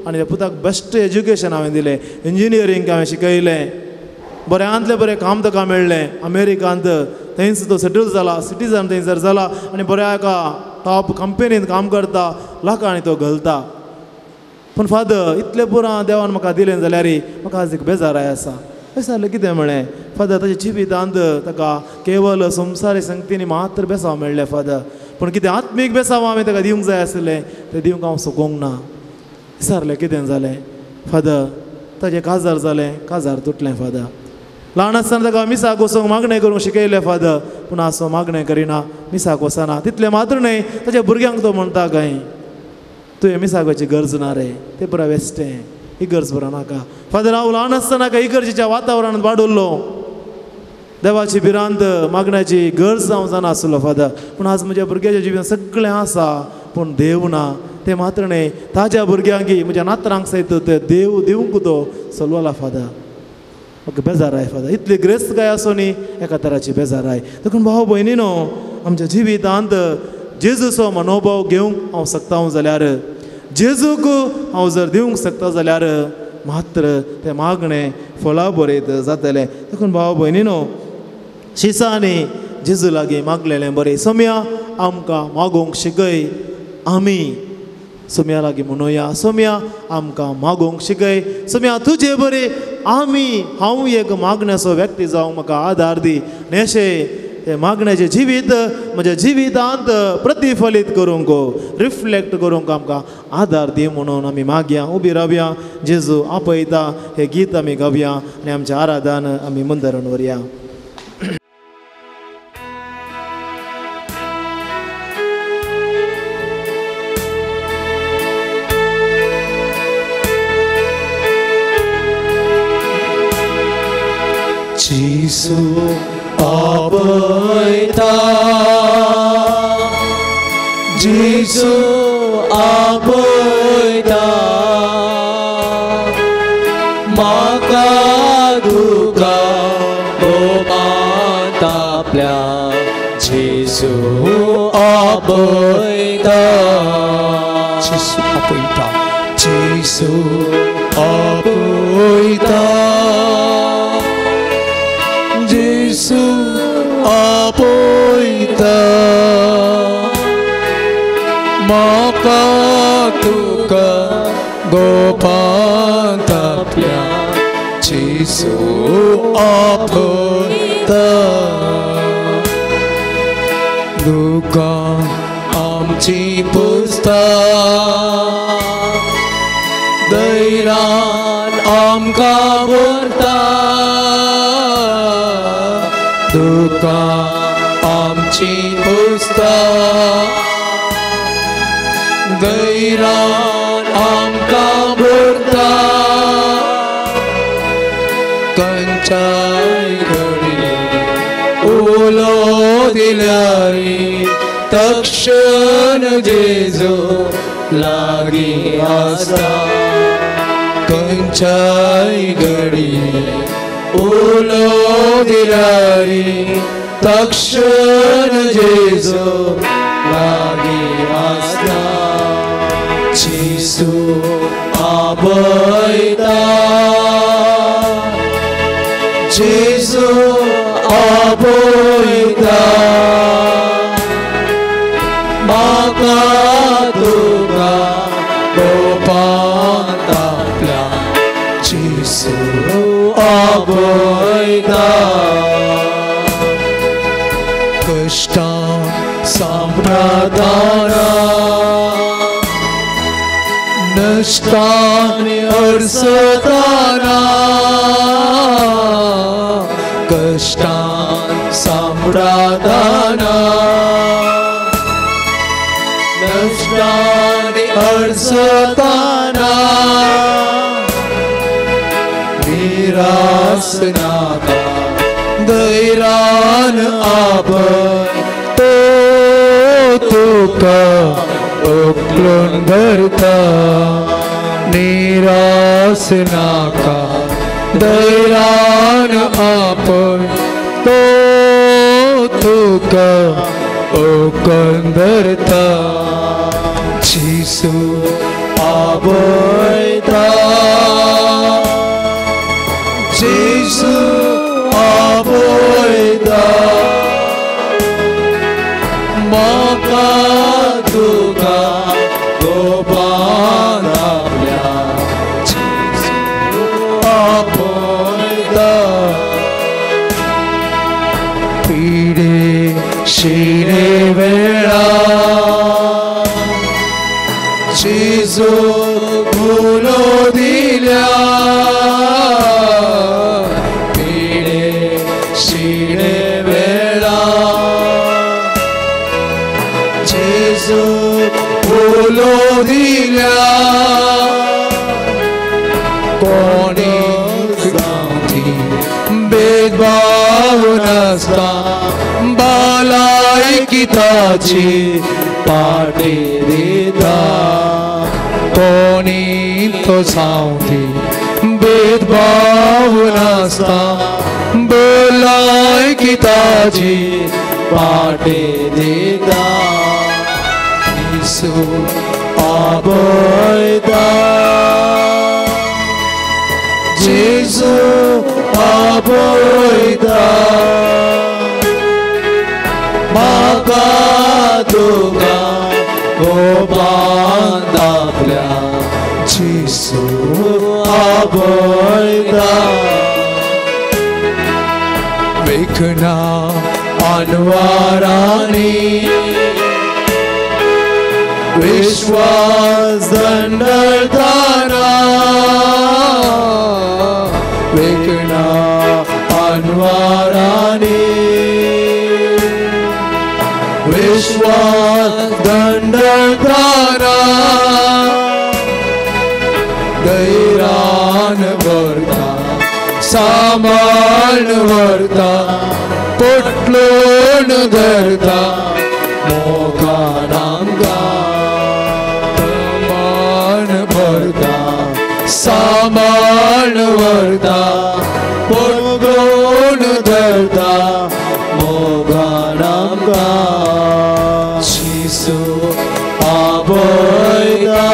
आनी त्या पुताक बेस्ट एज्युकेशन हांवें दिलें इंजिनियरींग हांवें शिकयलें बऱ्यांतलें बरें काम ताका मेळ्ळें अमेरिकांत थंयच तो सेटल जाला सिटीजन थंयसर जाला आनी बऱ्या एका टॉप कंपनींत काम करता लाखांनी तो घालता पूण फादर इतलें पुरां देवान म्हाका दिलें जाल्यार म्हाका आज एक बेजाराय आसा विचारलें कितें म्हळें फादर ताच्या जिवितांत ताका केवळ संवसारी संगतींनी मात्र बेसांव मेळ्ळें फादर पूण कितें आत्मीक बेसांव हांवें ताका दिवंक जाय आसलें तें दिवंक हांव सोकोंक ना विचारलें कितें जालें फादर ताचें काजार जालें काजार तुटलें फादर ल्हान आसतना ताका मिसाक वचूंक मागणें करूंक शिकयलें फादर पूण आसो मागणें करिना मिसाक वचना तितलें मात्र न्हय ताच्या भुरग्यांक तो म्हणटा काय तुवें मिसाकाची गरज ना रे तें पुरा वेस्टें ही गरज पुरा नाका फादर हांव ल्हान आसतना इगर्जेच्या वातावरणांत वाडुल्लो देवाची भिरांत मागण्याची गरज हांव जाणा आसलो फादर पूण आज म्हज्या भुरग्याच्या जिवीत सगळें आसा पूण देव ना तें मात्र न्हय ताच्या भुरग्यांक म्हज्या नातरांक सयत ते देव दिवंक तो चलवला फादर म्हाका बेजाराय फादर इतली ग्रेस्त काय आसो न्ही एका तराची बेजाराय देखून भाव भयणीनो आमच्या जिवितांत जेजूचो मनोभव घेवंक हांव शकता जाल्यार जेजूक हांव जर दिवंक शकता जाल्यार मात्र तें मागणें फळां बरयत जातलें देखून भाव भयणीनो शिसांनी जेजू लागीं मागलेलें बरें सोम्या आमकां मागोवंक शिकय आमी सोम्या लागीं म्हणुया सोम्या आमकां मागोवंक शिकय सोम्या तुजे बरें आमी हांव एक मागण्याचो व्यक्ती जावंक म्हाका आदार दी नेशें तें मागण्याचें जिवीत म्हज्या जिवितांत प्रतिफलीत करूंक रिफ्लेक्ट करूंक आमकां आदार दी म्हणून आमी मागया उबी रावया जेजू आपयता हें गीत आमी गावया आनी आमचें आराधन आमी मुंदरून व्हरया Jesu आपयता Jesu आपयता म्हाका तुका आपल्या Jesu आपयता Jesu आपयता 지수 아보이다 지수 아보이다 maka tukang gopantapya Jisu apota duka amchi pusta dairan amka burta duka amchi pusta Gairan amka burta kancai gari ulo dilari takshan Jesu lagi asa kancai gari ulo dilari takshan Jesu lagi asa Jisu abaita Jisu abaita maka tuga gopantapya Jisu abaita kashta sampradana Nastani arsatana Kashtan sampradana Nastani arsatana Virasnaka Dairan abai Tuka uklun garta nirasnaka dairan apai tuka uklun garta Jisu abaita Jisu abaita maka tuka gopantapya Jisu abaita pide shire vela Jisu gulo dilya pide shire vela Jisu gulo dilya koni kranti bedbhav nasta balai kitachi paate deta koni to saunti bedbhav nasta balai kitachi paate deta Jisu abaita Jisu abaita maka tuga gopantapya Jisu abaita Vekhna anvarani Vishwas dandardhana Vekhna anvarani Vishwas dandardhana Dairan varta saman varta Potlon dharta mokananga saman varta pogon dharta mogananga Jisu abaita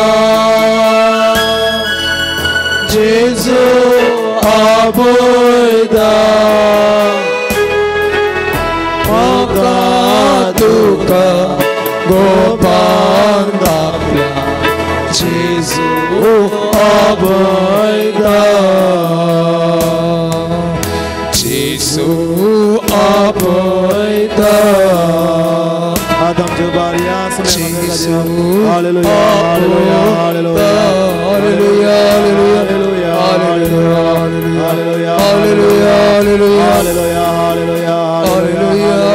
आपयता जेसू आपयता आदम जो बारिया जेसू hallelujah hallelujah hallelujah hallelujah hallelujah hallelujah hallelujah hallelujah hallelujah hallelujah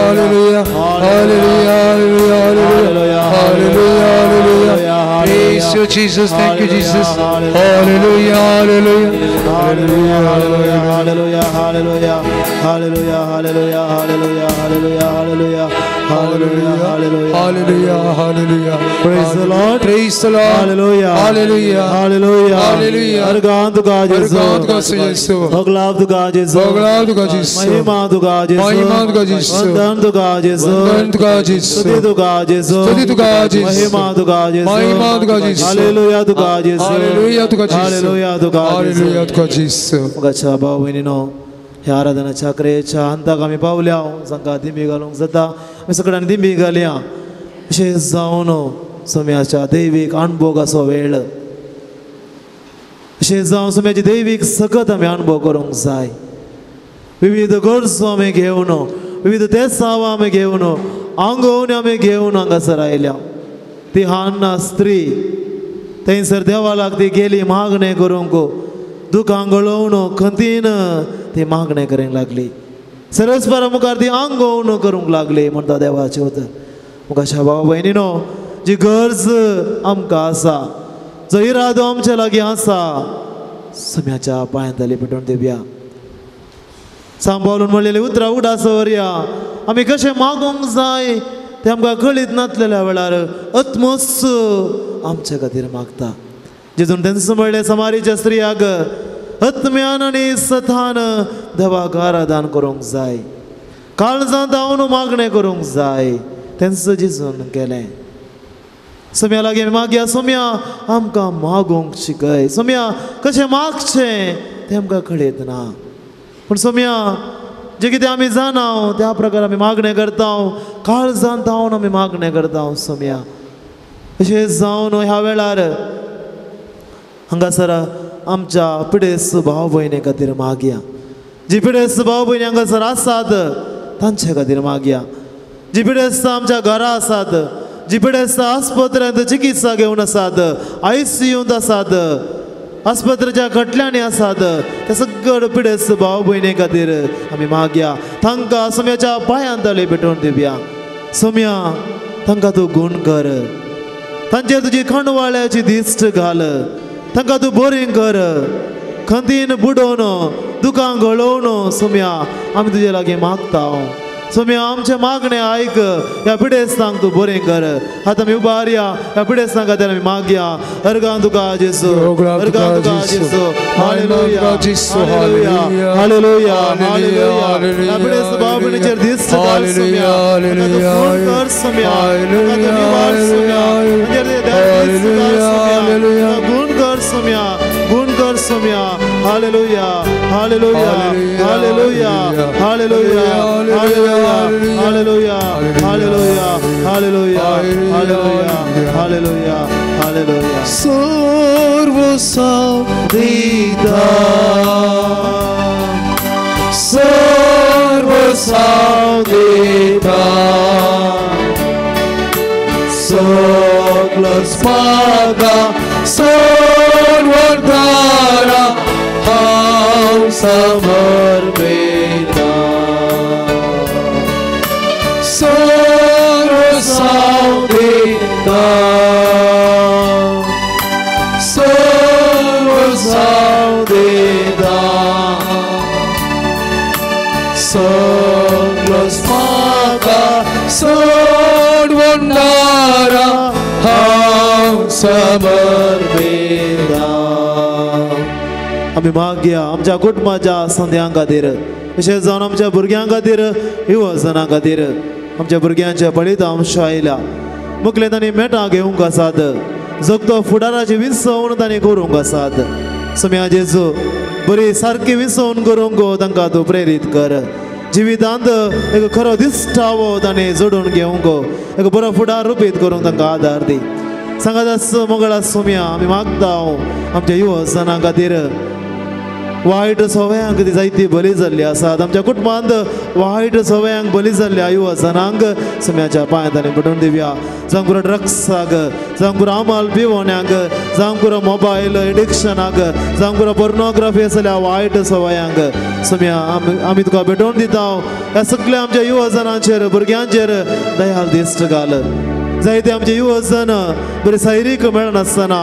hallelujah hallelujah hallelujah hallelujah Praise you, Jesus. Thank you, Jesus. Hallelujah, hallelujah, hallelujah, hallelujah, hallelujah, hallelujah, hallelujah, hallelujah, hallelujah, hallelujah, hallelujah, hallelujah, hallelujah, hallelujah. Praise the Lord. Praise the Lord. Hallelujah, hallelujah, hallelujah, hallelujah. Argan tu God Jesus. Argan tu God Jesus. Boglav tu God Jesus. Boglav tu God Jesus. Mahima tu God Jesus. Mahima tu God Jesus. Vandan tu God Jesus. Vandan tu God Jesus. Stuti tu God Jesus. Stuti tu God Jesus. Mahima tu God Jesus. Mahima tu God Jesus. Hallelujah tu God Jesus. Hallelujah tu God Jesus. Hallelujah tu God Jesus. Hallelujah tu God Jesus. Gacha भावनिनो ह्या आराधनाच्या क्रियेच्या अंताक आमी पावल्या जांकां दिमी घालूंक जाता आमी सगळ्यांनी दिमी घालया विशेष जावन सोम्याच्या दैवीक अणभवाचो वेळ विशेष जावन सोम्याची दैवीक सकत आमी अणभव करूंक जाय विविध गरजो आमी घेवन विविध तेसांव आमी घेवन आंगवणी आमी घेवन हांगासर आयल्या ती हान्ना स्त्री थंयसर देवा लागती गेली मागणें करूंक दुखां गळोवन खंतीन ती मागणें करूंक लागली सरस्वरा मुखार ती आंगवण करूंक लागली म्हणटा देवाचें उतर मुखाच्या भाव भयणीनो जी गरज आमकां आसा जो इरादो आमच्या लागीं आसा सोम्याच्या पांयांतली पेटोवन दिवया सांबाळून म्हणलेली उतरां उडा सवरया आमी कशें मागूंक जाय तें आमकां कळीत नासलेल्या वेळार अत्मस आमच्या खातीर मागता जेजून तेंच म्हणलें समारीच्या स्त्रियाक आत्म्यान आनी सथान देवाक आराधन करूंक जाय काळजांत धांवन मागणें करूंक जाय तेंच जेजून केलें सोम्या लागीं मागया सोम्या आमकां मागूंक शिकय सोम्या कशें मागचें तें आमकां कळीत ना पूण सोम्या जे कितें आमी जाणा त्या प्रकार आमी मागणें करता काळजांत धांवन आमी मागणें करता सोम्या अशें जावन ह्या वेळार हांगासर आमच्या पिडेस भाव भयणी खातीर मागया जी पिडेस भाव भयणी हांगासर आसात तांचे खातीर मागया जी पिडेस्त आमच्या घरा आसात जी पिडेस्त आस्पत्र्यांत चिकित्सा घेवन आसात ICUंत आसात आस्पत्रेच्या खटल्यांनी आसात ते सगळे पिडेस्त भाव भयणी खातीर आमी मागया तांकां सोम्याच्या पांयां तळी पेटोवन दिवया सोम्या तांकां तूं गूण कर तांचेर तुजी खणवाळ्याची दिश्ट घाल तांकां तूं बरीं कर खंतीन बुडोवन दुखां गळोवन सोम्या आमी तुजे लागीं मागता सोम्या आमचे मागणें आयक ह्या पिडेस्तांक तूं बरें कर आतां आमी उबारया ह्या पिडेस्तां खातीर आमी मागया अर्गां तुका जेजू अर्गां तुका जेजू हालेलुया हालेलुया हालेलुया हालेलुया ह्या पिडेस्त भाव भयणीचेर दिश्ट घाल सोम्या गूण कर सोम्या गूण कर सोम्या गूण कर सोम्या हालेलुया hallelujah hallelujah hallelujah hallelujah hallelujah hallelujah hallelujah hallelujah hallelujah हालेलुया सर्व सावधीता सर्व सावधीता सगळं स्पागा सर्वधारा हांव समर्पिता सर्व सावधीता सर्व सावधीता सगळं स्पागा सर्वधारा हांव समर्पिता आमी मागया आमच्या कुटुंबाच्या संध्यां खातीर विशेष जावन आमच्या भुरग्यां खातीर युवजनां खातीर आमच्या भुरग्यांच्या पळीत अंश आयल्या मुखले तांणी मेटां घेवंक आसात जगतो फुडाराची विसवण तांणी करूंक आसात सोम्या जेजू बरी सारकी विसवण करूंक तांकां तूं प्रेरीत कर जिवितांत एक खरो दिश्टावो तांणी जोडून घेवंक एक बरो फुडार रुपीत करूंक तांकां आदार दी सांगात मंगळा सोम्या आमी मागता आमच्या युवजनां खातीर वायट सवयांक ती जायती बली जाल्ली आसात आमच्या कुटुंबांत वायट सवयांक बली जाल्ल्या युवजनांक सोम्याच्या पांयांत पटोवन दिवया जावं पुरो ड्रग्साक जावं पुरो आमाल पिवोवण्याक जावं पुरो मोबायल एडिक्शनाक जावं पुरो पोर्नोग्राफी आसल्या वायट सवयांक सोम्या आमी तुका भेटोवन दिता ह्या सगळ्या आमच्या युवजनांचेर भुरग्यांचेर दयाल दिश्ट घाल जायते आमचे युवजन बरे सैरीक मेळनासतना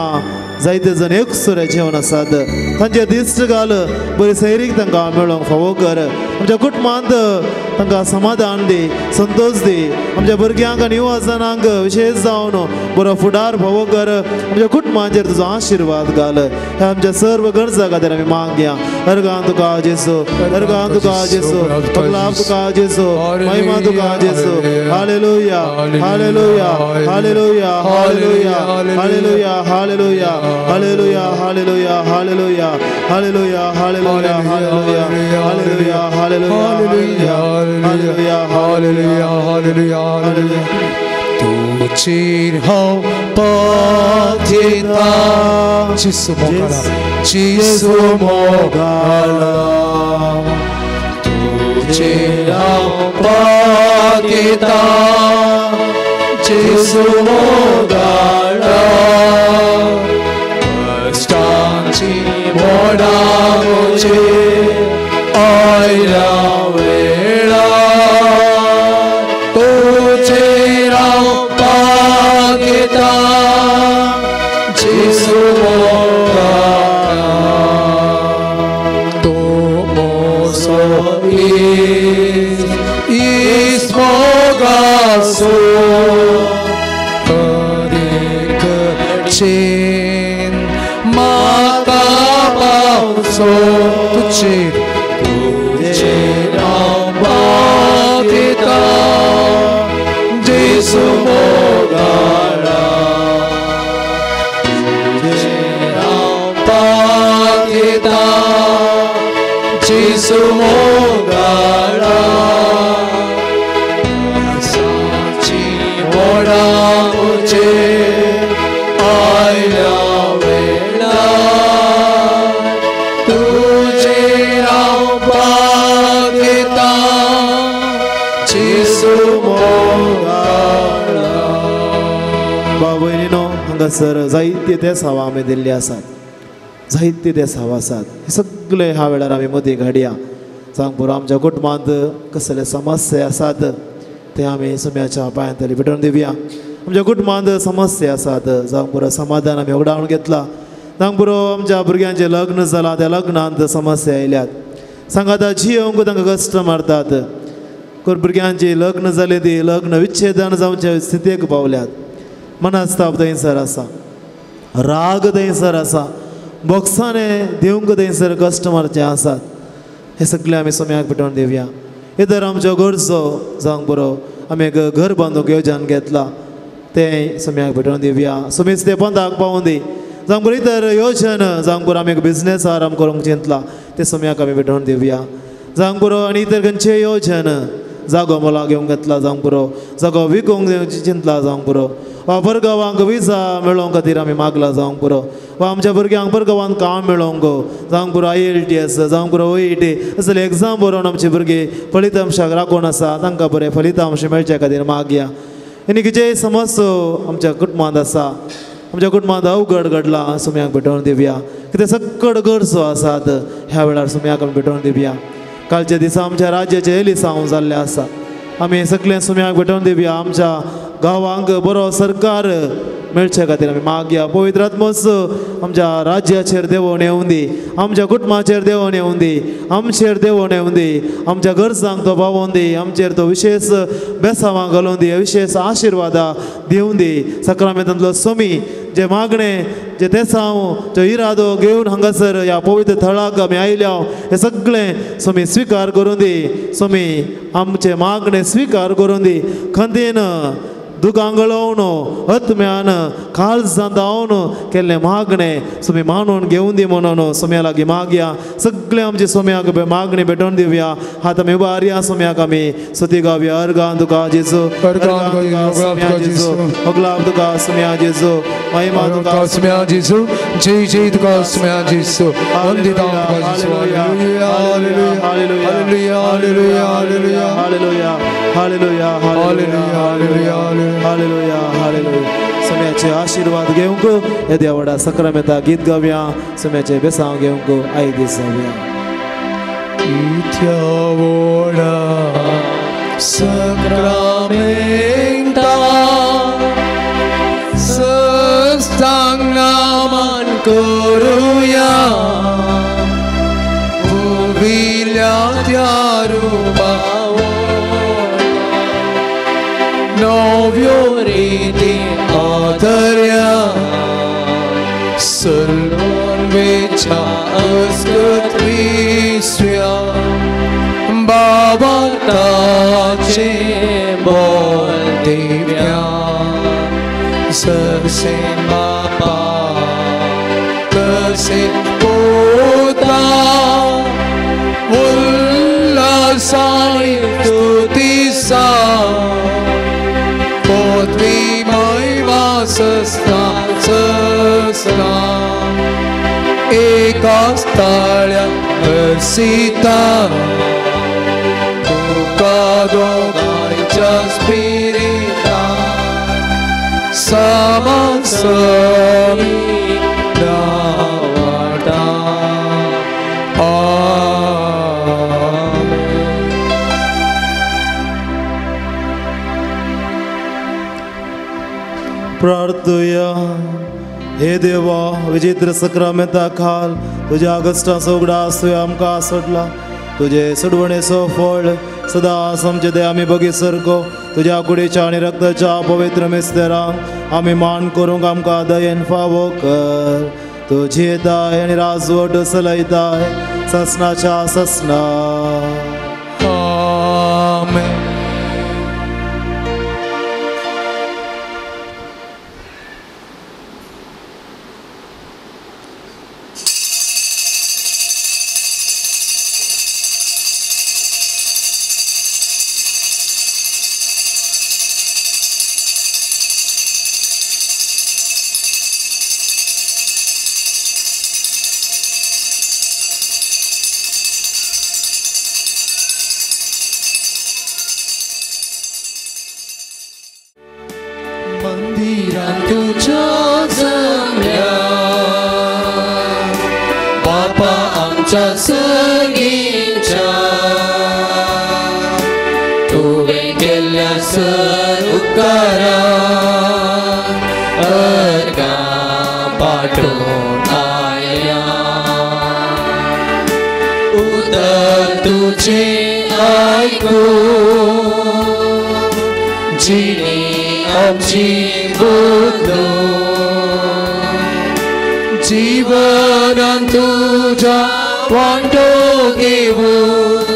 जायते जण एकसुरे जेवण आसात तांचे दिश्ट घाल बरी सैरीक तांकां मेळोंक फावो कर आमच्या कुटुंबांत तांकां समाधान दी संतोष दी आमच्या भुरग्यांक आनी युवजनांक विशेश जावन बरो फुडार फावो कर आमच्या कुटुंबांचेर तुजो आशिर्वाद घाल ह्या आमच्या सर्व गरजा खातीर आमी मागया अर्गां तुका जेसू अर्गां तुका जेसू पगलां तुका जेसू महिमा तुका जेसू hallelujah hallelujah hallelujah hallelujah hallelujah hallelujah hallelujah hallelujah hallelujah hallelujah hallelujah hallelujah hallelujah hallelujah hallelujah hallelujah hallelujah hallelujah तुझी हांव पावता जेसू मोगाला तुझे हांव पावता जेसू मोगाला कष्टांची मोडा मुझे आयला वेळा तुझे राव पागिता जेसू मोगाला तो मोसो इस मोगासो हरेक चेन माता पावसो तुझे राव पागिता जेसू मोगाला तुझे राव पागिता जेसू मोगाला साची मोडा मुझे आयला वेळा तुझे राव पागिता जेसू मोगाला भाव भयणीनो हांगासर जायते देसांवां आमी दिल्ली आसात जायते देसांव आसात हे सगळे ह्या वेळार आमी मदीं घडया जावं पुरो आमच्या कुटुंबांत कसले समस्या आसात ते आमी सोम्याच्या पांयांतली भेटोवन दिवया आमच्या कुटुंबांत समस्या आसात जावं पुरो समाधान आमी उगडावन घेतला जावं पुरो आमच्या भुरग्यांचें लग्न जालां त्या लग्नांत समस्या आयल्यात सांगात जियोंक तांकां कश्ट मारतात भुरग्यांची लग्न जाली ती लग्न विच्छेदन जावच्या स्थितीक पावल्यात मनस्ताप थंयसर आसा राग थंयसर आसा बोक्साने दिवंक थंयसर कश्ट मारचे आसात हे सगळे आमी सोम्याक भेटोवन दिवया इतर आमच्यो गरजो जावंक बरो आमी एक घर बांदूंक येवजन घेतला तें सोम्याक भेटोवन दिवया सोमीच ते पंथाक पावोवन दी जावंक बरो इतर येवजन जावंक बरो आमी एक बिजनेस आराम करूंक चिंतला ते सोम्याक आमी भेटोवन दिवया जावंक बरो आनी इतर खंयचेय येवजन जागो मोला घेवंक घेतला जावंक बरो जागो विकूंक चिंतला जावंक बरो वा परगांवांक विजा मेळोवंक खातीर आमी मागला जावंक पुरो वा आमच्या भुरग्यांक परगांवांत काम मेळोवंक जावंक पुरो IELTS जावंक पुरो OET असले एग्जाम बरोवन आमचे भुरगे फलितांशाक राखून आसा तांकां बरें फलितांश मेळचे खातीर मागया आनी कितेंय समस्या आमच्या कुटुंबांत आसा आमच्या कुटुंबांत अवघड घडला सोम्याक भेटोवन दिवया कितें सकट गरजो आसात ह्या वेळार सोम्याक आमी भेटोवन दिवया कालच्या दिसा आमच्या राज्याचे एलिसांव जाल्ले आसा आमी सगळें सोम्याक भेटोवन दिवया आमच्या गांवांक बरो सरकार मेळचे खातीर आमी मागया पवित्र आत्मोस आमच्या राज्याचेर देवोन येवं दी आमच्या कुटुंबाचेर देवोन येवं दी आमचेर देवोन येवं दी आमच्या गरजांक तो पावोवन दी आमचेर तो विशेष बेसांवां घालून दी विशेष आशिर्वादां दिवं दी सक्रामेंतांतलो सोमी जे मागणे जे तेसांव जो इरादो घेवन हांगासर ह्या पवित्र थळाक आमी आयल्या हे सगळें सोमी स्विकार करून दी सोमी आमचे मागणे स्विकार करून दी खंतीन दुखांगळोवन आत्म्यान काळजां दावन केल्ले मागणे सोमी मानून घेवन दी म्हणून सोम्या लागीं मागया सगळे आमचे सोम्याक मागणी भेटोवन दिवया हात आमी उबारया सोम्याक आमी स्तुती गावया अर्गान तुका जेजू सोम्या जेजू अगलाब तुका सोम्या जेजू महिमा तुका सोम्या जेजू जय जय तुका सोम्या जेजू वंदिता तुका जेजू hallelujah hallelujah hallelujah hallelujah hallelujah hallelujah hallelujah hallelujah hallelujah hallelujah सोम्याचे आशीर्वाद घेवंक हे देवाडा सक्रामेंता गीत गावया सोम्याचे बेसांव घेवंक आय दीस जावया इत्या वोडा सक्रामेंता सस्तांग नामान करूया उबिल्या त्या रूपावो नव्यो रीती आदर्या सलमोन वेचा अस्कत विस्व्या बाबा ताचे बोल दिव्या ससे बापा कसे पोता उल्लासाने स्तुतीसा पोतवी महिमा सस्ता सस्ता एकाच ताळ्या हसीता तुका दोगांच्या स्पिरिता समान समी दावाटा प्रार्थुया हे देवा विचित्र सक्रामेंता खाल तुझ्या अगस्टा सोगडा आसुय आमकां सोडला तुझे सुडवणेचो फळ सदांच आमचे ते आमी बगी सरको तुझ्या कुडीच्या आनी रक्ताच्या पवित्र मिस्तेरांक आमी मान करूंक आमकां दयेन फावो कर तुजी येताय आनी राजवट चलयताय ससनाच्या ससना आमेन. मंदिरात तुझ्या जमल्या बापा आमच्या सगळींच्या तुवें केल्ल्या सर उपकारा अर्गां पाठून आयल्या उदर तुझे आयकून जिणी आमची बुद्ध जीवनांत तुझ्या वांटो घेऊन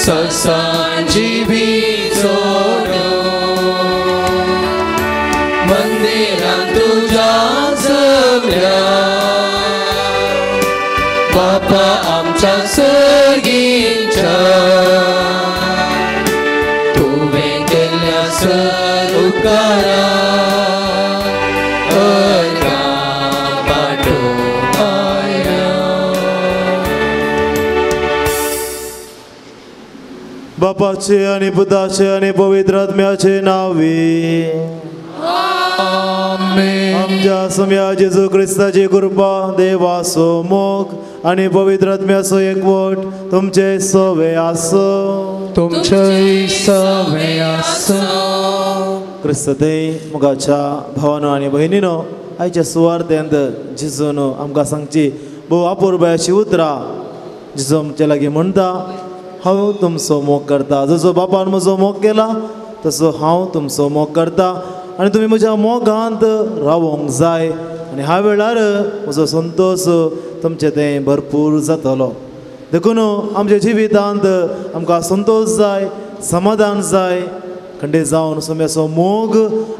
ससांची बी मंदिरांत तुझ्या जमल्या बापा आमच्या सर्गींच्या तुवें केल्ल्या सर उपकारा अर्गां पाठून आयल्या बापाचे आणि पुताचे आणि पवित्र आत्म्याचे नावे आमच्या सम्या जेजू क्रिस्ताची कृपा देवाचो मोग आणि पवित्र आत्म्याचो एकवट तुमचे सवे आसो तुमचे सवे आसो. क्रिस्तते मुगाच्या भावानो आणि बहिणीनो आयच्या सुवार्थेंत जेजून आमकां सांगची भोव अपुर्बाची उतरां जेजू आमचे लागीं म्हणटा हांव तुमचो मोग करता जसो बापान म्हजो मोग केला तसो हांव तुमचो मोग करता आनी तुमी म्हज्या मोगांत रावोंक जाय आनी ह्या वेळार म्हजो संतोश तुमचें तें भरपूर जातलो देखून आमच्या जिवितांत आमकां संतोश जाय समाधान जाय खंडे जावन सोम्याचो मोग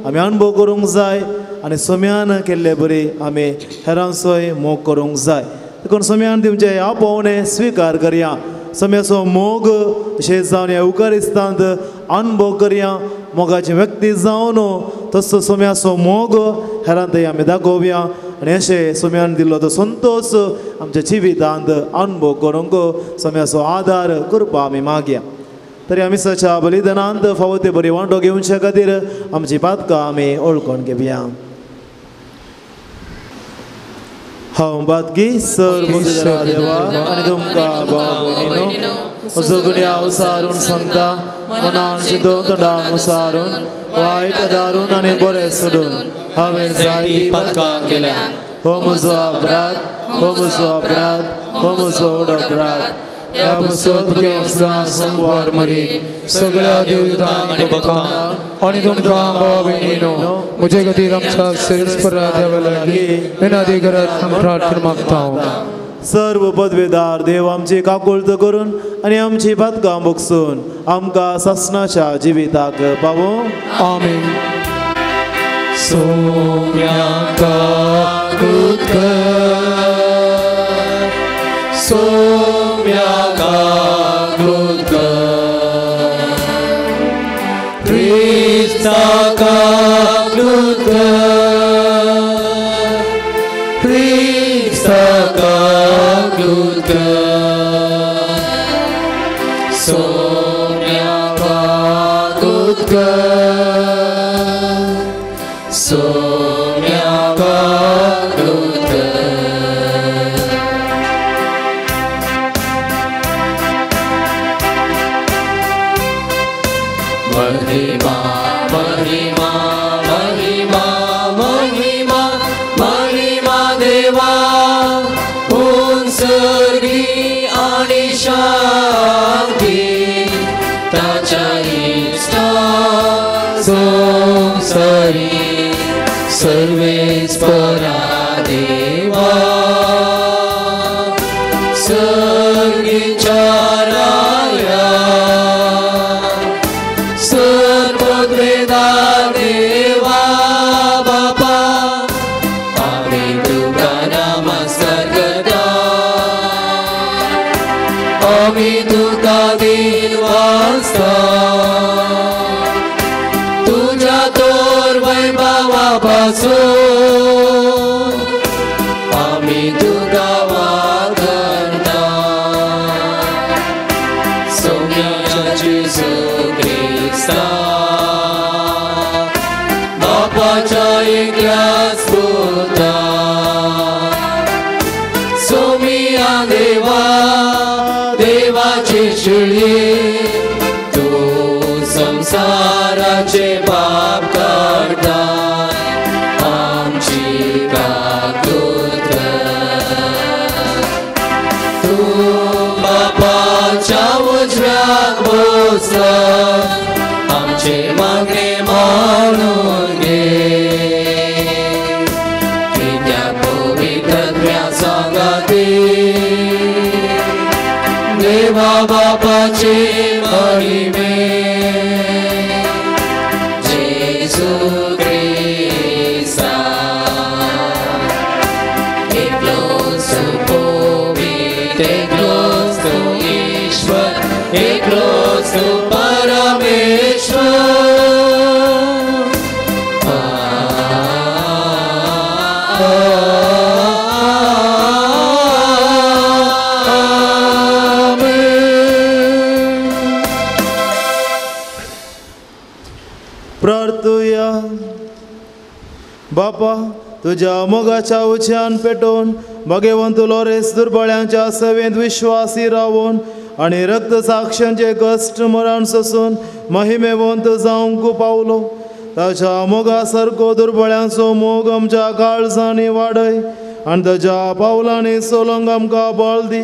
आमी अनुभव करूंक जाय आनी सोम्यान केल्ले बरे आमी हेरांचोय मोग करूंक जाय देखून सोम्यान तुमचे ह्या पावणे स्विकार करया सोम्याचो मोग अशें जावन ह्या उकारिस्तांत अनुभव करया मोगाची व्यक्ती जावन तसो सोम्याचो मोग हेरांतय आमी दाखोवया आनी अशें सोम्यान दिल्लो तो संतोश आमच्या जिवितांत अनुभव करूंक सोम्याचो आदार करपा आमी मागया तरी आमी सच्या बलिदानांत फावो ते बरी वांटो घेवचे खातीर आमची पातकां आमी ओळखून घेवया हांव बातगी सर्वोदरा देवा आनी तुमकां भाव भयणीनो सगळ्या उसारून सांगता मनान चिंतून तोंडान उसारून वायट दारून आनी बरें सोडून हांवें जायतीं पातकां केल्या हो म्हजो अपराध हो म्हजो अपराध हो म्हजो अपराध ह्या बसत संवार मरी सगळ्या देवतांक आनी भक्तांक आनी तुमकां भाव भयणीनो म्हजे खातीर आमच्या सिरस्परा देवा लागीं विनंती करत हांव प्रार्थना मागता सर्व पदवेदार देव आमची काकुळट करून आनी आमची पातकां बगसून आमकां ससनाच्या जिविताक पावो आमीन सोम्याका सोम्याका क्रिस्ताका क्रिस्ताका सोम्याका सोम्याका महिमा महिमा महिमा महिमा महिमा देवा उंचरगी आणि शांती ताच्या इष्टा संसारी सर्वेच परा देवा सर्गीच्या राया सर्वोदवेदार देवा बापा आम्ही तुका नमस्कार करता आम्ही तुका दिन वाजता तुझ्या तोर वैभवापासून आम्ही तुका वागता सोम्याची ख्रिस्ता बापाच्या एकल्याच पुता सोमिया देवा देवाची शिळी तू संसाराचे पाप काढता आमची काकुळट तू बापाच्या उजव्याक बसला आमचे मागणे मानून घे त्या पवित्रत्व्या सांगाती देवा बापाचे महिमे जेसू ख्रिस्ता एकलोच तू पवित्र एकलोच तू ईश्वर एकलोच तू परमेश्वर प्रार्थुया बापा तुझ्या मोगाच्या उच्चान पेटोवन भगवंत लोरेस दुर्बळ्यांच्या सेवेंत विश्वासी रावून आनी रक्त साक्षांचे कश्ट मरण सोसून महिमेवंत जावंक पावलो ताच्या मोगा सारको दुर्बळ्यांचो मोग आमच्या काळजांनी वाडय आनी ताच्या पावलांनी सोलंग आमकां बळ दी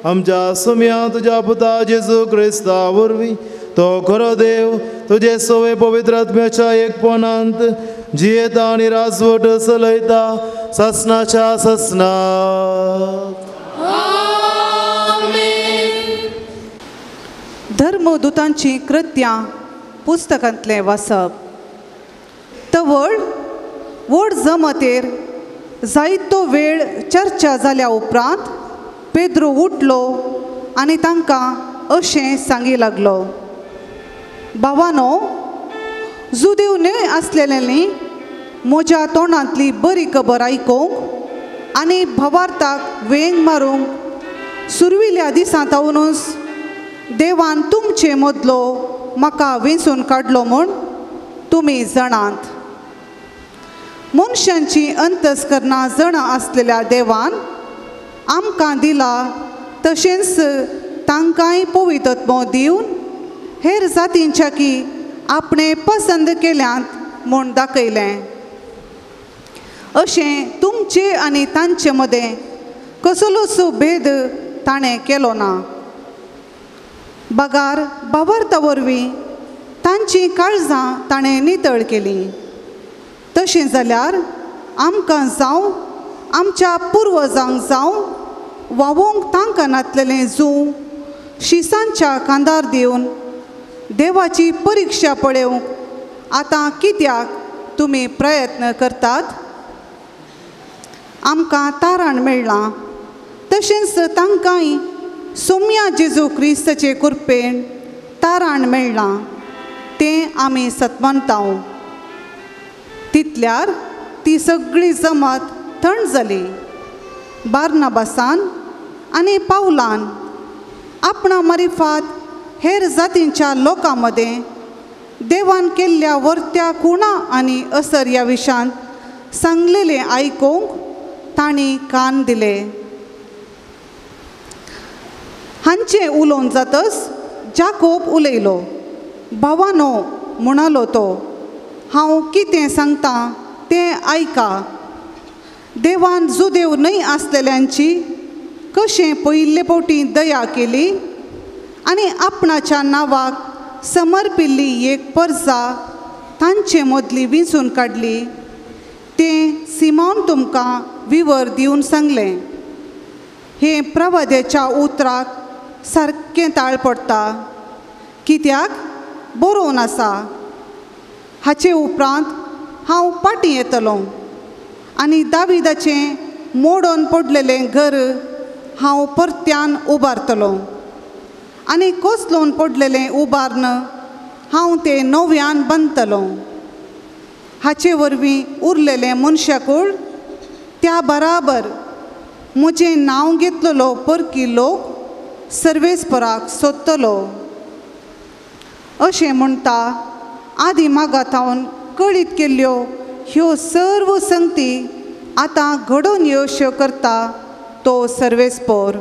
आमच्या सुम्या तुझ्या पुता जेजू क्रिस्ता वरवीं तो खरो देव तुझे सोवे पवित्रात्म्याच्या एकपणांत जियेता आनी राजवट चलयता ससनाच्या ससना धर्मदूतांची कृत्यां पुस्तकांतलें वाचप. तवळ व्हड जमतेर जायतो वेळ चर्चा जाल्या उपरांत पेद्रो उठलो आनी तांकां अशें सांगी लागलो, भावानो, जुदेव न्हय आसलेल्यांनी म्हज्या तोंडांतली बरी खबर आयकूंक आनी भवार्थाक वेंग मारूंक सुरविल्या दिसांतावनूच देवान तुमचे मदलो म्हाका वेंचून काडलो म्हूण तुमी जाणात. मनशांची अंतस्करणां जाणा आसलेल्या देवान आमकां दिला तशेंच तांकांय पवित्र आत्मो दिवन हेर जातींच्या की आपणे पसंद केल्यांत म्हूण दाखयलें. अशें तुमचे आनी तांचे मदें कसलोच भेद ताणें केलो ना. बगार भावार्था वरवीं तांची काळजां ताणें नितळ केलीं. तशें जाल्यार आमकां जावं आमच्या पुर्वजांक जावं वावोंक तांकां नातलेलें जूं शिसांच्या कांदार दिवन देवाची परिक्षा पळोवंक आतां कित्याक तुमी प्रयत्न करतात? आमकां तारण मेळ्ळां तशेंच तांकांय सोम्या जेजू क्रिस्ताचे कृपेन तारण मेळ्ळां तें आमी सतमंतांव. तितल्यार ती सगळी जमत थंड जाली. बार्नाबासान आनी पावलान आपणा मारिफात हेर जातींच्या लोकां मदें देवान केल्ल्या वर्त्या खुणा आनी असर ह्या विशयांत सांगलेलें आयकूंक तांणी कान दिले. हांचे उलोवन जातच जाकोब उलयलो. भावानो म्हणलो तो, हांव कितें सांगतां तें आयका. देवान जुदेव न्हय आसलेल्यांची कशें पयले फावटी दया केली आनी आपणाच्या नांवाक समर्पिल्ली एक परजा तांचे मदली विंचून काडली तें सिमोन तुमकां विवर दिवन सांगलें. हे प्रवाद्याच्या उतराक सारकें ताळ पडटा, कित्याक बरोवन आसा, हाचे उपरांत हांव पाटी येतलों आनी दाविदाचें मोडोन पडलेलें घर हांव परत्यान उबारतलों आनी कोसलोवन पडलेलें उबारन हांव तें नव्यान बांदतलों. हाचे वरवीं उरलेले मनशाकूळ त्या बराबर म्हजें नांव घेतलेलो परकी लोक सर्वेस्पराक सोदतलो. अशें म्हणटा आदी मागातावन कळीत केल्ल्यो ह्यो सर्व संगती आतां घडोवन येवच्यो करता तो सर्वेस्पर.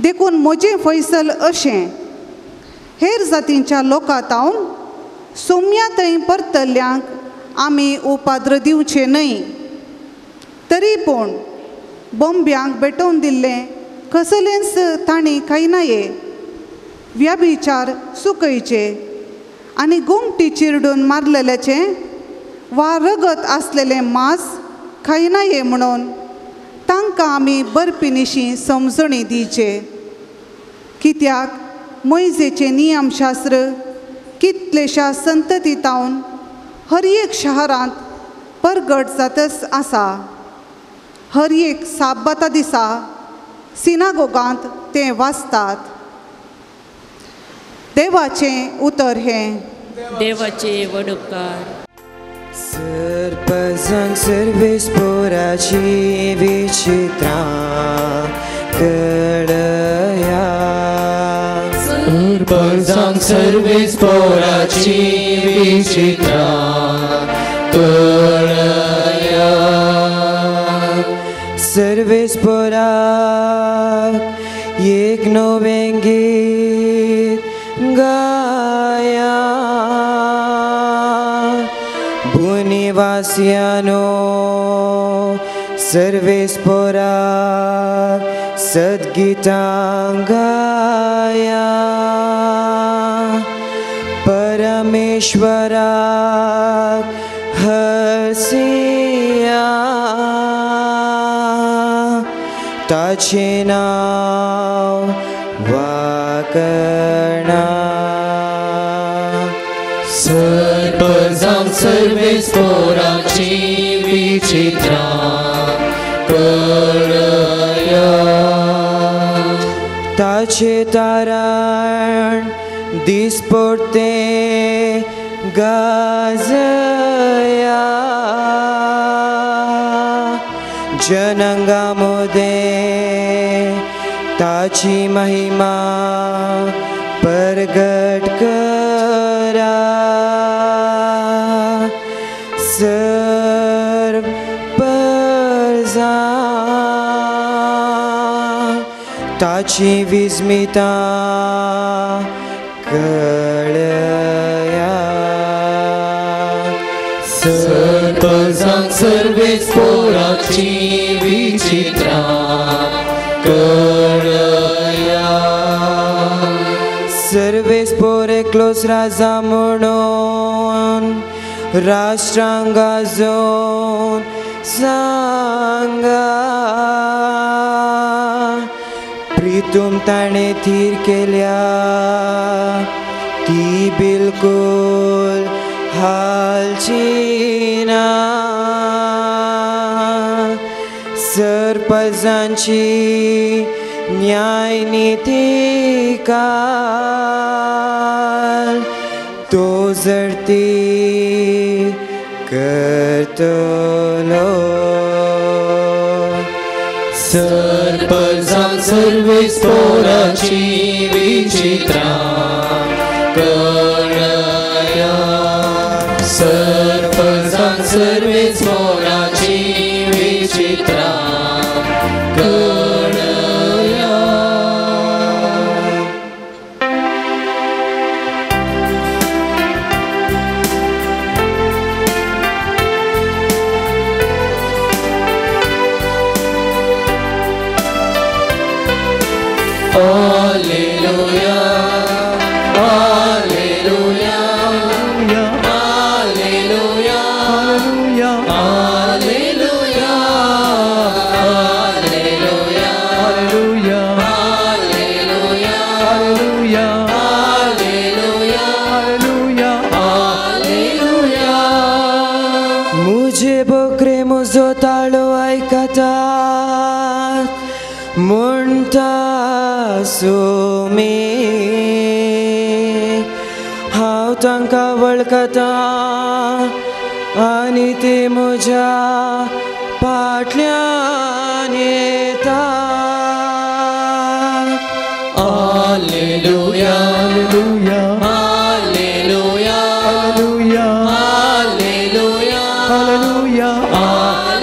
देखून म्हजें फैसल अशें, हेर जातींच्या लोकांतावन सोम्या थंय परतल्ल्यांक आमी उपाद्र दिवचे न्हय. तरी पूण बोंब्यांक भेटोवन दिल्लें कसलेंच तांणी खायनाये, व्याभिचार सुकयचे आनी गुमटी चिरडून मारलेल्याचें वा रगत आसलेलें मांस खायनाये म्हणून तांकां आमी बरपिनिशी समजणी दिवचे. कित्याक मोइजेचें नियमशास्त्र कितलेशा संततीतावन हर एक शारांत परगट जातच आसा. हर एक साबाता दिसा सिनागोगांत ते वाचतात. देवाचें उतर हें. देवाचे वडकार. सर्पसंग सर्वेस्पराची विचित्रां कळया. सर्पसंग सर्वेस्पराची विचित्रां कळया. सर्वेस्पराक एक नवें गीत गाया. भुनिवासियानो सर्वेस्पराक सद्गीतां गाया. परमेश्वराक हसिया. ताचें नांव वाकणा. सर्पजां सर्वेच पोराची विचित्रा कळया ताचे तारण दिसपडते गाजया जनांगामध्ये ताची महिमा प्रगट करा सर्व परजा ताची विस्मिता कळया सर्पजां सर्वेच पोराची विचित्रा कळया सर्वेस पोरे क्लोज राजा म्हणून राष्ट्रांगा जाऊन सांगा प्रीतुम ताणे थीर केल्या ती बिलकुल हालची ना सरपंचांची न्यायनीती काल तो जरती करतलो सर्पजां सर्वेच पोराची विचित्रा कळया सर्पजां सर्वेच पोराची विचित्रा कळया Alleluia, Alleluia, Alleluia, Alleluia, Alleluia, Alleluia, Alleluia, Alleluia, Alleluia. मुझे बकरे मुजो ताळो ऐकतात म्हणटा सोमी हांव तांकां वळखता आनी ते म्हज्या फाटल्यान येता Alleluia, Alleluia, Alleluia, Alleluia, Alleluia, Alleluia,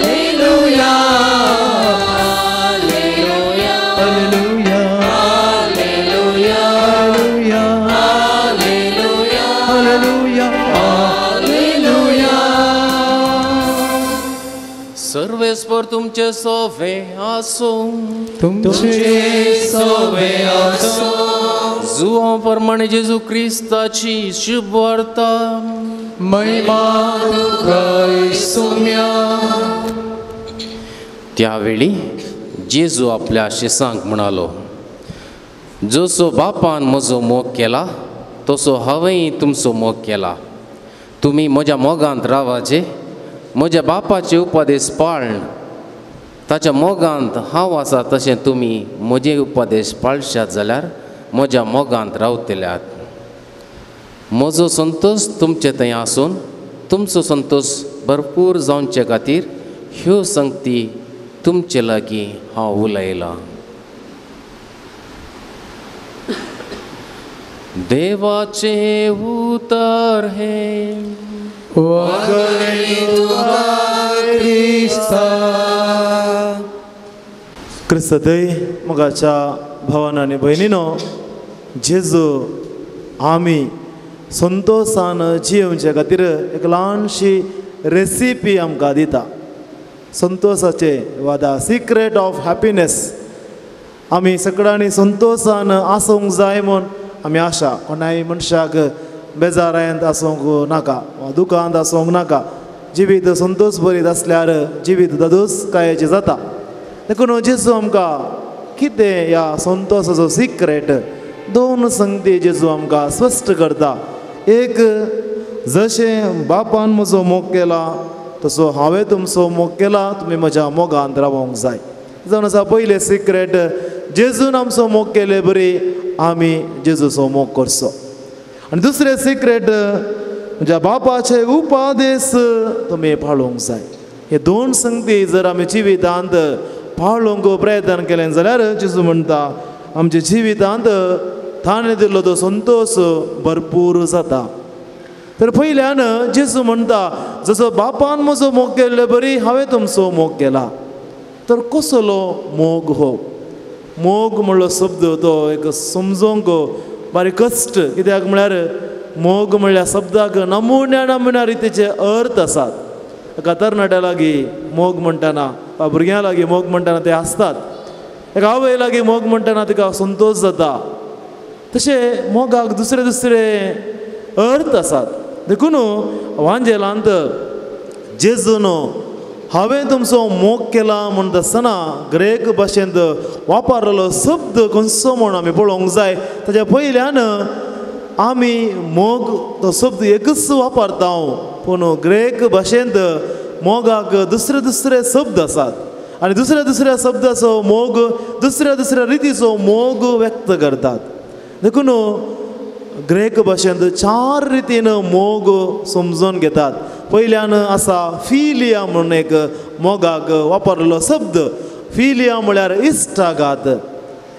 Alleluia, Alleluia, Alleluia, Alleluia, Alleluia, Alleluia. सर्वेस्वर तुमचे सोवे आसो तुमचे सोवे आसो जुआ प्रमाणे जेजू क्रिस्ताची शुभ वार्ता महिमा तुका येसुम्या. त्यावेळी जेजू आपल्या शिसांक म्हणालो, जसो बापान म्हजो मोग केला तसो हांवेंय तुमचो मोग केला. तुमी म्हज्या मोगांत रावाचे, म्हज्या बापाचे उपदेश पाळण. ताच्या मोगांत हांव आसा तशें तुमी म्हजे उपदेश पाळशात जाल्यार म्हज्या मोगांत रावतल्यात. म्हजो संतोश तुमचे थंय आसून तुमचो संतोश भरपूर जावचे खातीर ह्यो संगती तुमचे लागीं हांव उलयलां. देवाचे उतर हे क्रिस्तय मोगाच्या भावांनो आनी भयणीनो, जेजू आमी संतोषान जियोवचे खातीर एक ल्हानशी रेसिपी आमकां दिता. संतोषाचे वा द सिक्रेट ऑफ हॅपिनेस. आमी सगळ्यांनी संतोषान आसूंक जाय म्हूण आमी आशा. कोणाय मनशाक बेजारांत आसूंक नाका वा दुखांत आसूंक नाका. जिवीत संतोष भरीत आसल्यार जिवीत ददोसकायेचें जाता. देखून जेजू आमकां कितें ह्या संतोषाचो सिक्रेट दोन संगती जेजू आमकां स्पश्ट करता. एक, जशें बापान म्हजो मोग केला तसो हांवें तुमचो मोग केला तुमी म्हज्या मोगांत रावोंक जाय जावन आसा पयलें सिक्रेट जेजून आमचो मोग केले बरी आमी जेजूचो मोग करचो आनी दुसरें सिक्रेट म्हज्या बापाचे उपादेश तुमी पाळोवंक जाय हे दोन संगती जर आमी जिवितांत पाळोवंक प्रयत्न केलें जाल्यार जेजू म्हणटा आमच्या जिवितांत ताणें दिल्लो तो संतोश भरपूर जाता तर पयल्यान जेजू म्हणटा जसो बापान म्हजो मोग केल्ले बरी हांवें तुमचो मोग केला तर कसलो मोग हो मोग म्हणलो शब्द तो एक समजोवंक बारीक कश्ट कित्याक म्हळ्यार मोग म्हणल्या शब्दाक नमुन्या रितीचे अर्थ आसात एका तरणाट्या लागीं मोग म्हणटाना वा भुरग्यां लागीं मोग म्हणटाना ते आसतात एका आवय लागीं मोग म्हणटाना तिका संतोश जाता तशें मोगाक दुसरे दुसरे अर्थ आसात देखून वांजेलांत जेजून हांवें तुमचो मोग केला म्हणटा आसतना ग्रेक भाशेंत वापरलेलो शब्द खंयचो म्हूण आमी पळोवंक जाय ताच्या पयल्यान आमी मोग तो शब्द एकच वापरता पूण ग्रेक भाशेंत मोगाक दुसरे दुसरे शब्द आसात आनी दुसऱ्या दुसऱ्या शब्दाचो मोग दुसऱ्या दुसऱ्या रितीचो मोग व्यक्त करतात देखून ग्रेक भाशेंत 4 रितीन मोग समजून घेतात पयल्यान आसा फिलिया म्हणून एक मोगाक वापरलेलो शब्द फिलिया म्हळ्यार इश्टाघात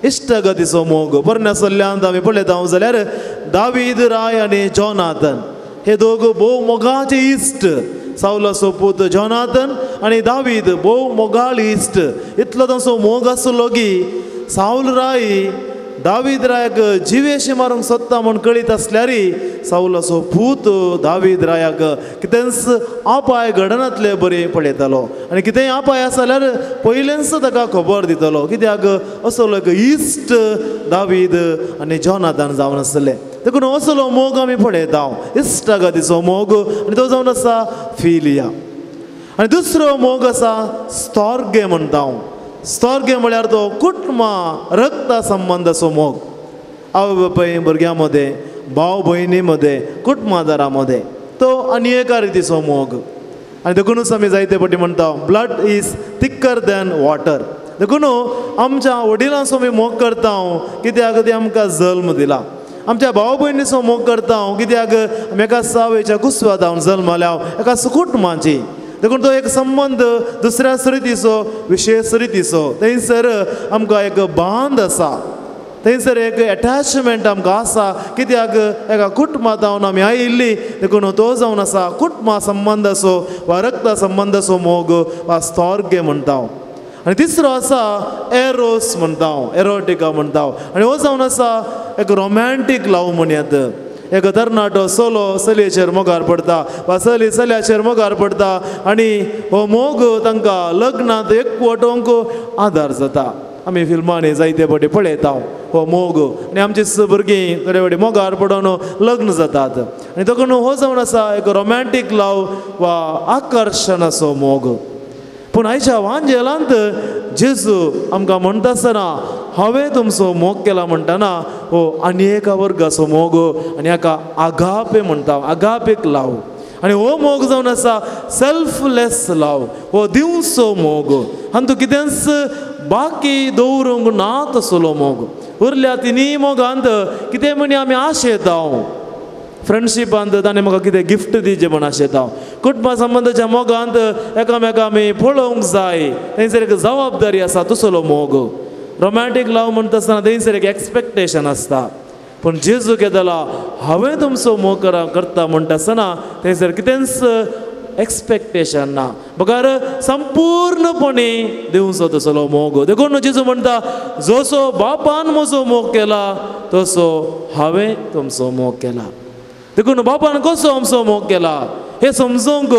इश्टगतीचो मोग परमेसल्यांत आमी पळयता जाल्यार दावीद राय आनी जोनाथन हे दोग भोव मोगाचे इश्ट सावलाचो पूत जोनाथन आनी दावीद भोव मोगाळ इश्ट इतलो तांचो मोग आसलो की सावल राय दावीद रायाक जिवेशी मारूंक सोदता म्हूण कळीत आसल्यार सावलाचो पूत दावीद रायाक कितेंच आपाय घडनातले बरे पळयतालो आनी कितेंय आपाय आसा जाल्यार पयलेंच ताका खबर दितलो कित्याक असलो एक इश्ट दावीद आनी जोनाथन जावन आसले देखून असलो मोग आमी पळयता इश्टागतीचो मोग आनी तो जावन आसा फिलिया आनी दुसरो मोग आसा स्टॉर्गे म्हणटा हांव स्टॉर्गे म्हळ्यार तो कुटुंबा रक्ता संबंधाचो मोग आवय बापाय भुरग्यां मदें भाव भयणी मदें कुटुंबादारा मदें तो आनी एका रितीचो मोग आनी देखूनच आमी जायते फावटी म्हणटा blood is thicker than water देखून आमच्या वडिलांचो आमी मोग करता कित्याक ते आमकां जल्म दिला आमच्या भाव भयणीचो मोग करता कित्याक आमी एका सावेच्या कुस्वात हांव जल्माल्या एका कुटुंबाची देखून तो एक संबंध दुसऱ्या रितीचो विशेष रितीचो थंयसर आमकां एक बांद आसा थंयसर एक एटॅचमेंट आमकां आसा कित्याक एका कुटुंबांत जावन आमी आयिल्लीं देखून तो जावन आसा कुटुंबा संबंधाचो वा रक्ता संबंधाचो मोग वा स्टॉर्गे म्हणटा आनी तिसरो आसा एरोस म्हणटा एरोटिका म्हणटा आनी हो जावन आसा एक रोमॅन्टीक लव म्हणयात एक तरणाटो चलो चलयेचेर मोगार पडटा वा चली चल्याचेर मोगार पडटा आनी हो मोग तांकां लग्नांत एकवटोवंक आदार जाता आमी फिल्मांनी जायते फावटी पळयता हो मोग आनी आमची भुरगीं थोडे फावटी मोगार पडोवन लग्न जातात आनी देखून हो जावन आसा एक रोमॅन्टीक लव वा आकर्शणाचो मोग पूण आयच्या वांजेलांत जेजू आमकां म्हणटा आसतना हांवें तुमचो मोग केला म्हणटाना हो आनी एका वर्गाचो मोग आनी हाका आगापे म्हणटा आगापेक लाव आनी हो मोग जावन आसा सेल्फलेस लाव हो दिवचो मोग आनी तूं कितेंच बाकी दवरूंक ना तसलो मोग उरल्या तिनी मोगांत कितें म्हणी आमी आशेता फ्रेंडशिपांत ताणें म्हाका कितें गिफ्ट दिवचें म्हण आशेता कुटुंबा संबंदाच्या मोगांत एकामेका आमी पळोवंक जाय थंयसर एक जबाबदारी आसा तसलो मोग रोमॅन्टीक लव म्हणटा आसतना थंयसर एक एक्सपेक्टेशन आसता पूण जेजू केदला हांवें तुमचो मोग करता म्हणटा आसतना थंयसर कितेंच एक्सपेक्टेशन ना बगर संपूर्णपणे दिवचो तसलो मोग देखून जेजू म्हणटा जसो बापान म्हजो मोग केला तसो हांवें तुमचो मोग केला देखून बापान कसो आमचो मोग केला हे समजूंक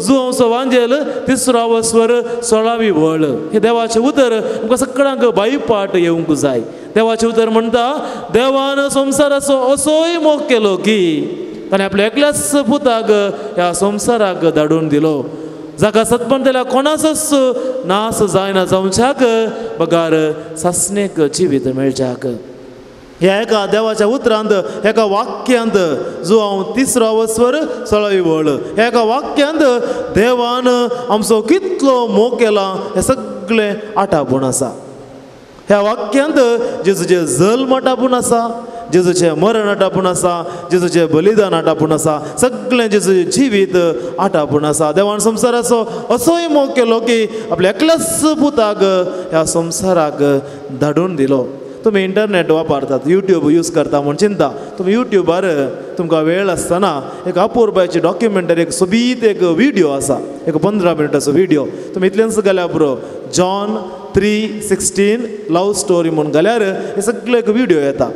जो आमचो वांजेल 3रा स्वर 16वी वळ हे देवाचें उतर आमकां सगळ्यांक बायपाट येवंक जाय देवाचें उतर म्हणटा देवान संवसाराचो असोय मोग केलो की ताणें आपल्या एकल्याच पुताक ह्या संवसाराक धाडून दिलो जाका सतपण जाल्यार कोणाचोच नाश जायना जावच्याक बगार सासणेक जिवीत मेळच्याक ह्या एका देवाच्या उतरांत एका वाक्यांत जो हांव तिसरो अवस्वर सळावी वळ ह्या एका वाक्यांत देवान आमचो कितलो मोग केला हें सगळें आटापून आसा. ह्या वाक्यांत जेजूचे जल्म आटापून आसा, जेजूचें मरण आटापून आसा, जेजूचें बलिदान आटापून आसा, सगळें जेजूचें जिवीत आटापून आसा. देवान संवसाराचो असोय मोग केलो की आपल्या एकल्याच पुताक ह्या संवसाराक धाडून दिलो. तुम्ही इंटरनेट वापरतात, यूट्यूब यूज करता म्हूण चिंता. तुम्ही यूट्यूबार तुमकां वेळ आसतना एक अपूर्बाची डॉक्युमेंटरी एक सोबीत एक व्हिडिओ आसा, एक 15 मिनटाचो व्हिडिओ. तुमी इतलेंच गेल्यार पुरो जॉन 3:16 लव स्टोरी म्हणून गेल्यार हे सगळे एक व्हिडिओ येता.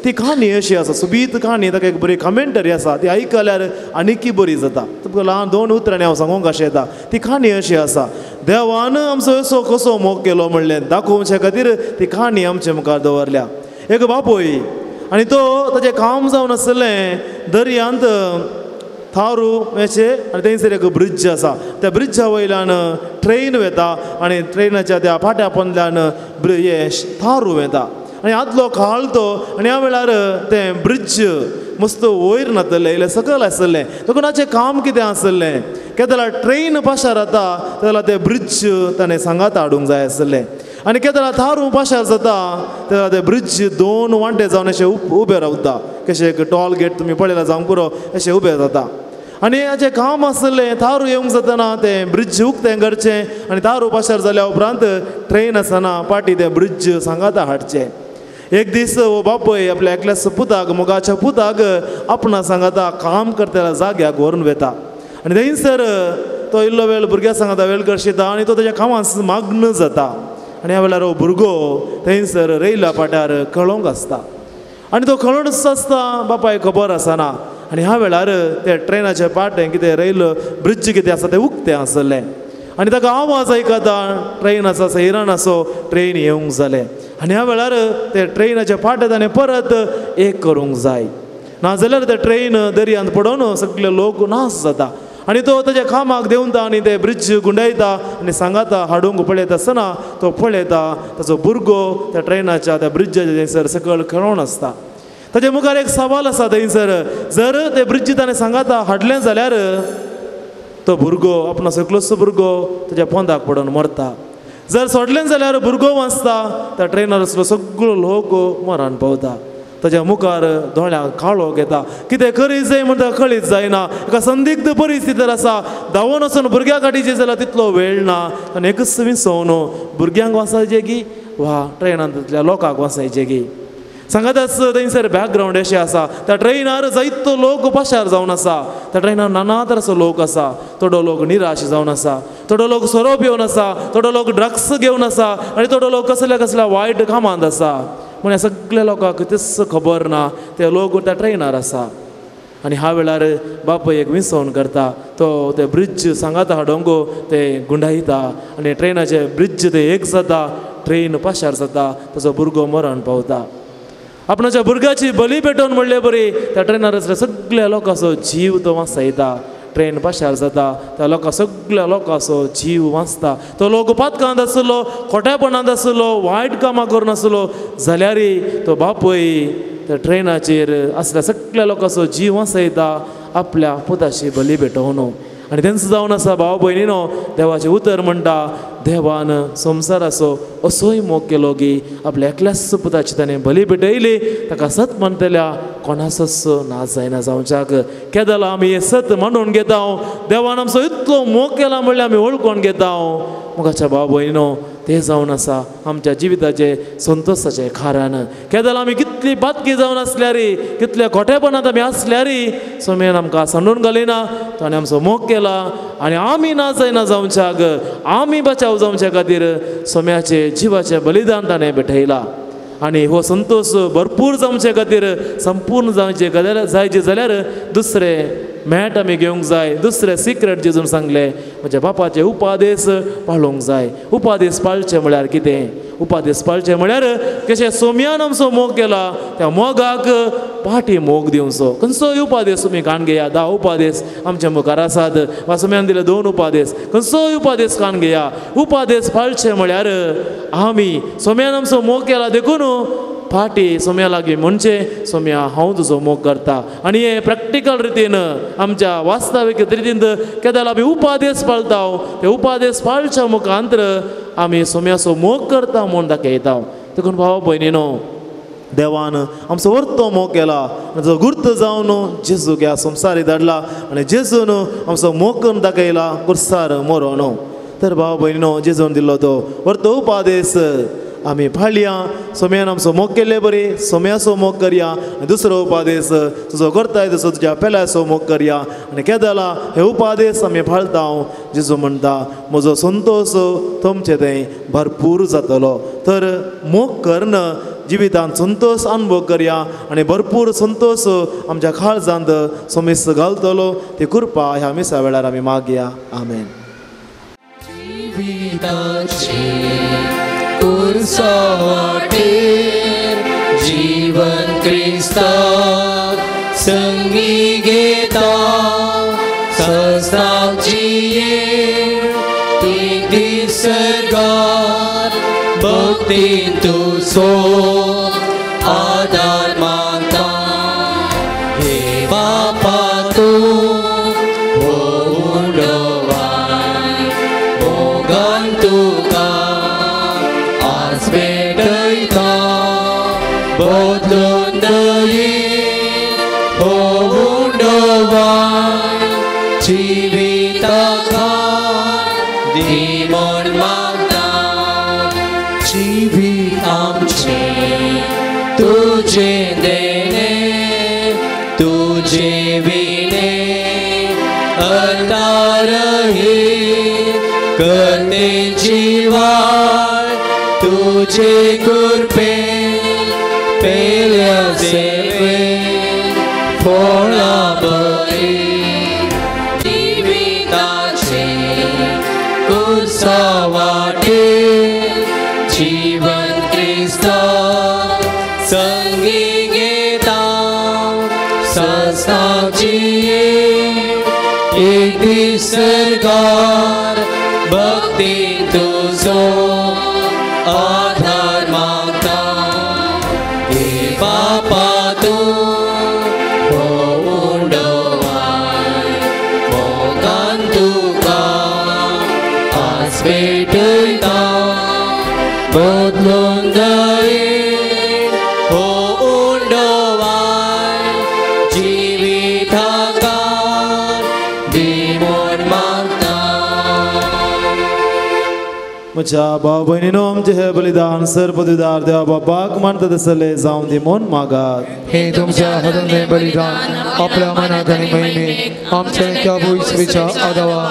ती कहाणी अशी आसा, सोबीत कहाणी, ताका एक बरी कमेंटरी आसा, ती आयकल्यार आनीक बरी जाता. तुमकां ल्हान 2 उतरांनी हांव सांगूंक अशें येता. ती कहाणी अशी आसा, देवान आमचो असो कसो मोग केलो म्हणलें दाखोवचे खातीर ती कहाणी आमचे मुखार दवरल्या. एक बापोय आनी तो ताचें काम जावन आसलें दर्यांत थारू अशें, आनी थंयसर एक ब्रिज आसा. त्या ब्रिजा वयल्यान ट्रेन वता आनी ट्रेनाच्या त्या फाट्या पंदल्यान हे थारू वता. आनी आदलो काळ तो आनी ह्या वेळार तें ब्रिज मस्त वयर नातलें इल्लें सकयल आसलें. कोणाचें काम कितें आसलें, केदार ट्रेन पाशार जाता जाल्यार तें ब्रिज ताणें सांगात हाडूंक जाय आसलें. आनी केदार थारू पाशार जाता जाल्यार तें ब्रिज 2 वांटे जावन अशें उबें रावता. कशें एक टॉल गेट तुमी पळयला जावं पुरो अशें उबें जाता. आनी हाचें काम आसलें थारू येवंक जातना तें ब्रिज उक्तें करचें आनी थारू पाशार जाल्या उपरांत ट्रेन आसतना पाटी तें ब्रिज सांगाता हाडचें. एक दीस हो बापूय आपल्या एकल्याच पुताक मोगाच्या पुताक आपणा सांगाता काम करतल्या जाग्याक व्हरून वेता. आनी थंयसर तो इल्लो वेळ भुरग्या सांगाता वेळ करशिता आनी तो तेज्या कामांत मग्न जाता. आनी ह्या वेळार हो भुरगो थंयसर रेल्वे पाट्यार कळोंक आसता आनी तो कळोनच आसता बापायक खबर आसना. आनी ह्या वेळार ते ट्रेनाचे पाटें कितें रेल्वे ब्रिज कितें आसा तें उक्तें आसलें आनी ताका आवाज आयकता ट्रेन आसा सैरान आसो ट्रेन येवंक जालें. आनी ह्या वेळार ते ट्रेनाच्या फाटे ताणें परत एक करूंक जाय, नाजाल्यार ते ट्रेन दर्यांत पडोवन सगळे लोक नाश जाता. आनी तो ताच्या कामाक देंवता आनी ते ब्रिज गुंडायता आनी सांगाता हाडूंक पळयता आसतना तो पळयता ताचो भुरगो त्या ट्रेनाच्या त्या ब्रिजाच्या थंयसर सकयल खेळोन आसता. ताच्या मुखार एक सवाल आसा थंयसर, जर ते ब्रिज ताणें सांगाता हाडलें जाल्यार तो भुरगो आपणा सकलोसो भुरगो ताच्या पोंदाक पडोन मरता. जर सोडलें जाल्यार भुरगो वाचता, त्या ट्रेनार असलो सगळो लोक मरण पावता. ताच्या मुखार दोळ्यांक काळो घेता, कितें करीत जाय म्हण ताका कळीत जायना. एका संदिग्ध परिस्थितीर आसा, धांवून वचून भुरग्या काडीचे जाल्यार तितलो वेळ ना. आनी एकच विसवून भुरग्यांक वाचायचे की वा ट्रेनांतल्या लोकांक वाचायचे की. सांगाताच थंयसर बॅकग्रावंड अशें आसा, त्या ट्रेनार जायतो लोक पाशार जावन आसा. त्या ट्रेनार नाना तराचो लोक आसा. थोडो लोक निराश जावन आसा, थोडो लोक सोरो पिवन आसा, थोडो लोक ड्रग्स घेवन आसा आनी थोडो लोक कसल्या कसल्या वायट कामांत आसा. पूण ह्या सगळ्या लोकांक तेच खबर ना, ते लोक त्या ट्रेनार आसा. आनी ह्या वेळार बापूय एक विसवण करता, तो ते ब्रिज सांगाता हाडोंक ते गुंडायता आनी ट्रेनाचे ब्रिज ते एक जाता, ट्रेन पाशार जाता, ताचो भुरगो मरण पावता. आपणाच्या भुरग्याची बली पेटोवन म्हणले बरी, त्या ट्रेनार आसल्या सगळ्या लोकांचो जीव तो वाचयता. ट्रेन पाशार जाता, त्या लोकां सगळ्या लोकांचो जीव वाचता. तो लोक पातकांत आसलो, खोटेपणांत आसलो, वायट कामां करून आसलो जाल्यारय तो बापूय त्या ट्रेनाचेर असल्या सगळ्या लोकांचो जीव वाचयता आपल्या पुताची बली पेटोवन. आनी तेंच जावन आसा भाव भयणीनो, देवाचें उतर म्हणटा, देवान संवसाराचो असोय मोग केलो की आपल्या एकल्याच पुताची ताणें बली पेटयली, ताका सत म्हणटल्या कोणाचोच नाश जायना जावच्याक. केदाला आमी हे सत म्हणून घेता, देवान आमचो इतलो मोग केला म्हणल्यार आमी वळखून घेता. मोगाच्या भाव भयणीनो, ते जावन आसा आमच्या जिविताचे संतोशाचें कारण. केदार आमी कितली पातकी जावन आसल्यारय, कितल्या खोटेपणांत आमी आसल्यारय सोम्यान आमकां सांडून घालिना. ताणें आमचो मोग केला आनी आमी ना जायना जावच्याक, आमी बचाव जावच्या खातीर सोम्याचे जिवाचें बलिदान ताणें भेटयलां. आनी हो संतोश भरपूर जावचे खातीर, संपूर्ण जावचे जायचे जाल्यार दुसरें मॅट आमी घेवंक जाय. दुसरें सिक्रेट जेजून सांगलें, म्हज्या बापाचे उपादेश पाळोवंक जाय. उपादेश पाळचे म्हळ्यार कितें? उपादेश पाळचे म्हळ्यार कशें सोम्यान आमचो मोग केला, त्या मोगाक पाटी मोग दिवचो. खंयचोय उपादेश तुमी कान घेया, 10 उपादेश आमच्या मुखार आसात, वा सोम्यान दिले 2 उपादेश, खंयचोय उपादेश कान घेया. उपादेश पाळचे म्हळ्यार आमी सोम्यान आमचो मोग केला देखून फाटी सोम्या लागीं म्हणचे सोम्या हांव तुजो मोग करता आनी हे प्रॅक्टिकल रितीन आमच्या वास्तवीक रितीन केदां आमी उपादेश पाळटा ते उपादेश पाळच्या मुखांतर आमी सोम्याचो मोग करता म्हूण दाखयता देखून भाव भयणीनो देवान आमचो वर्तो मोग केला जो गुर्त जावन जेजूक ह्या संवसारी धाडला आनी जेजून आमचो मोग करून दाखयला कुर्सार मरोन तर भाव भयणीनो जेजून दिल्लो तो वर्तो उपादेश आमी फाळया सोम्यान आमचो मोग केल्ले बरी सोम्याचो मोग करया आनी दुसरो उपादेश तुजो करताय तसो तुज्या पेल्याचो मोग करया आनी केदाला हे उपादेश आमी फाळटा जेजू म्हणटा म्हजो संतोश तुमचे थंय भरपूर जातलो तर मोग करन जिवितांत संतोष अनुभव करया आनी भरपूर संतोष आमच्या काळजांत सोमीस घालतलो ती कृपा ह्या मिसा वेळार आमी मागया आमेन. जीवन क्रिस्ताक संगी घेता संस्थाची एक दीस सरकार भक्तीन तुजो आदार मागता हे बापा तूं उडोवाय मोगान तुका आज भेटयता बदलून दयेन हो उडोवाय जिविताका दी म्हण मागता जिवीत आमचे तुजे देणे तुजे विणे अंतरही करते जीवार तुझे कृपे पेल्या सेवे फोळा बरी जिविताचे कुर्सावाटे जीवन क्रिस्ता संगी घेता संस्थाची एक दीस सरकार भक्ती तुजो आधार मागता हे बापा तूं उडोवाय मोगान तुका आज भेटयता बदलून दयेन हो उडोवाय जिविताका दी म्हण मागता. म्हज्या भाव भयणीनो आमचे हे बलिदान सर्पदिदार देवा बापाक मानता तसले जावन दी म्हूण मागात. हे तुमच्या हातांतले बलिदान आपल्या मनात आनी महिमेक आमच्या त्या भुयसरीच्या आदावा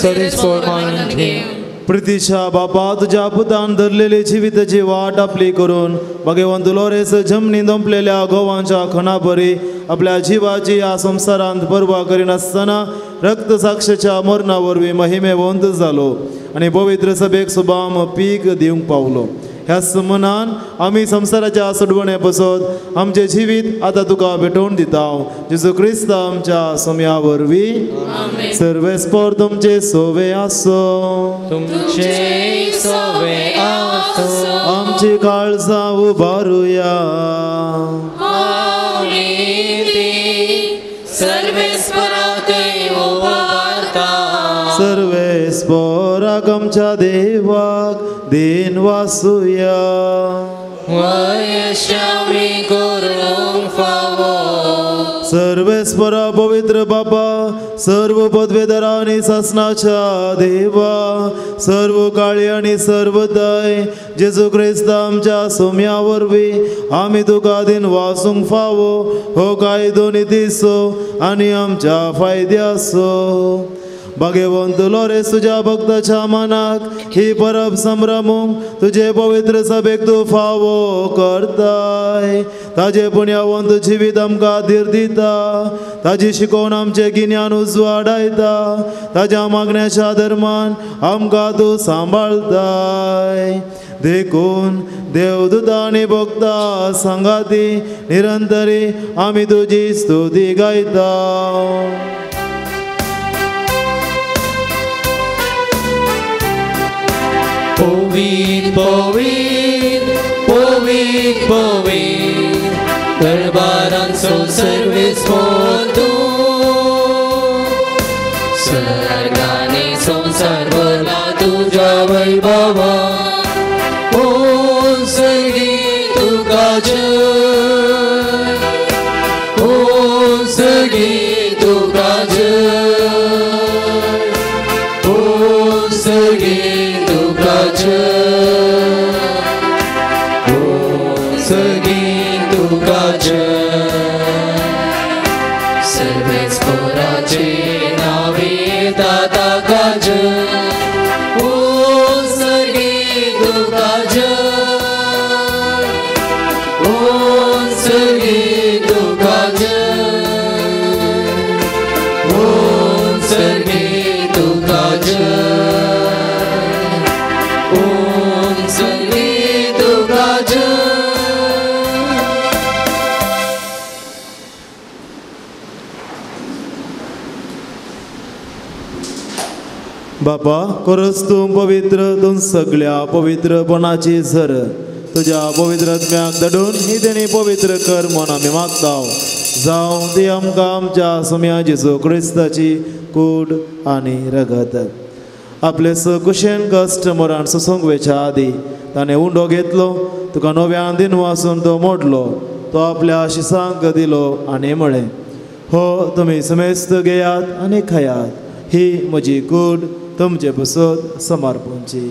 सदीसपण मानून ठेव. प्रितीच्या बापा तुझ्या पुतान धरलेली जिविताची वाट आपली करून भगवंत लोरेस जमनी दंपलेल्या गोवांच्या खणापरी आपल्या जीवाची ह्या संसारांत परवा करिनासतना रक्त साक्षाच्या मरणा वरवीं महिमेवंत जालो आनी पवित्र सभेक सुबाम पीक दिवंक पावलो. ह्याच मनान आमी संसाराच्या सडवणे पसत आमचे जिवीत आतां तुका भेटोवन दिता. जेजू क्रिस्त आमच्या सोम्या वरवीं सर्वेस्पर तुमचे सोवे आसो तुमचे सोवे आसो आमची काळजां उबारुया सर्वेस्पराकय उबारता सर्वेस्पराक आमच्या देवाक दिन वासुया वयशामी करूंक फावो सर्वेस्परा पवित्र बापा सर्व पदवेदारा आनी सासणाच्या देवा सर्व काळी आनी सर्व दय जेजू क्रिस्त आमच्या सोम्या वरवीं आमी तुका दिन वासूंक फावो हो कायदो नितीसो आनी आमच्या फायद्याचो. भगवंत लोरेस तुझ्या भक्ताच्या मनाक ही परब संभ्रमूंक तुझे पवित्र सभेक तूं फावो करताय. ताजे पुण्यवंत जिवीत आमकां धीर दिता ताजी शिकोवन आमचे गिन्यान उजवाडायता ताज्या मागण्याच्या धर्मान आमकां तूं सांबाळताय. देखून देवदूता आनी भक्ता सांगाती निरंतरी आमी तुजी स्तुती गायता. पवित्र पवित्र पवित्र पवित्र दरबारांचो सर्वेस्पो तूं सर्गांनी संसार भरला तुज्या वैभवान ओ सर्गी तुका जय ओ सर्गी तुका जय ओ सर्गी तुका जय ओ सर्गी तुका जय सर्वेच पोराचे नावे दाता का जय ओ सर्गी तुका जय ओ सर्गी तुका जय ओ सर्गी तुका जय ओ सर्गी तुका जय बापा खरंच तूं पवित्र तूं सगळ्या पवित्रपणाची झर तुज्या पवित्र आत्म्याक धाडून ही तेणी पवित्र कर म्हूण आमी मागता जावं ती आमकां आमच्या सोम्या जेजू क्रिस्ताची कूड आनी रगत आपले कुशेन कश्ट मरण सोसूंक वेच्या आदी ताणें उंडो घेतलो तुका नव्यान दिन वाचून तो मोडलो तो आपल्या शिसांक दिलो आनी म्हळें हो तुमी समेस्त घेयात आनी खायात ही म्हजी कूड तुमचे बसत समर्पणची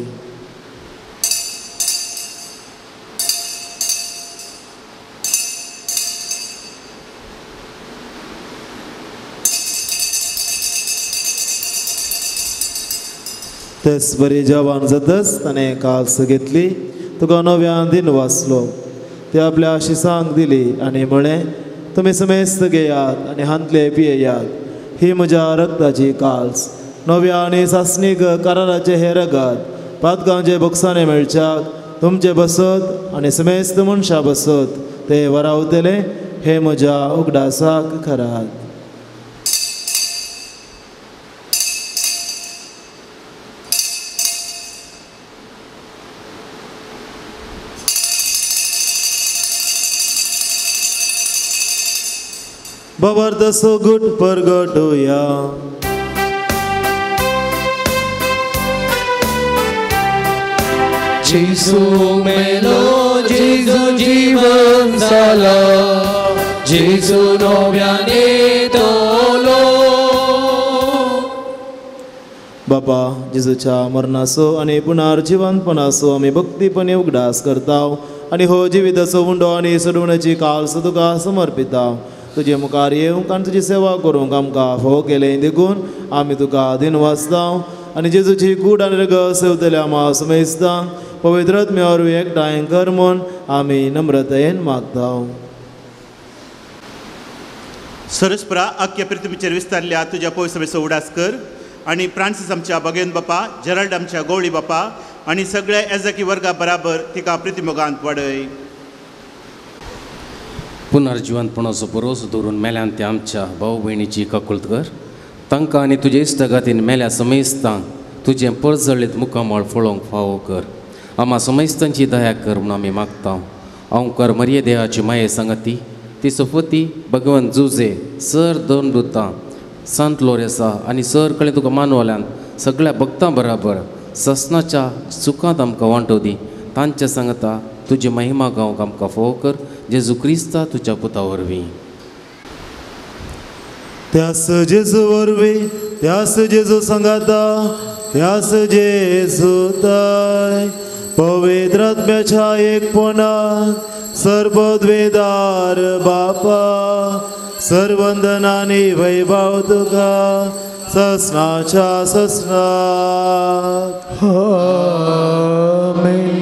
तेच बरी जवान जातच ताणें कास घेतली तुका नव्यान दिन वाचलो ते आपल्या शिसांक दिली आनी म्हळें तुमी समेस्त घेयात आनी हांतले पियेयात ही म्हज्या रक्ताची काल्स नव्या आनी सासणीक कराराचे हे रगत पातकांचे बक्षाने मेळच्याक तुमचे बसत आनी समेस्त मनशां बसत ते वरावतले हे म्हज्या उगडासाक खरात बाबर तसो गुट परगटोया जेजू मेलो जेजू जीवन जाला जेजू नव्याने येतलो बापा जेजूच्या मरणाचो आनी पुनर्जिवंतपणाचो आमी भक्तीपणे उगडास करता आनी हो जिविताचो उंडो आनी सोडवण्याची काल्स तुका समर्पिता तुजे मुखार येवंक आनी तुजी सेवा करूंक आमकां फोव केलें देखून आमी तुका दिन वाचता आनी जेजूची कूड आनी रगत सेवतले आमा समेजता पवित्र आत्म्यावर एकठांय कर म्हूण आमी नम्रतायेन मागता सरस्परा आख्या पृथ्वीचेर विस्तारल्या तुज्या पवित्र सभेचो उडास कर आनी फ्रांसीस आमच्या भगेन बापा जेराल्ड आमच्या गवळी बापा आनी सगळ्या येजकी वर्गा बराबर तिका प्रतिमोगांत वाडय पुनर्जिवंतपणाचो भरोसो दवरून मेल्यान ते आमच्या भाऊ भयणीची काकुळट कर तांकां आनी तुजे इश्टगातीन मेल्या समेस्तांक तुजें परजळीत मुखामळ फळोवंक फावो कर आम्हा समेस्तांची दया कर म्हूण आमी मागता हांव कर मरिये देवाची माये सांगती ती सफती भगवंत जुजे सर दोन दुतां संत लोरेसा आनी सर कडेन तुका मानवल्यान सगळ्या भक्तां बराबर ससनाच्या सुखांत आमकां वांटो दी तांच्या सांगता तुजी महिमा गावंक आमकां फोव कर जेजू क्रिस्ता तुज्या पुता वरवीं त्यास जेजू वरवीं त्यास जेजू सांगाता त्यास जेजू ताय पवित्र आत्म्याच्या एकपणान सर्वद्वेदार बापा सर्वंदनानी वैभव तुका ससनाच्या ससनात आमेन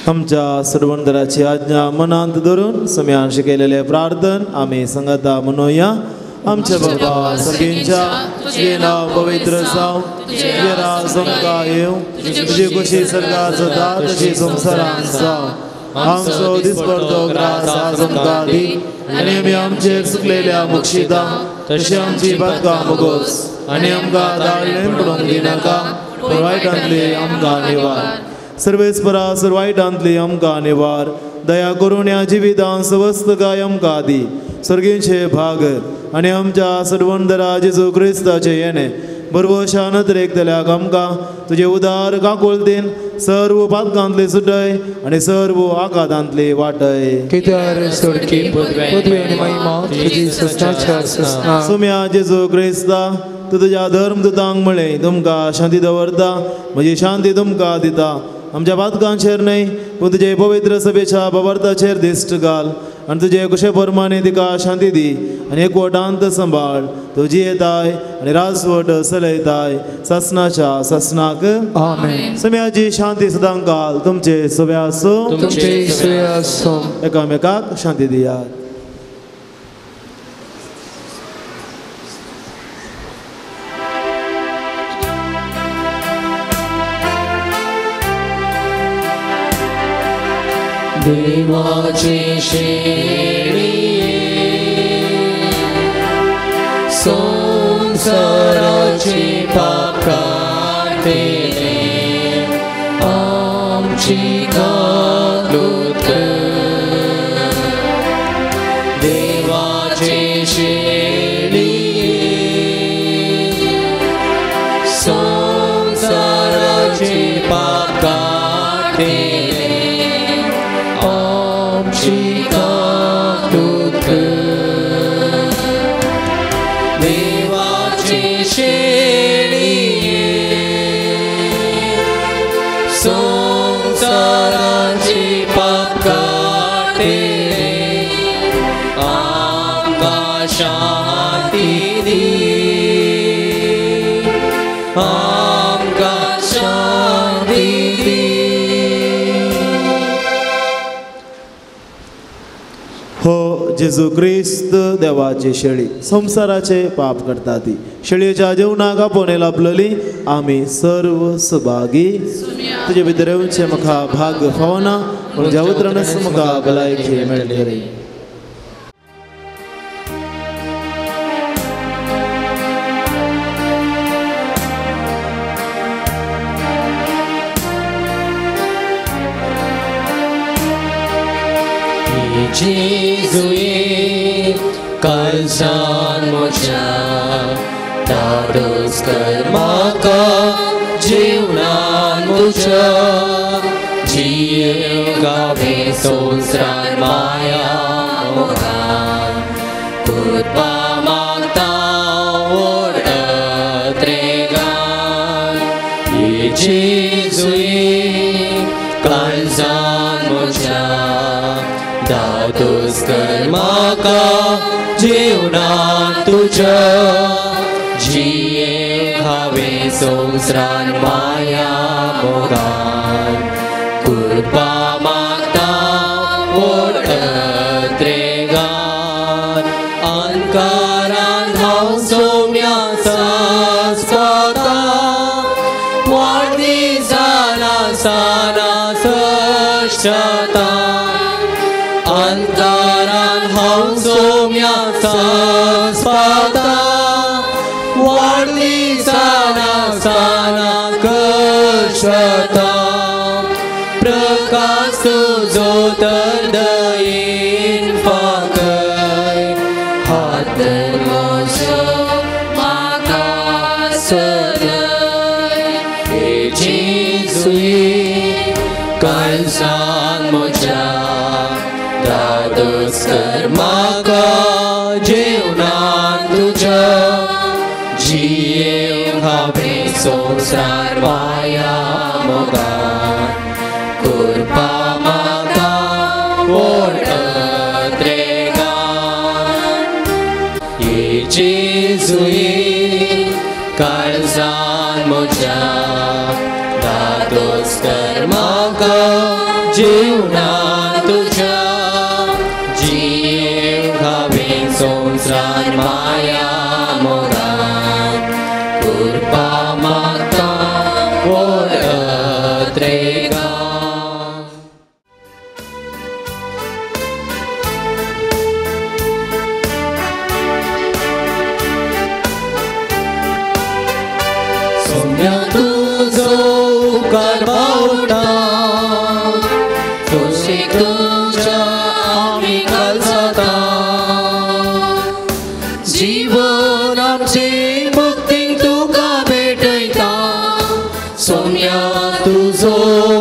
आमच्या सर्वंदराची आज्ञा मनांत धरून सम्यान शिकयलेले प्रार्थन आमी संगता मनोया आमच्या बाबा सगळ्यांच्या तुझे नाव पवित्र जावं तुझे राज आमकां येवं तुझी खुशी सर्गार जाता तशी संवसारांत जावं आमचो दिसपडतो ग्रास आज आमकां दी आनी आमी आमचेर सुकलेल्या मुक्षितां तशी आमची बदकां मुगोस आनी आमकां दाळलें पडूंक दिनाका पूण वायटांतली आमकां निवार सर्वेस्परा सर्वायटांतली आमकां निवार दया करून ह्या जिवितां सवस्त काय आमकां दी स्वर्गीचे भाग आनी आमच्या सडवणदरा जेजू क्रिस्ताचे येणे बरोबर शानतरेक जाल्याक आमकां तुजे उदार काकुळतेन सर्व पातकांतली सुटय आनी सर्व आकांतांतली वाटय कित्यार सोडकी पदवी आनी महिमा तुजी सस्ताच्या सस्ता सुम्या जेजू क्रिस्ता तूं तुज्या धर्मदुतांक म्हळें तुमकां शांती दवरता म्हजी शांती तुमकां दिता आमच्या पातकांचेर न्हय पूण तुजे पवित्र सभेच्या बाबर्ताचेर दिश्ट घाल आनी तुजे कुशे प्रमाणे तिका शांती दी आनी एकवटांत सांबाळ तूं जियेताय आनी राजवट चलयताय ससनाच्या ससनाक आमेन सम्याची शांती सदां घाल तुमचे सभे आसूं तुमचे सवे आसूं एकामेकाक शांती दियात देवाचे शेळी संसाराचे पाप काढले आमची कालूत देवाचे शेळी संसाराचे पाप काढले देवाचे शेळी संसाराचे पाप काढले आमकां शांती दी आमकां शांती दी हो जेजू क्रिस्त देवाची शेळी संसाराचे पाप करता ती शेळयेच्या जेवणाक आपोवणे लाभलेली आमी सर्व सहभागी तुजे भितर येवचे म्हाका भाग फावना पूण ज्या उतरानच म्हाका भलायकी मेळटली जेजुये काळजान म्हज्या दादोस कर म्हाका जीवनान म्हज्या जीव गावे संवसारान माया मोगान कृपा मागता ओडत्रेगान जेजुये काळजान म्हज्या दादोस कर म्हाका जीवनान तुज्या जिये हांवे संवसारान माया मोगान कृपा मागता ओडत्रेगान अंकारान हांव सोम्या सांसता वाडी जाला साना सश्चता अंकारान हांव सोम्या सांसता वाडली साना साना कश्चता प्रकाश तुजो तर दयेन फाकय हात म्हजो म्हाका सदय हे जेजुये काळजान म्हज्या दादोस कर म्हाका जीवनान तुज्या जिये हांवे संवसार माया मोगान कृपा मागता ओडत्रेगान हे जेजुये काळजान म्हज्या दादोस कर म्हाका जीवनान तुज्या संवसार माया मोगान कृपा मागता ओडत्रेगान सोम्या तुझो उपकार भावता कुशीक तुझ्या आमी कालसाता जीवन आमचे भक्तीक तुका भेटयता सोम्या तुझो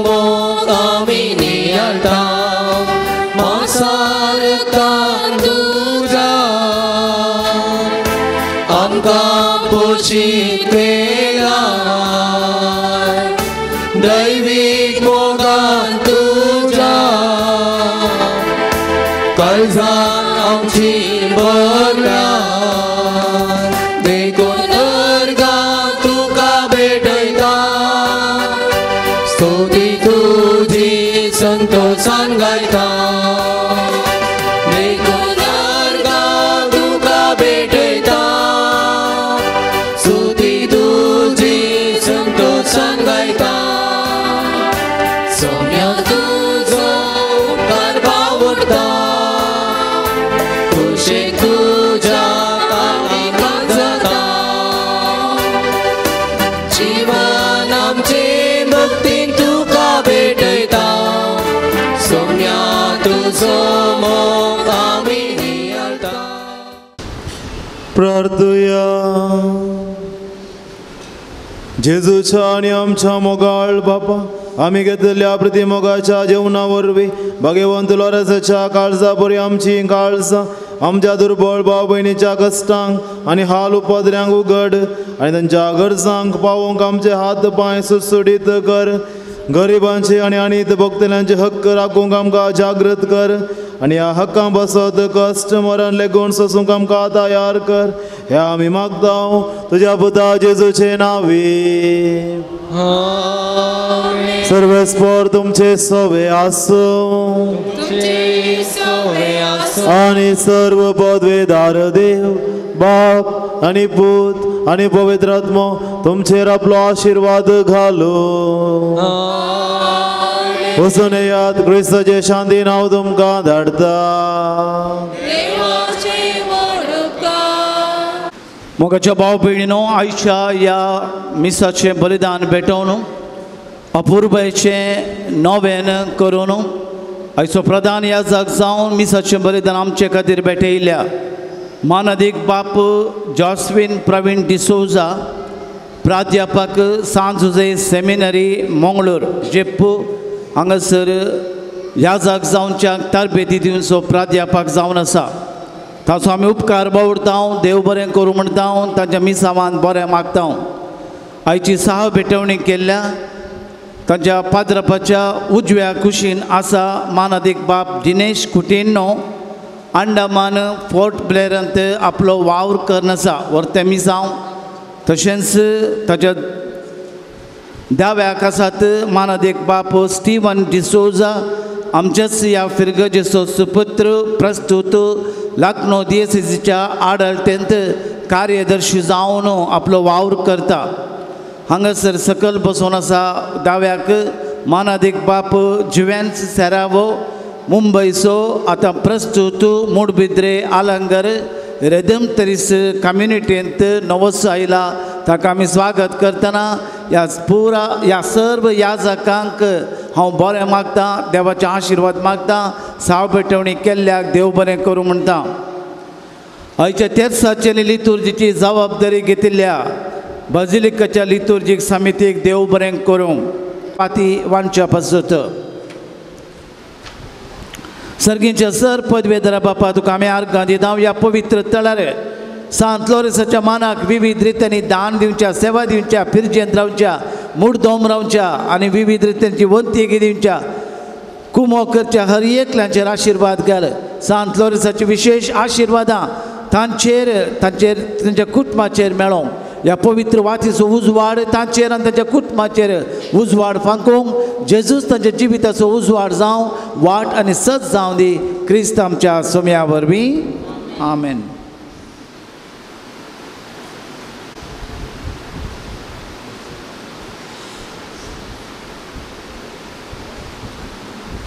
मोग आमी नियाळटा मासारतान तुझा आमकां पोशीक केला दैवीक मोगान तुझा काळजान आमची भरला देखून अर्गां तुका भेटयता स्तुती तुझी संतोषान गायता देखून अर्गां तुका भेटयता स्तुती तुझी संतोषान गायता सोम्या तुझो उपकार भावता कुशीक तुझ्या आमी कालसाता जीवन आमचे भक्तीन तुका भेटयता सोम्या तुझो मोग आमी नियाळटा प्रार्थुया जेजूच्या आनी आमच्या मोगाळ बापा आमी घेतलेल्या प्रतिमोगाच्या जेवणा वरवीं भगवंत लोरसाच्या काळजा बरी आमची काळजां आमच्या दुर्बळ भाव भयणीच्या कश्टांक आनी हाल उपद्र्यांक उगड आनी तांच्या गरजांक पावोवंक आमचे हात पांय सुटसुटीत कर गरिबांचे आनी अनीत भक्तल्यांचे हक्क राखूंक आमकां जागृत कर आनी ह्या हक्कां बसत कश्ट मरण लेगून सोसूंक आमकां तयार कर हे आमी मागता तुज्या पुता जेजूचे नांवी सर्वेस्पर तुमचे सवे आसूं आनी सर्व पदवेदार देव बाप आनी पूत आनी पवित्र आत्मो तुमचेर आपलो आशीर्वाद घालो वचून येयात क्रिस्ताचे शांतीन हांव तुमकां धाडटा मोगाच्या भाव भयणीनो आयच्या ह्या मिसाचें बलिदान भेटोवन अपूर्वेचें नवेन करून आयचो प्रधान याजक जावन मिसाचें बलिदान आमचे खातीर भेटयल्या मानदीक बाप जॉस्विन प्रवीण डिसोजा प्राध्यापक सांजुजे सेमिनरी मंगळूर जेप्पू हांगासर याजक जावनच्या तरबेती दिवचो प्राध्यापक जावन आसा ताचो आमी उपकार बावडटा देव बरें करूं म्हणटा तांच्या मिसावान बरें मागता आयची साह भेटवणी केल्ल्या तांच्या पाद्रपाच्या उजव्या कुशीन आसा मानदीक बाप दिनेश कुटिन्नो अंडमान फोर्ट ब्लेरांत आपलो वावर करन आसा व्हरते मिसांव तशेंच ताच्या दाव्याक आसात मानदीक बाप स्टीवन डिसोजा आमचेच ह्या फिरगजेचो सुपुत्र प्रस्तुत लखनौ दिएसीसीच्या आडळतेंत कार्यदर्शी जावन आपलो वावर करता हांगासर सकल बसून आसा दाव्याक मानदीक बाप जुवेन्स सेरावो मुंबयचो आतां प्रस्तुत मूडबिद्रे आलंगर रेदम तरीस कम्युनिटींत नवस आयला ताका आमी स्वागत करतना ह्या सर्व याजकांक हांव बरें मागता देवाचे आशिर्वाद मागता साव भेटवणी केल्ल्याक देव बरें करूं म्हणटा आयच्या तेर्साचे लितुर्जीची जबाबदारी घेतिल्ल्या बजिलिकाच्या लितुर्जीक समितीक देव बरें करूं पाती वांच्या पसत सर्गींच्या सर पदवेदारा बापा तुका आमी आर्गां दिता ह्या पवित्र तळार सांत लोरेसाच्या मानाक विविध रितींनी दान दिवच्या सेवा दिवच्या फिरजेंत रावच्या मुर्दोम रावच्या आनी विविध रितींची वंती दिवच्या कुमो करच्या हर एकल्याचेर आशिर्वाद घाल सांत लोरेसाची विशेष आशिर्वादां तांच्या कुटुंबाचेर मेळोवं ह्या पवित्र वातीचो उजवाड तांचेर आनी तांच्या कुटुंबाचेर उजवाड फांकूंक जेजूस तांच्या जिविताचो उजवाड जावं वाट आनी सत जावं दी क्रिस्त आमच्या सोम्या वरवीं आमेन.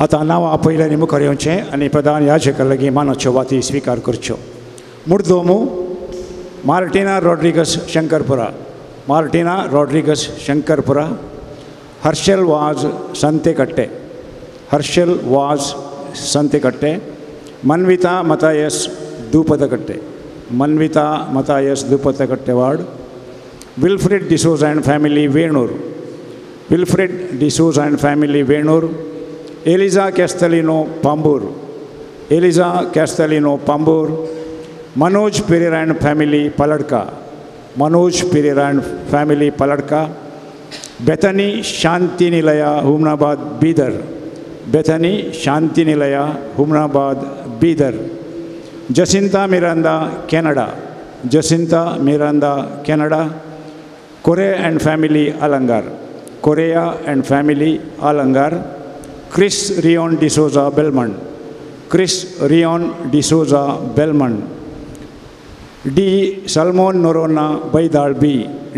आतां नांवां आपयल्यानी मुखार येवचें आनी प्रधान याजका लागीं मानाच्यो वाती स्विकार करच्यो. मुर्दोमू Martina Rodrigues Shankarpura Martina Rodrigues Shankarpura, Harshal Vas Santekatte, Harshal Vas Santekatte, Manvita Mathias Dupatkatte, Manvita Mathias Dupatkattewad, Wilfred D'Souza and family Venur, Wilfred D'Souza and family Venur, Eliza Castelino Pambur, Eliza Castelino Pambur, Manoj Pereira and family Paladka, Manoj Pereira and family Paladka, Bethany Shanti Nilaya Humnabad Bidar, Bethany Shanti Nilaya Humnabad Bidar, Jacinta Miranda Canada, Jacinta Miranda Canada, Correa and family Alangar, Korea and family Alangar, Chris Rayon D'Souza Belmond, Chris Rayon D'Souza Belmond, D Salmon Noronha Baidal B,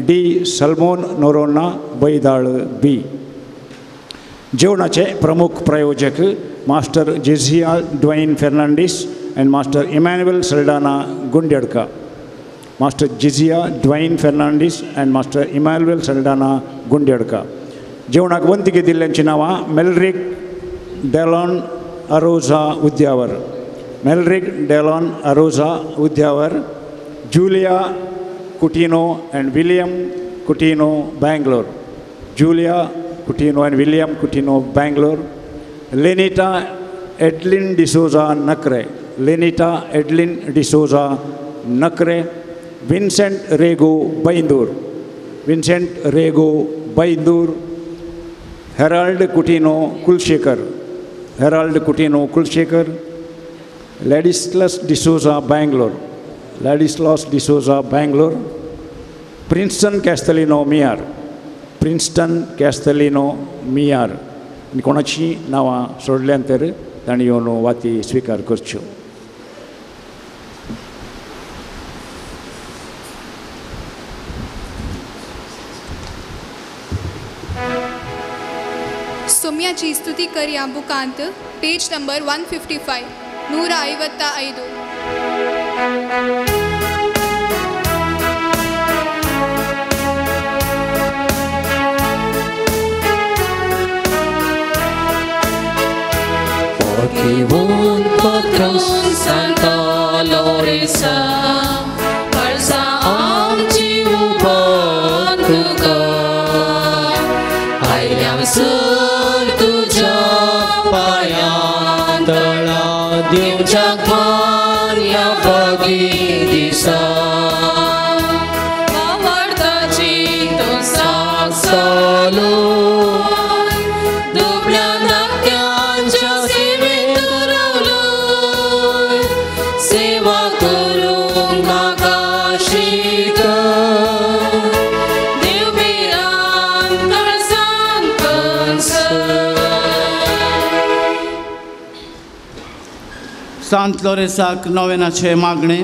D Salmon Noronha Baidal B. जेवणाचे प्रमुख प्रायोजक master Jezia Dwayne Fernandes and master Emmanuel Saldanha Gundedka, master Jezia Dwayne Fernandes and master Emmanuel Saldanha Gundedka. जेवणाक वंतिके दिल्ल्यांची नावां मेलरिक डेलॉन अरोजा उद्यावर, मेलरिक डेलॉन अरोजा उद्यावर, जूलिया कुटिनो एंड विलियम कुटिनो बैंगलोर, जूलिया कुटिनो एंड विलियम कुटिनो बैंगलोर, लेनिटा एडलिन डिसोजा नकरे, लेनिटा एडलिन डिसोजा नकरे, विंसेंट रेगो बैंदूर, विंसेंट रेगो बैंदूर, हेराल्ड कुटिनो कुलशेखर, हेराल्ड कुटिनो कुलशेखर, लॅडिस्लस डिसोजा बैंगलोर, लॅडिस्लॉस डिसोजा बैंगलोर, प्रिन्स्टन कॅस्टलिनो मियार, प्रिन्स्टन कॅस्टलिनो मियार. आनी कोणाची नांवां सोडल्यानंतर तांणी येवन वाती स्विकार करच्यो. ಸೌಮ್ಯಾಚಿ ಸ್ತುತಿ ಕರಿಯ ಬುಕಾಂತ್ page number 155 155. Porque un patrón Santa Lorisa Parsa amci upantuka Ayam sul tuja payantala Dimjak manya bagi disa Avartaci to saksalu सांत लोरेसाक नोवेनाचे मागणे.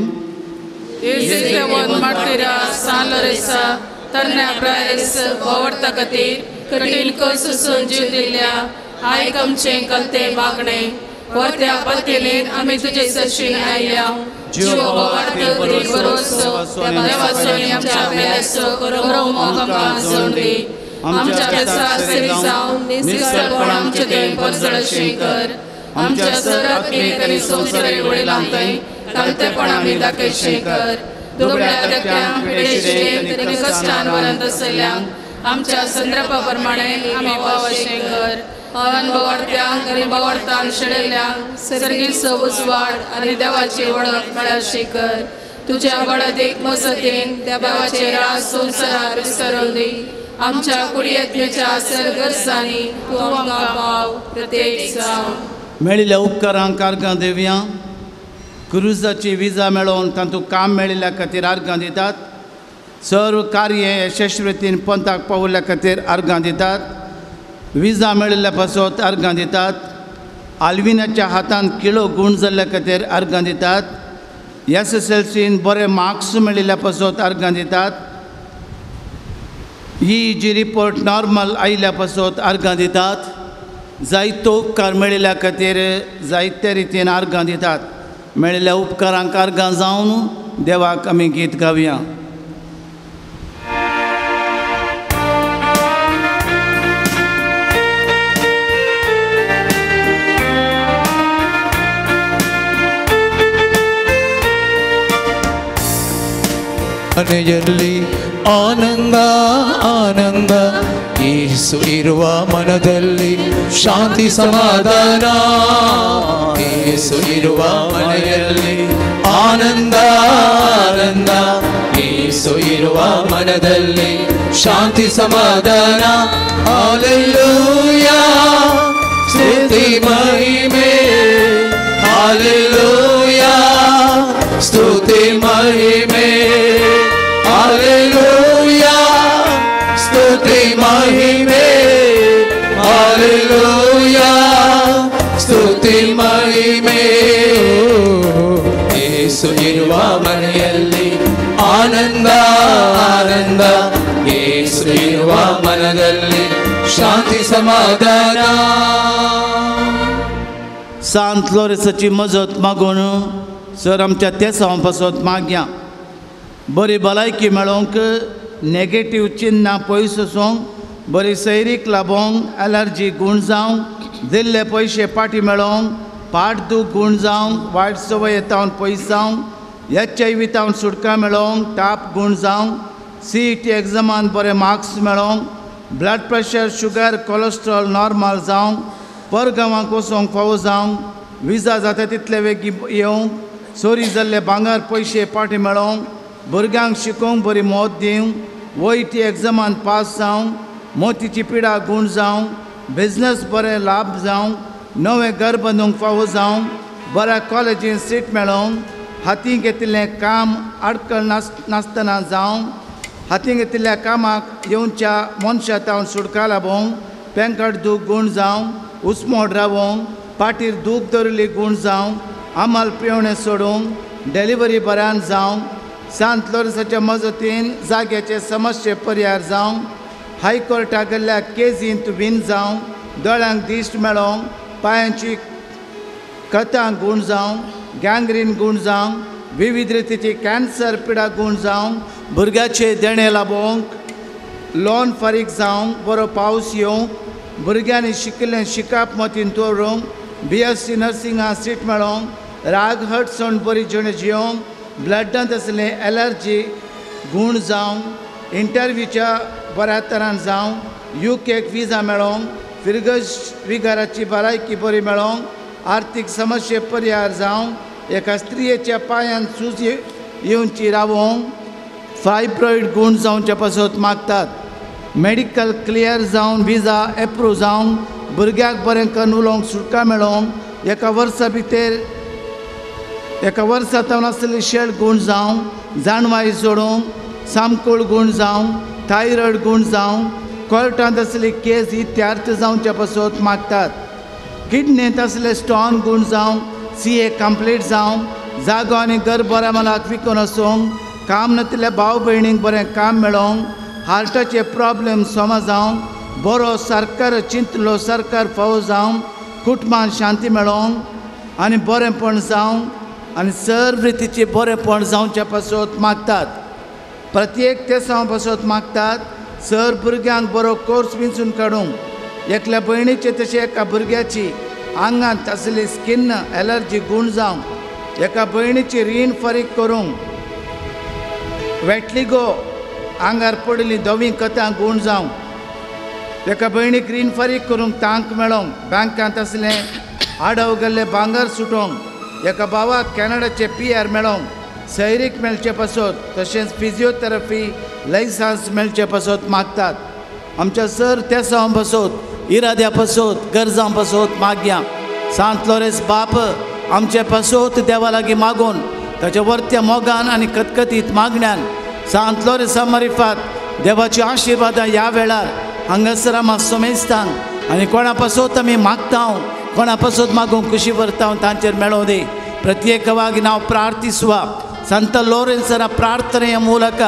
ಸೇವನ್ ಮಾಡ್ತೀರಾ ಸಾನ್ ಲೋರೆಸ ತನ್ನ ಪ್ರಯಸ್ ಓವರ್ತ ಕತೀರ್ ಕಟೀಲ್ ಕೋಸು संजीव दिल्या आयक आमचे कलते मागणे वरत्या पतीलेन आम्ही तुझे सशीन आयल्या जीव ओवार्त करीत बरोसो देवासोनी आमच्या बेलेसो करो मोगमा जोंडी आमच्या बेसा सिरी जाऊन निस्कळपण आमचे देव परजळशी कर आमच्या सरात एकरी संसारी वडिलांतय कलतेपण आम्ही दाखयशे कर दुबळ्या दक्यांक पिडेशेक कष्टान वरंत असल्यांक आमच्या संदर्भा प्रमाणे आम्ही पावशे कर अनुभवार्थ्यांक आणि भावार्थान शेळिल्ल्यांक सर्गीत सवूस वाड आणि देवाची वळख मेळशी कर तुझ्या बळदेक मसतीन देवाचे राज संसारार विसरून दी आमच्या कुडियेत्मेच्या सर्गर्सांनी तूं आमकां पाव प्रत्येक जावं. मेळिल्ल्या उपकारांक आर्गां दिवया. क्रुजाची विजा मेळोवन तातूंत काम मेळिल्ल्या खातीर आर्गां दितात. सर्व कार्य यशस्वीतीन पंथाक पावल्ल्या खातीर आर्गां दितात. विजा मेळिल्ल्या पासत आर्गां दितात. आल्विनाच्या हातान किळो गुण जाल्ल्या खातीर आर्गां दितात. SSLCन बरे मार्क्स मेळिल्ल्या पासत आर्गां दितात. जी रिपोर्ट नॉर्मल आयिल्ल्या पासत आर्गां दितात. जायतो उपकार मेळिल्ल्या खातीर जायते रितीन आर्गां दितात. मेळिल्ल्या उपकारांक आर्गां जावन देवाक आमी गीत गावया. ಮನೆಯಲ್ಲಿ ಆನಂದ ಆನಂದ, ಯೇಸು ಇರುವ ಮನದಲ್ಲಿ ಶಾಂತಿ ಸಮಾಧಾನ. ಯೇಸು ಇರುವ ಮನೆಯಲ್ಲಿ ಆನಂದ ಆನಂದ, ಯೇಸು ಇರುವ ಮನದಲ್ಲಿ ಶಾಂತಿ ಸಮಾಧಾನ. ಹಾಲೆಲೂಯಾ ಸ್ತುತಿ ಮಹಿಮೆ, ಹಾಲೆಲೂಯಾ ಸ್ತುತಿ ಮಹಿಮೆ, ಹಾಲೆಲೂಯಾ ಸ್ತುತಿ ಮಹಿಮೆ, ಹಾಲೆಲೂಯಾ ಸ್ತುತಿ ಮಹಿಮೆ. ಯೇಸು ಇರುವ ಮನೆಯಲ್ಲಿ ಆನಂದ ಆನಂದ, ಯೇಸು ಇರುವ ಮನದಲ್ಲಿ शांती समाधान. सांत लोरेसाची मजत मागून सर आमच्या ते पासत मागया बरी भलायकी मेळोंक, नेगेटीव चिन्नां पयस वचोंक, बरी सैरीक लाभोंक, एलर्जी गूण जावंक, दिल्ले पयशे पाटी मेळोंक, पाट दूख गूण जावंक, वायट संवय येतावन पयस जावंक, एचआयव्हीतावन सुटका मेळोंक, ताप गूण जावंक, सीईटी एग्जामान बरे मार्क्स मेळोंक, blood pressure, sugar, cholesterol normal जावंक, परगांवांक वचोंक फावो जावंक, विजा जाता तितले बेगी येवंक, चोरी जाल्ले भांगर पयशे पाटी मेळोंक, भुरग्यांक शिकोवंक बरी मोद दिवंक, ओईटी एग्जामान पास जावंक, मोतीची पिडा गूण जावंक, बिझनेस बरे लाभ जावंक, नवें घर बांदूंक फावो जावंक, बऱ्या कॉलेजीन सीट मेळोंक, हातीक घेतिल्लें काम आडकळ नासतना जावंक, हातीक घेतिल्ल्या कामाक येवच्या मनशातावन सुटका लाभोंक, पेंकट दूख गूण जावंक, उस्मोड रावोंक, पाटीर दूख धरिल्ली गूण जावंक, आमाल पिवणें सोडूंक, डेलिव्हरी बऱ्यान जावंक, सांत लोरेसाच्या मजतीन जाग्याचे समस्ये पर्याय जावंक, हायकोर्टाक गेल्ल्या केसींत विन जावंक, दोळ्यांक दिश्ट मेळोंक, पांयांची कथां गूण जावंक, गँग्रीन गूण जावंक, विविध रितीची कॅन्सर पिडा गूण जावंक, भुरग्याचे देणे लाभोंक, लोन फारीक जावंक, बरो पावस येवंक, भुरग्यांनी शिकिल्लें शिकाप मतीन दवरूंक, BSc नर्सिंगां सीट मेळोंक, राग हटसण बरी जिणे जियोंक, ब्लडांत आसलें एलर्जी गूण जावंक, इंटरव्यूच्या बऱ्या तरान जावंक, UKक विजा मेळोंक, फिरगज विगाराची भलायकी बरी मेळोंक, आर्थीक समस्ये पर्याय जावंक, एका स्त्रियेच्या पांयान सूज येवची रावोंक, फायब्रॉइड गूण जावचे पासत मागतात, मेडिकल क्लियर जावन विजा एप्रूव जावंक, भुरग्याक बरें करून उलोवंक सुटका मेळोंक, एका वर्सा भितर एका वर्सांत आसलेली शेळ गूण जावंक, जाणवाई सोडूंक, सामकूळ गूण जावंक, थायरॉयड गूण जावंक, कोर्टांत आसली केस इत्यार्थ जावचे पासत मागतात, किडनींत आसले स्टोन गूण जावंक, CA कंप्लीट जावंक, जागो आनी घर बऱ्या मनाक विकून वचोंक, काम नातिल्ल्या भाव भयणींक बरें काम मेळोंक, हार्टाचे प्रॉब्लेम सोमा जावंक, बरो सरकार चिंतलो सरकार फावो जावंक, कुटुंबान शांती मेळोंक आनी बरेंपण जावंक आनी सर्व रितीचे बरेंपण जावचे पासत मागतात. प्रत्येक तेसां पासत मागतात. सर भुरग्यांक बरो कोर्स विंचून काडूंक, एकल्या भयणीचे तशें एका भुरग्याची आंगांत आसली स्किन एलर्जी गूण जावंक, एका भयणीची रीण फारीक करूंक, वेटलिगो आंगार पडिल्ली दोवी कथां गूण जावंक, एका भयणीक रीण फारीक करूंक तांक मेळोंक, बँकांत आसलें आडव गेल्लें भांगर सुटोवंक, एका भावाक कॅनडाचे PR मेळोंक, सैरीक मेळचे पासत, तशेंच फिजिओथेरपी लायसन्स मेळचे पासत मागतात. आमच्या सर तेसां पासत, इराद्या पासत, गरजां पासत मागया. सांत लोरेस बाप आमचे पासत देवा लागीं मागून ताच्या वर्त्या मोगान आनी कतकतीत मागण्यान सांत लोरेसा मार्फत देवाची आशिर्वादां ह्या वेळार हांगासर आमी सोमेस्तांक आनी कोणा पासत आमी मागता, कोणा पासत मागूंक खुशी व्हरता तांचेर मेळों दी. ಪ್ರತ್ಯೇಕವಾಗಿ ನಾವು ಪ್ರಾರ್ಥಿಸುವ ಸಂತ ಲೋರೆನ್ಸರ ಪ್ರಾರ್ಥನೆಯ ಮೂಲಕ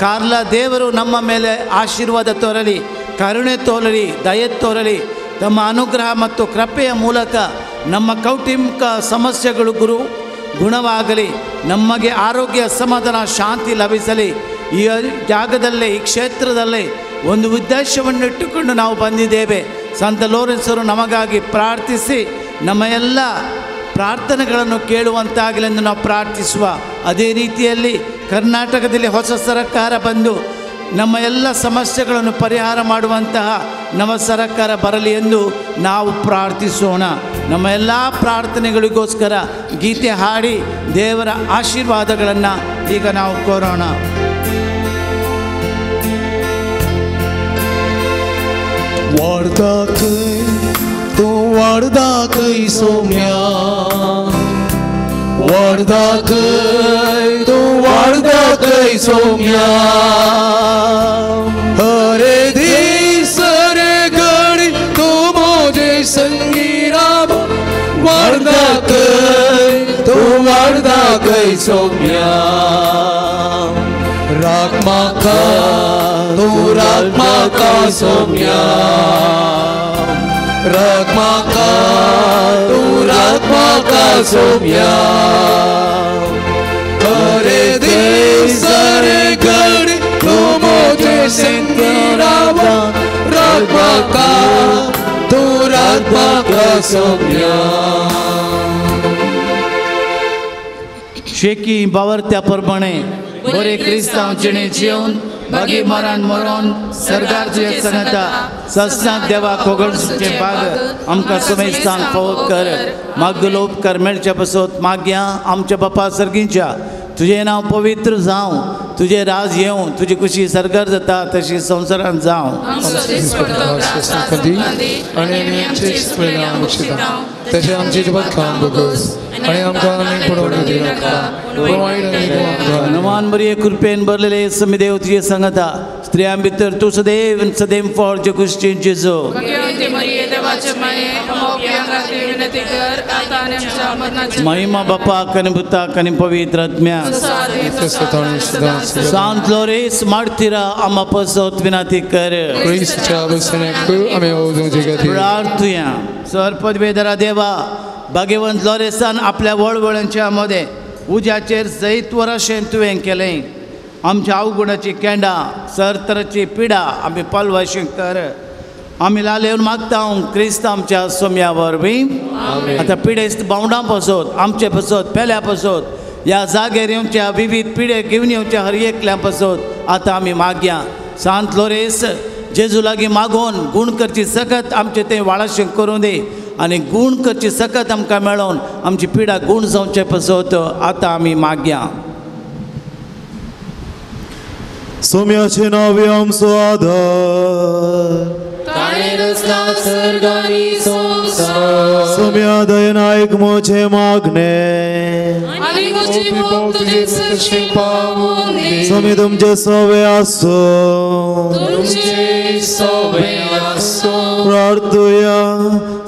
ಕಾರ್ಲ ದೇವರು ನಮ್ಮ ಮೇಲೆ ಆಶೀರ್ವಾದ ತೋರಲಿ, ಕರುಣೆ ತೋರಲಿ, ದಯೆ ತೋರಲಿ. ತಮ್ಮ ಅನುಗ್ರಹ ಮತ್ತು ಕೃಪೆಯ ಮೂಲಕ ನಮ್ಮ ಕೌಟುಂಬಿಕ ಸಮಸ್ಯೆಗಳು ಗುಣವಾಗಲಿ, ನಮಗೆ ಆರೋಗ್ಯ, ಸಮಾಧಾನ, ಶಾಂತಿ ಲಭಿಸಲಿ. ಈ ಜಾಗದಲ್ಲೇ, ಈ ಕ್ಷೇತ್ರದಲ್ಲೇ ಒಂದು ಉದ್ದೇಶವನ್ನು ಇಟ್ಟುಕೊಂಡು ನಾವು ಬಂದಿದ್ದೇವೆ. ಸಂತ ಲೋರೆನ್ಸರು ನಮಗಾಗಿ ಪ್ರಾರ್ಥಿಸಿ ನಮ್ಮ ಎಲ್ಲ ಪ್ರಾರ್ಥನೆಗಳನ್ನು ಕೇಳುವಂತಾಗಲಿ ಎಂದು ನಾವು ಪ್ರಾರ್ಥಿಸುವ. ಅದೇ ರೀತಿಯಲ್ಲಿ ಕರ್ನಾಟಕದಲ್ಲಿ ಹೊಸ ಸರ್ಕಾರ ಬಂದು ನಮ್ಮ ಎಲ್ಲ ಸಮಸ್ಯೆಗಳನ್ನು ಪರಿಹಾರ ಮಾಡುವಂತಹ ನಮ್ಮ ಸರ್ಕಾರ ಬರಲಿ ಎಂದು ನಾವು ಪ್ರಾರ್ಥಿಸೋಣ. ನಮ್ಮ ಎಲ್ಲ ಪ್ರಾರ್ಥನೆಗಳಿಗೋಸ್ಕರ ಗೀತೆ ಹಾಡಿ ದೇವರ ಆಶೀರ್ವಾದಗಳನ್ನು ಈಗ ನಾವು ಕೋರೋಣ. वाढता खै तू वाढता खै सौम्या वाढता खै तू वाढता खै सौम्या हरे दिस रे घडी तू मोजे संगी राम वाढता खै तू वाढता खै सौम्या राग माका तू राग माका सौम्या राग माका तू राग माका सौम्या हरे देश रे घडी तू मोजे संगी राम राग माका तू राग माका सौम्या. शेकी बावरत्या प्रमाणे बरे क्रिस्तांव जिणे जिवन बागी मरण मरण सरदारचे संगता सत्सांग देवा कोगळचे भाग आमकां समेस्तान फावो कर मागलोप कर मेळचे पसोत माग्या आमच्या बापा सर्गीच्या तुझे नाव पवित्र जावं तुझे राज येवं तुझी खुशी सरकार जाता तशी संवसारांत जावं तशें आमची बदकां बगस आनी आमकां पडोवणी दिनाका हनुमान बरी कृपेन भरलेले समीदेव तुझे संगता स्त्रियां भितर तूं सदैव सदैव फळचे कुश्चीन जेजो महिमा बापाक आनी पुताक आनी पवित्र आत्म्याक सांत लोरेस मारतीरा आमा पसोत विनाती कर प्रार्थुया सरपद वेदरा देवा भाग्यवंत लोरेसान आपल्या वळवळ्यांच्या मध्ये उज्याचेर जैत वराशें तुवें केलें आमच्या अवगुणाची केंडा सरतराची पिडा आमी पलवाशी कर आमी लालेवन मागता क्रिस्त आमच्या सोम्या वरवीं आतां पिडेस्त बावंडा पसोत आमचे पसोत पेल्या पसोत ह्या जागेर येवच्या विविध पिडे घेवन येवच्या हर एकल्या पसोत आतां आमी मागया सांत लोरेस जेजू लागीं मागोवन गूण करची सकत आमचे तें वाळाशें करूं दी आनी गूण करची सकत आमकां मेळोवन आमची पिडा गूण जावचे पसोत आतां आमी मागया. सोम्याचे नावे आमचो आधार सोम्या दयेन आयक मोचे मागणे सोमी तुमचे सोवे आसो प्रार्थुया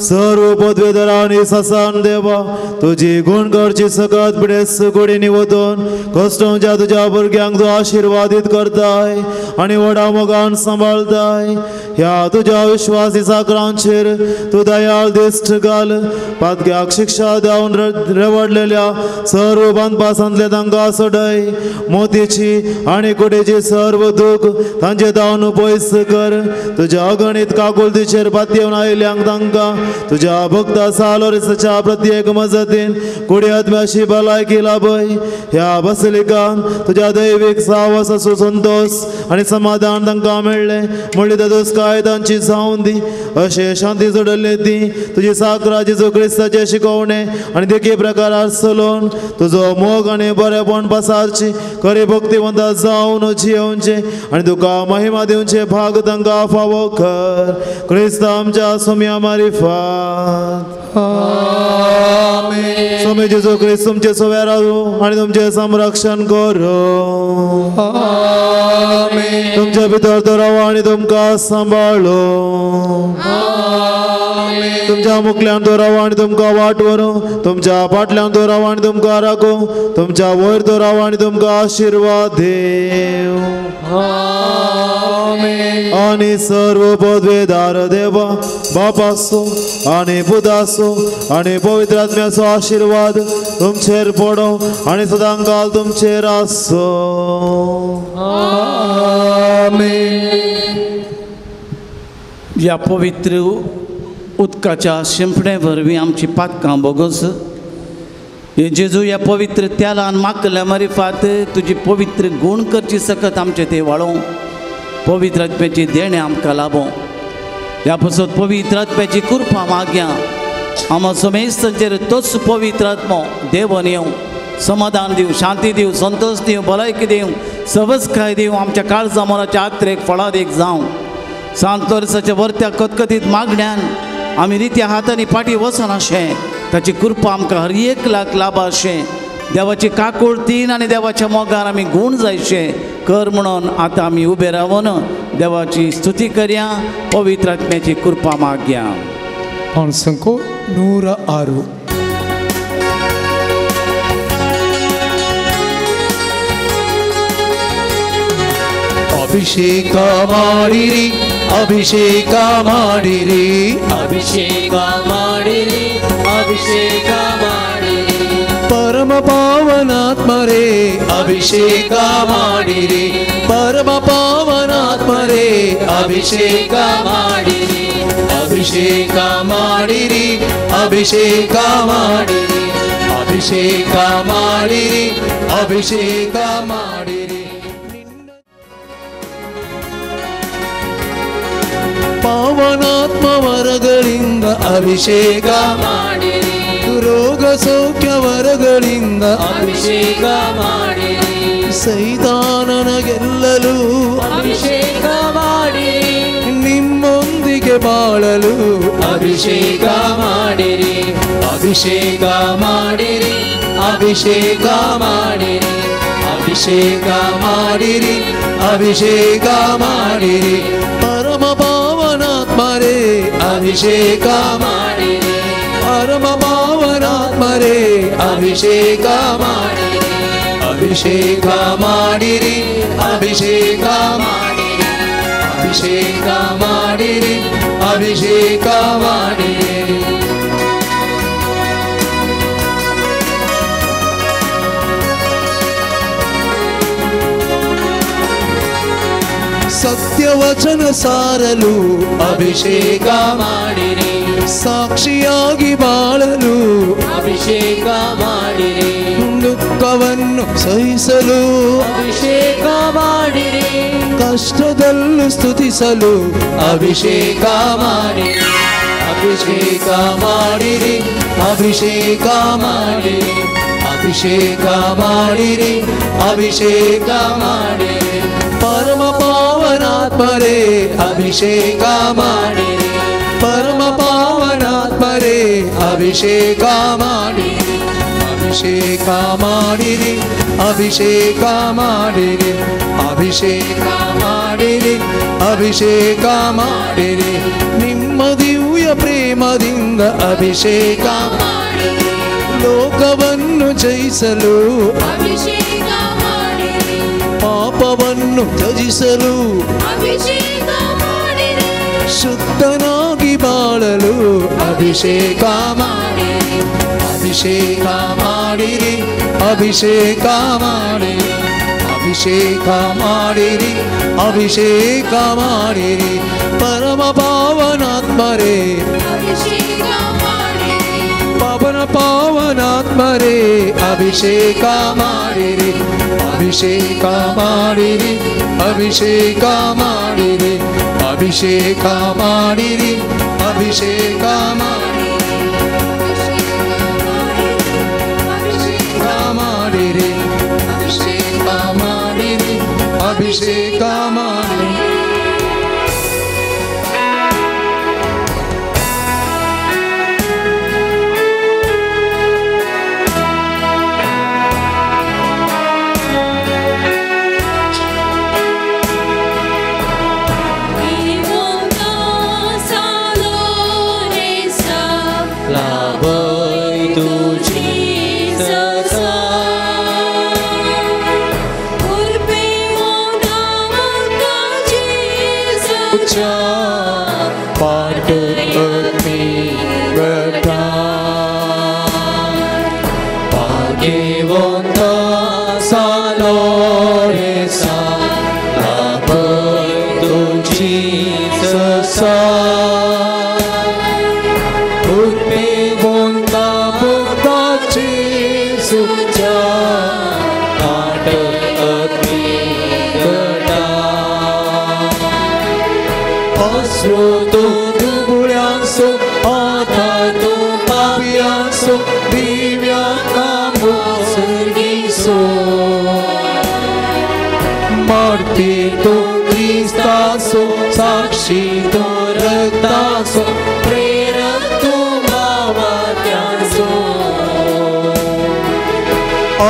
सर्व पदवीधर आणि ससान देवा तुझी गुण करची सकत पिडेस गोडीनी वतून कष्टांच्या तुझ्या भुरग्यांक तूं आशीर्वादीत करताय आणि व्हडा मोगान सांबाळताय ह्या तुझ्या विश्वासी साकरांचेर तूं दयाळ दिश्ट घाल पातक्याक शिक्षा देवन रेवडलेल्या सर्व बांदपासांतले तांकां सोडय मोतीची आणि कुडेची सर्व दूख तांचे दावन पयस कर तुझ्या अगणित काकुलतीचेर पातयेवन आयल्यांक तांकां तुझ्या भक्ता सालोरेसाच्या प्रत्येक मजतीन कुडी आत्म्याची भलायकी लाभय ह्या बसलिकान तुझ्या दैवीक सावस असो संतोष आणि समाधान तांकां मेळ्ळें म्हणली दोस काय तांची जावन दी अशें शांती जोडले ती तुजी साकरा जेजू क्रिस्ताचे शिकवणे आणि देखी प्रकारार चलोवन तुजो मोग आणि बरेपण पसारची खरी भक्तिवंत जावन जियोवचे आणि तुका महिमा दिवचे भाग तांकां फावो कर क्रिस्त आमच्या सोम्या मारिफात सोमी जेजू क्रिस्त तुमचे सोव्या रावू आणि तुमचे संरक्षण करूं तुमच्या भितर तो रावो आणि तुमकां सांबाळो तुमच्या मुखल्यान तो रावो आणि तुमकां वाट व्हरूं तुमच्या फाटल्यान तो रावो आणि तुमकां राखूं तुमच्या वयर तो रावो आणि तुमकां आशीर्वाद देव आणि सर्व पदवेदार देवा बापासो आणि पुतासो आणि पवित्र आत्म्याचो आशीर्वाद तुमचेर पडो आणि सदांकाल तुमचेर आसो ह्या पवित्र उदकाच्या शिंपणे वरवीं आमची पातकां बोगस हे जेजू ह्या पवित्र त्यालान मागल्या मरिफात तुजी पवित्र गुण करची सकत आमचे ते वाळो पवित्र आत्म्याची देणे आमकां लाभो ह्या पासत पवित्र आत्म्याची कृपा मागया आम समेस्तांचेर तोच पवित्र आत्मो देवन येवं समाधान दिव शांती दिव संतोष दिव भलायकी दिव सबस्काय दिव आमच्या काळजा मोराच्या आत्रेक फळादेक जावं सांत वर्साच्या वर्त्या कतकतीत मागण्यान आमी रित्या हातांनी फाटी वचन अशें ताची कृपा आमकां हर एक लाख लाभा अशें देवाची काकुळतीन आनी देवाच्या मोगार आमी गुण जायशे कर म्हणून आतां आमी उबे रावन देवाची स्तुती करया पवित्र आत्म्याची कृपा मागया संको 106 ಅಭಿಷೇಕ ಮಾಡಿರಿ ಅಭಿಷೇಕ ಮಾಡಿರಿ ಅಭಿಷೇಕ ಮಾಡಿರಿ ಅಭಿಷೇಕ ಮಾಡಿರಿ ಪರಮ ಪಾವನಾತ್ಮರೇ ಅಭಿಷೇಕ ಮಾಡಿರಿ ಪರಮ ಪಾವನಾತ್ಮರೇ ಅಭಿಷೇಕ ಮಾಡಿರಿ ಅಭಿಷೇಕ ಮಾಡಿರಿ ಅಭಿಷೇಕ ಮಾಡಿರಿ ಅಭಿಷೇಕ ಮಾಡಿರಿ ಅಭಿಷೇಕ ಮಾಡಿರಿ ಪಾವನಾತ್ಮ ವರಗಳಿಂದ ಅಭಿಷೇಕ ಮಾಡಿರಿ ರೋಗ ಸೌಖ್ಯ ವರಗಳಿಂದ ಅಭಿಷೇಕ ಮಾಡಿರಿ ಸೈತಾನನ ಗೆಲ್ಲಲು ಅಭಿಷೇಕ ಮಾಡಿರಿ ನಿಮ್ಮೊಂದಿಗೆ ಬಾಳಲು ಅಭಿಷೇಕ ಮಾಡಿರಿ ಅಭಿಷೇಕ ಮಾಡಿರಿ ಅಭಿಷೇಕ ಮಾಡಿರಿ ಅಭಿಷೇಕ ಮಾಡಿರಿ ಅಭಿಷೇಕ ಮಾಡಿರಿ ಪರಮ ಪಾವನಾತ್ಮರೇ ಅಭಿಷೇಕ ಮಾಡಿರಿ ಪರಮ ಪಾವನಾತ್ಮರೇ ಅಭಿಷೇಕ ಮಾಡಿರಿ ಅಭಿಷೇಕ ಮಾಡಿರಿ ಅಭಿಷೇಕ ಮಾಡಿರಿ ಅಭಿಷೇಕ ಮಾಡಿರಿ ಅಭಿಷೇಕ ಮಾಡಿರಿ ಸತ್ಯವಚನ ಸಾರಲು ಅಭಿಷೇಕ ಮಾಡಿರಿ ಸಾಕ್ಷಿಯಾಗಿ ಬಾಳಲು ಅಭಿಷೇಕ ಮಾಡಿರಿ ದುಃಖವನ್ನು ಸಹಿಸಲು ಅಭಿಷೇಕ ಮಾಡಿರಿ ಕಷ್ಟದಲ್ಲೂ ಸ್ತುತಿಸಲು ಅಭಿಷೇಕ ಮಾಡಿರಿ ಅಭಿಷೇಕ ಮಾಡಿರಿ ಅಭಿಷೇಕ ಮಾಡಿರಿ ಅಭಿಷೇಕ ಮಾಡಿರಿ ಅಭಿಷೇಕ ಮಾಡಿರಿ ಪರಮ ಪಾವನಾತ್ಮರೇ ಅಭಿಷೇಕ ಮಾಡಿರಿ ಪರಮ ಪಾವನಾತ್ಮರೇ ಅಭಿಷೇಕ ಮಾಡಿರಿ ಅಭಿಷೇಕ ಮಾಡಿರಿ ಅಭಿಷೇಕ ಮಾಡಿರಿ ಅಭಿಷೇಕ ಮಾಡಿರಿ ಅಭಿಷೇಕ ಮಾಡಿರಿ ನಿಮ್ಮ ದಿವ್ಯ ಪ್ರೇಮದಿಂದ ಅಭಿಷೇಕ ಮಾಡಿರಿ ಲೋಕವನ್ನು ಜಯಿಸಲು ಅಭಿಷೇಕ ಮಾಡಿರಿ ಪಾಪವನ್ನು ತ್ಯಜಿಸಲು ಅಭಿಷೇಕ ಮಾಡಿರಿ ಶುದ್ಧನಾಗಿ ಬಾಳಲು ಅಭಿಷೇಕ ಮಾಡಿರಿ ಅಭಿಷೇಕ ಮಾಡಿರಿ ಅಭಿಷೇಕ ಮಾಡಿರಿ ಅಭಿಷೇಕ ಮಾಡಿರಿ ಅಭಿಷೇಕ ಮಾಡಿರಿ ಪರಮ ಪಾವನಾತ್ಮರೇ ಅಭಿಷೇಕ ಮಾಡಿರಿ ಪವನ ಪಾವನಾತ್ಮರೇ ಅಭಿಷೇಕ ಮಾಡಿರಿ ಅಭಿಷೇಕ ಮಾಡಿರಿ ಅಭಿಷೇಕ ಮಾಡಿರಿ ಅಭಿಷೇಕ ಮಾಡಿರಿ ಅಭಿಷೇಕ ಮಾಡಿರಿ ಅಭಿಷೇಕ ಮಾಡಿರಿ ಅಭಿಷೇಕ ಮಾಡಿರಿ ಅಭಿಷೇಕ ಮಾಡಿರಿ Put me on the book of Jesus. आश्रोतो दुबळ्यांसो आधातो पापियांसो दिव्या कामो सर्गीसो मारती तो क्रिस्तासो साक्षी तो रक्तासो प्रेरक तो मावात्यांसो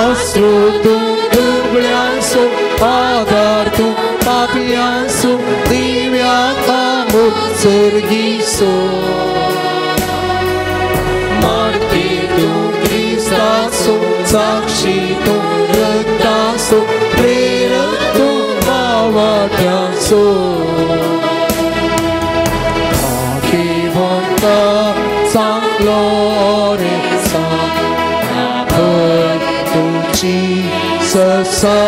आश्रोतो दुबळ्यांसो आधार तो पापियांसो दिव्या कामो सर्गीसो मारती तो क्रिस्तासो साक्षी तो रक्तासो प्रेरक तो मावात्यांसो भाग्यवंता सांगलो रे तुझी ससा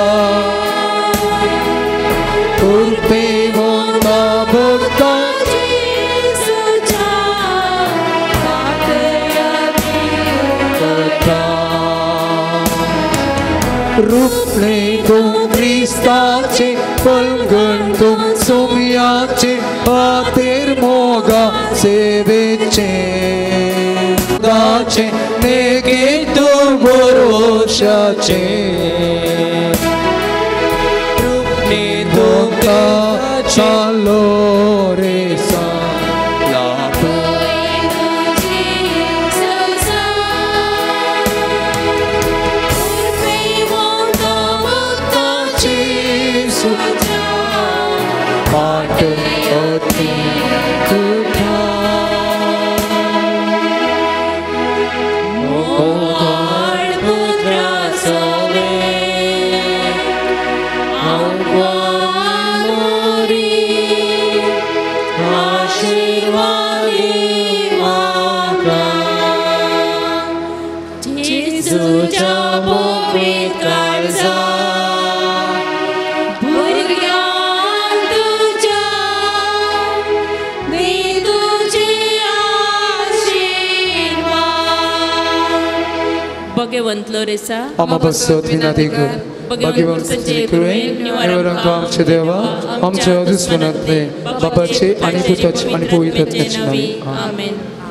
Urpevonda bhakta रूपले तुम क्रिस्ताचे पलगण तुम सोमियाचे आतेर मोगा सेवेचे गाचे नेगे तो भरोशाचे रूपले तुमका चालो रे सा Loreса, Amabasso Tinadigo, Bagivan Sikure, Nevarangam Chedeva, Amcha Dusmanate, Babache, Aniputach, Anipuitat Nachnami. Amen.